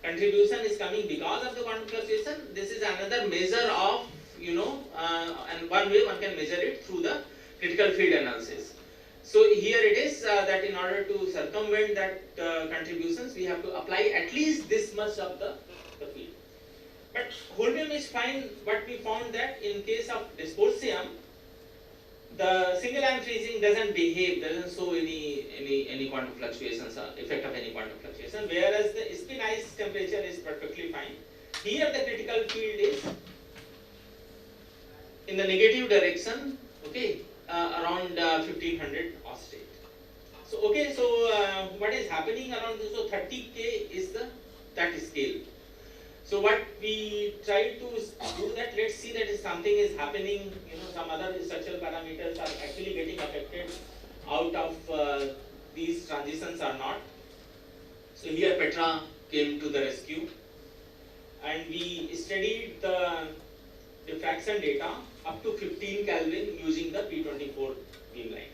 contribution is coming because of the quantum fluctuation? This is another measure of and one way one can measure it through the critical field analysis. So here it is that in order to circumvent that contributions, we have to apply at least this much of the field. But holmium is fine, but we found that in case of dysprosium, the single ion freezing doesn't behave, doesn't show any quantum fluctuations, effect of any quantum fluctuation, whereas the spin ice temperature is perfectly fine. Here the critical field is in the negative direction, okay, around 1500 austrate. So okay, so what is happening around this? So 30K is that scale. So what we try to do that, let's see that if something is happening, some other structural parameters are actually getting affected out of these transitions or not. So here Petra came to the rescue, and we studied the diffraction data up to 15 Kelvin using the P24 beamline.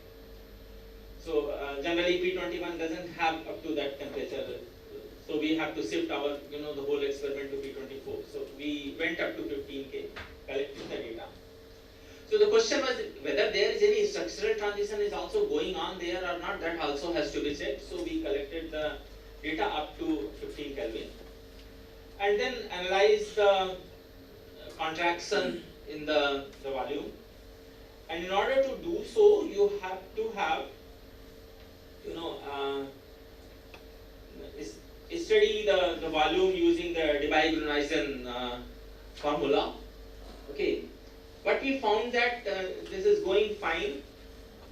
So generally P21 doesn't have up to that temperature. So we have to shift our, the whole experiment to P24. So we went up to 15K, collected the data. So the question was whether there is any structural transition is also going on there or not. That also has to be checked. So we collected the data up to 15 Kelvin, and then analyzed the contraction in the volume. And in order to do so, you have to have, study the volume using the Debye-Gruneisen formula. Okay, but we found that this is going fine,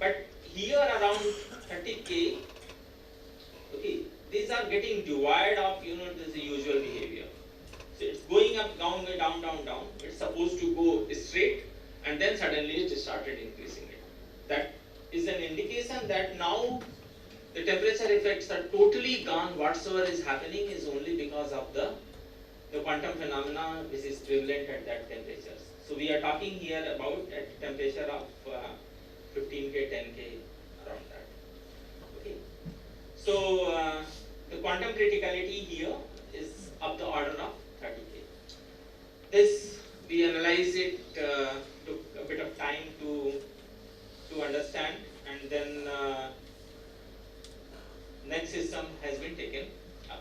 but here around 30K, okay, these are getting devoid of this usual behavior. So it's going up, down, down, down, down. It's supposed to go straight, and then suddenly it started increasing it. That is an indication that now the temperature effects are totally gone. Whatsoever is happening is only because of the quantum phenomena which is prevalent at that temperature. So we are talking here about at temperature of 15K, 10K, around that. Okay. So the quantum criticality here is of the order of 30K. This we analyzed it, took a bit of time to understand, and then next system has been taken up.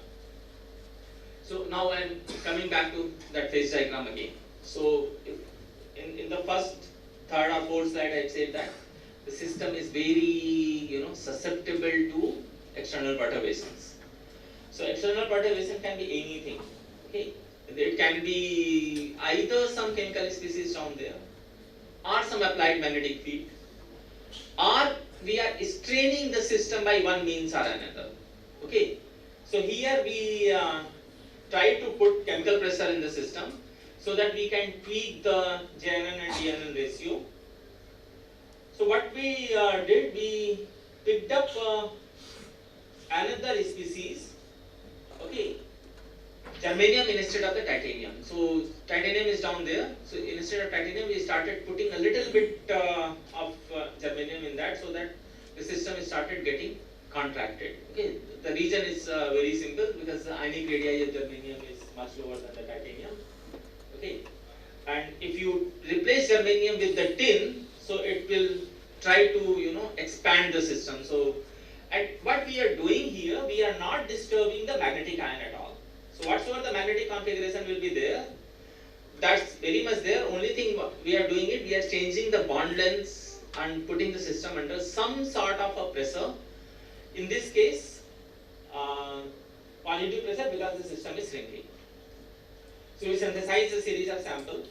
So now I am coming back to that phase diagram again. So in the first, third or fourth slide I said that the system is very susceptible to external perturbations. So external perturbation can be anything. Okay, it can be either some chemical species down there, or some applied magnetic field, or we are straining the system by one means or another. Okay, so here we try to put chemical pressure in the system so that we can tweak the JNN and DNN ratio. So what we did, we picked up another species, okay, germanium instead of the titanium. So titanium is down there. So instead of titanium, we started putting a little bit of germanium in that, so that the system started getting contracted. Okay, the reason is very simple, because the ionic radii of germanium is much lower than the titanium. Okay, and if you replace germanium with the tin, so it will try to expand the system. So, and what we are doing here, we are not disturbing the magnetic ion at all. So whatsoever the magnetic configuration will be there, that's very much there. Only thing we are doing it, we are changing the bond lengths and putting the system under some sort of a pressure. In this case, positive pressure, because the system is shrinking. So we synthesize a series of samples.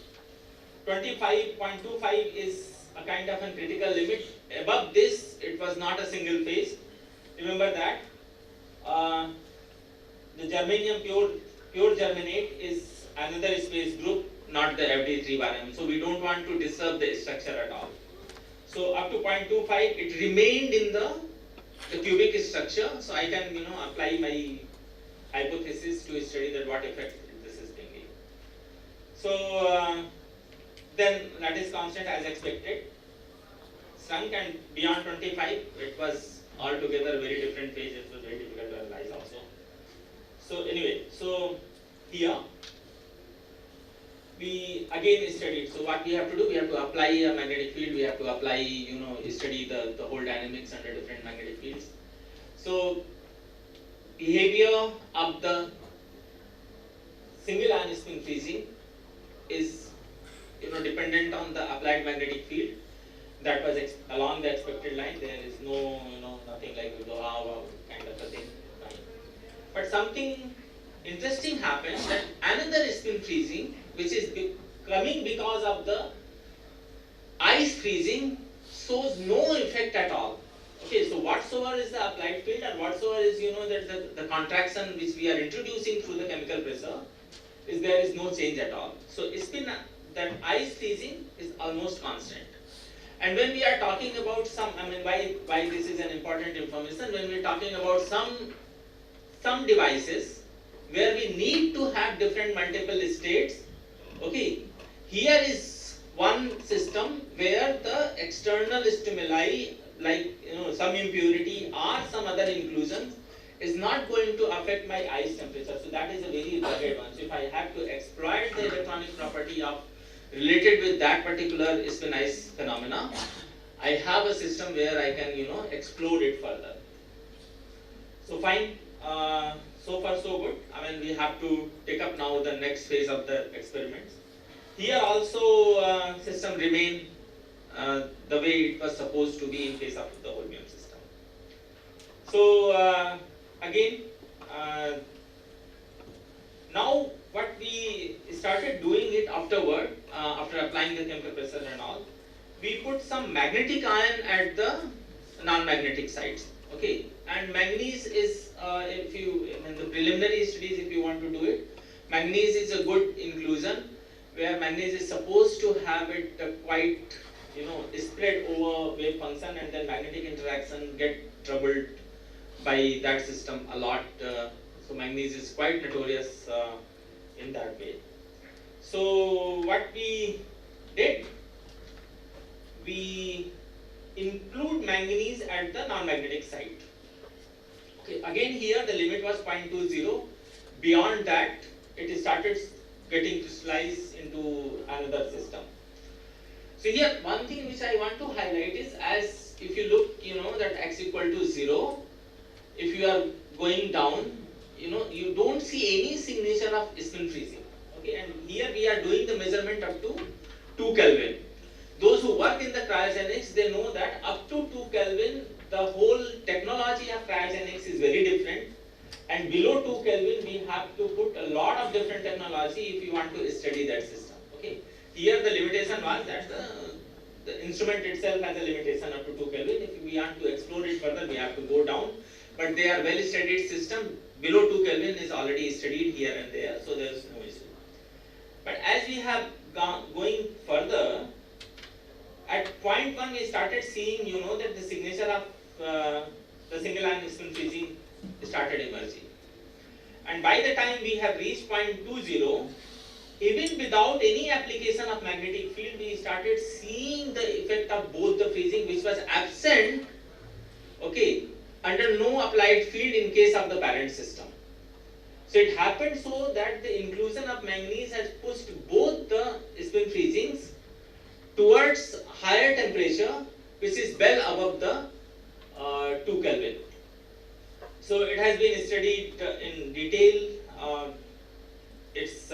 25.25 is a kind of a critical limit. Above this, it was not a single phase. Remember that. The germanium pure germanate is another space group, not the FD3 barium. So we don't want to disturb the structure at all. So up to 0.25, it remained in the cubic structure. So I can apply my hypothesis to study that what effect this is bringing. So then that is constant as expected. Shrunk, and beyond 25, it was altogether very different phase. It was very difficult to analyze also. So anyway, so here we again studied. So what we have to do, we have to apply a magnetic field. We have to apply, study the whole dynamics under different magnetic fields. So behavior of the single ion spin freezing is dependent on the applied magnetic field. That was along the expected line. There is no nothing like Doha kind of a thing. But something interesting happened, that another spin freezing, which is coming because of the ice freezing, shows no effect at all. Okay, so whatsoever is the applied field and whatsoever is that the contraction which we are introducing through the chemical pressure, is there is no change at all. So spin, that ice freezing is almost constant. And when we are talking about why this is an important information, when we are talking about some devices where we need to have different multiple states, okay, here is one system where the external stimuli, like some impurity or some other inclusions, is not going to affect my ice temperature. So that is a very rugged one. So if I have to exploit the electronic property of related with that particular spin ice phenomena, I have a system where I can explode it further. So fine, so far so good. We have to take up now the next phase of the experiments. Here also system remain the way it was supposed to be in case of the holmium system. So again, now what we started doing it afterward, after applying the chemical pressure and all, we put some magnetic ion at the non-magnetic sites. Okay, and manganese is, if you in the preliminary studies, if you want to do it, manganese is a good inclusion, where manganese is supposed to have it quite spread over wave function, and then magnetic interaction get troubled by that system a lot. So manganese is quite notorious in that way. So what we did, we include manganese at the non-magnetic site. Okay, again here the limit was 0.20. Beyond that, it started getting crystallized into another system. So here one thing which I want to highlight is, as if you look, that x equal to 0, if you are going down, you don't see any signature of spin freezing. Okay, and here we are doing the measurement up to 2 Kelvin. Those who work in the cryogenics, they know that up to 2 Kelvin, the whole technology of cryogenics is very different. And below 2 Kelvin, we have to put a lot of different technology if you want to study that system. Okay, here the limitation was that the instrument itself has a limitation up to 2 Kelvin. If we want to explore it further, we have to go down. But they are well studied system. Below 2 Kelvin is already studied here and there, so there is no issue. But as we have going further, at point 1 we started seeing, that the signature of the single ion spin freezing started emerging. And by the time we have reached 0.20, even without any application of magnetic field, we started seeing the effect of both the freezing, which was absent, okay, under no applied field in case of the parent system. So it happened so that the inclusion of manganese has pushed both the spin freezings towards higher temperature, which is well above the 2 Kelvin. So it has been studied in detail. It's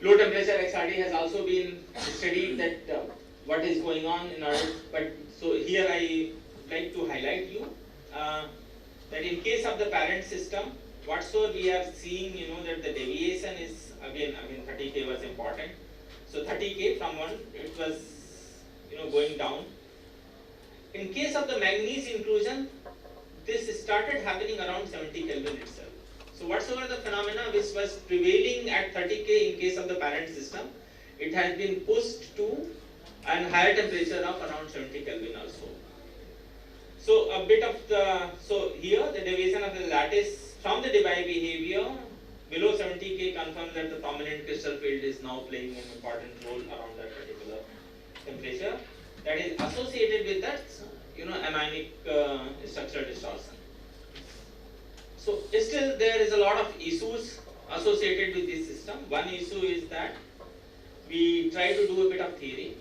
low temperature XRD has also been studied, that what is going on in our, but so here I like to highlight you that in case of the parent system, whatsoever we are seeing, that the deviation is again 30K was important. So 30K from 1, it was going down. In case of the manganese inclusion, this started happening around 70 Kelvin itself. So whatsoever the phenomena which was prevailing at 30K in case of the parent system, it has been pushed to a higher temperature of around 70 Kelvin also. So a bit of the, so here the deviation of the lattice from the Debye behavior below 70K confirms that the prominent crystal field is now playing an important role around that particular temperature that is associated with that anionic structural distortion. So still there is a lot of issues associated with this system. One issue is that we try to do a bit of theory.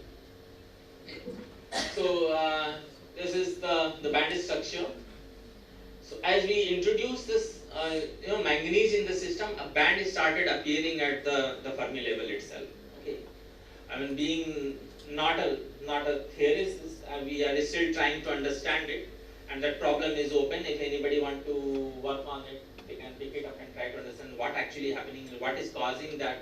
So this is the band structure. So as we introduce this manganese in the system, a band started appearing at the Fermi level itself. Okay, I mean, being not a theorist, we are still trying to understand it, and that problem is open. If anybody want to work on it, they can pick it up and try to understand what actually happening, what is causing that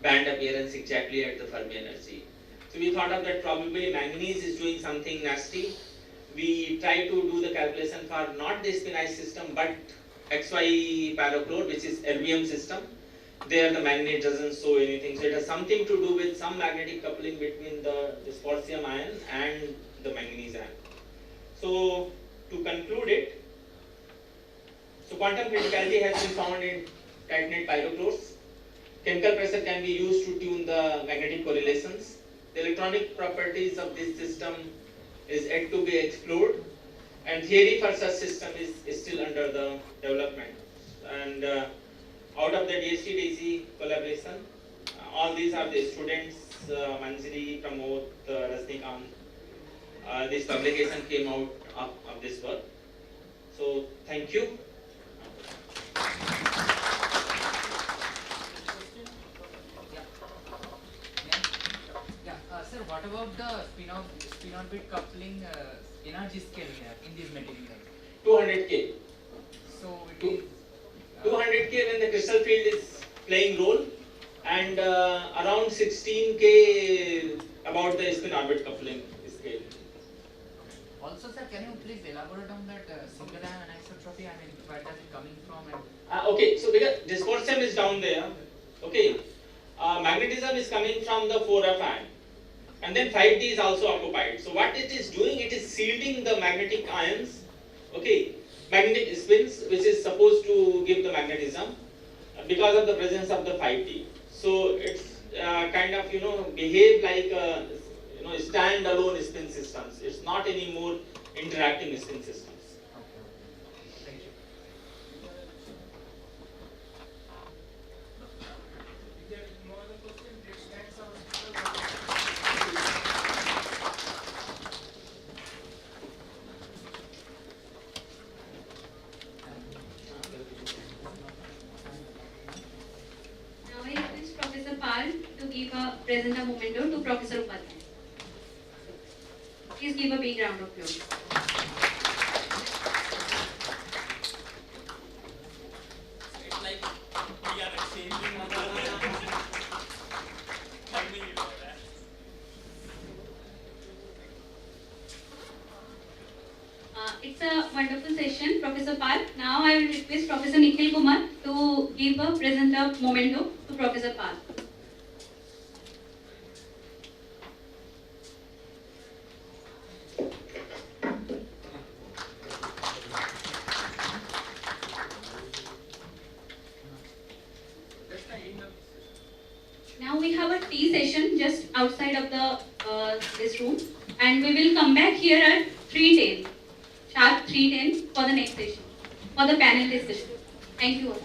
band appearance exactly at the Fermi energy. So we thought of that probably manganese is doing something nasty. We try to do the calculation for not the spinized system but XY pyrochlore, which is LVM system. There the manganese doesn't show anything. So it has something to do with some magnetic coupling between the dysprosium ion and the manganese ion. So to conclude it, so quantum criticality has been found in titanate pyrochlores. Chemical pressure can be used to tune the magnetic correlations. The electronic properties of this system is yet to be explored, and theory for such system is still under the development. And out of the DST-DAISY collaboration, all these are the students, Manjari, Pramod, Rajnikant. This publication came out of this work. So thank you. Sir, what about the spin-orbit coupling energy scale here in this material? 200K. So it is 200K when the crystal field is playing role, and around 16K about the spin-orbit coupling scale. Also, sir, can you please elaborate on that single ion anisotropy? I mean, where does it coming from? And Okay, so because dysprosium is down there, okay, magnetism is coming from the 4F ion, and then 5D is also occupied. So what it is doing, it is shielding the magnetic ions, okay, magnetic spins, which is supposed to give the magnetism because of the presence of the 5D. So it's kind of behave like stand-alone spin systems. It's not anymore interacting spin systems. thank you. If there is no other question, let's thank our Now I request Professor Pal to give a present a memento to Professor Upadhyay. Please give a big round of applause. It's like we are exchanging It's a wonderful session, Professor Pal. Now I will request Professor Nikhil Kumar to give a present a memento to Professor Pal. Now we have a tea session just outside of the this room, and we will come back here at 3:10, sharp 3:10 for the next session, for the panel discussion. Thank you all.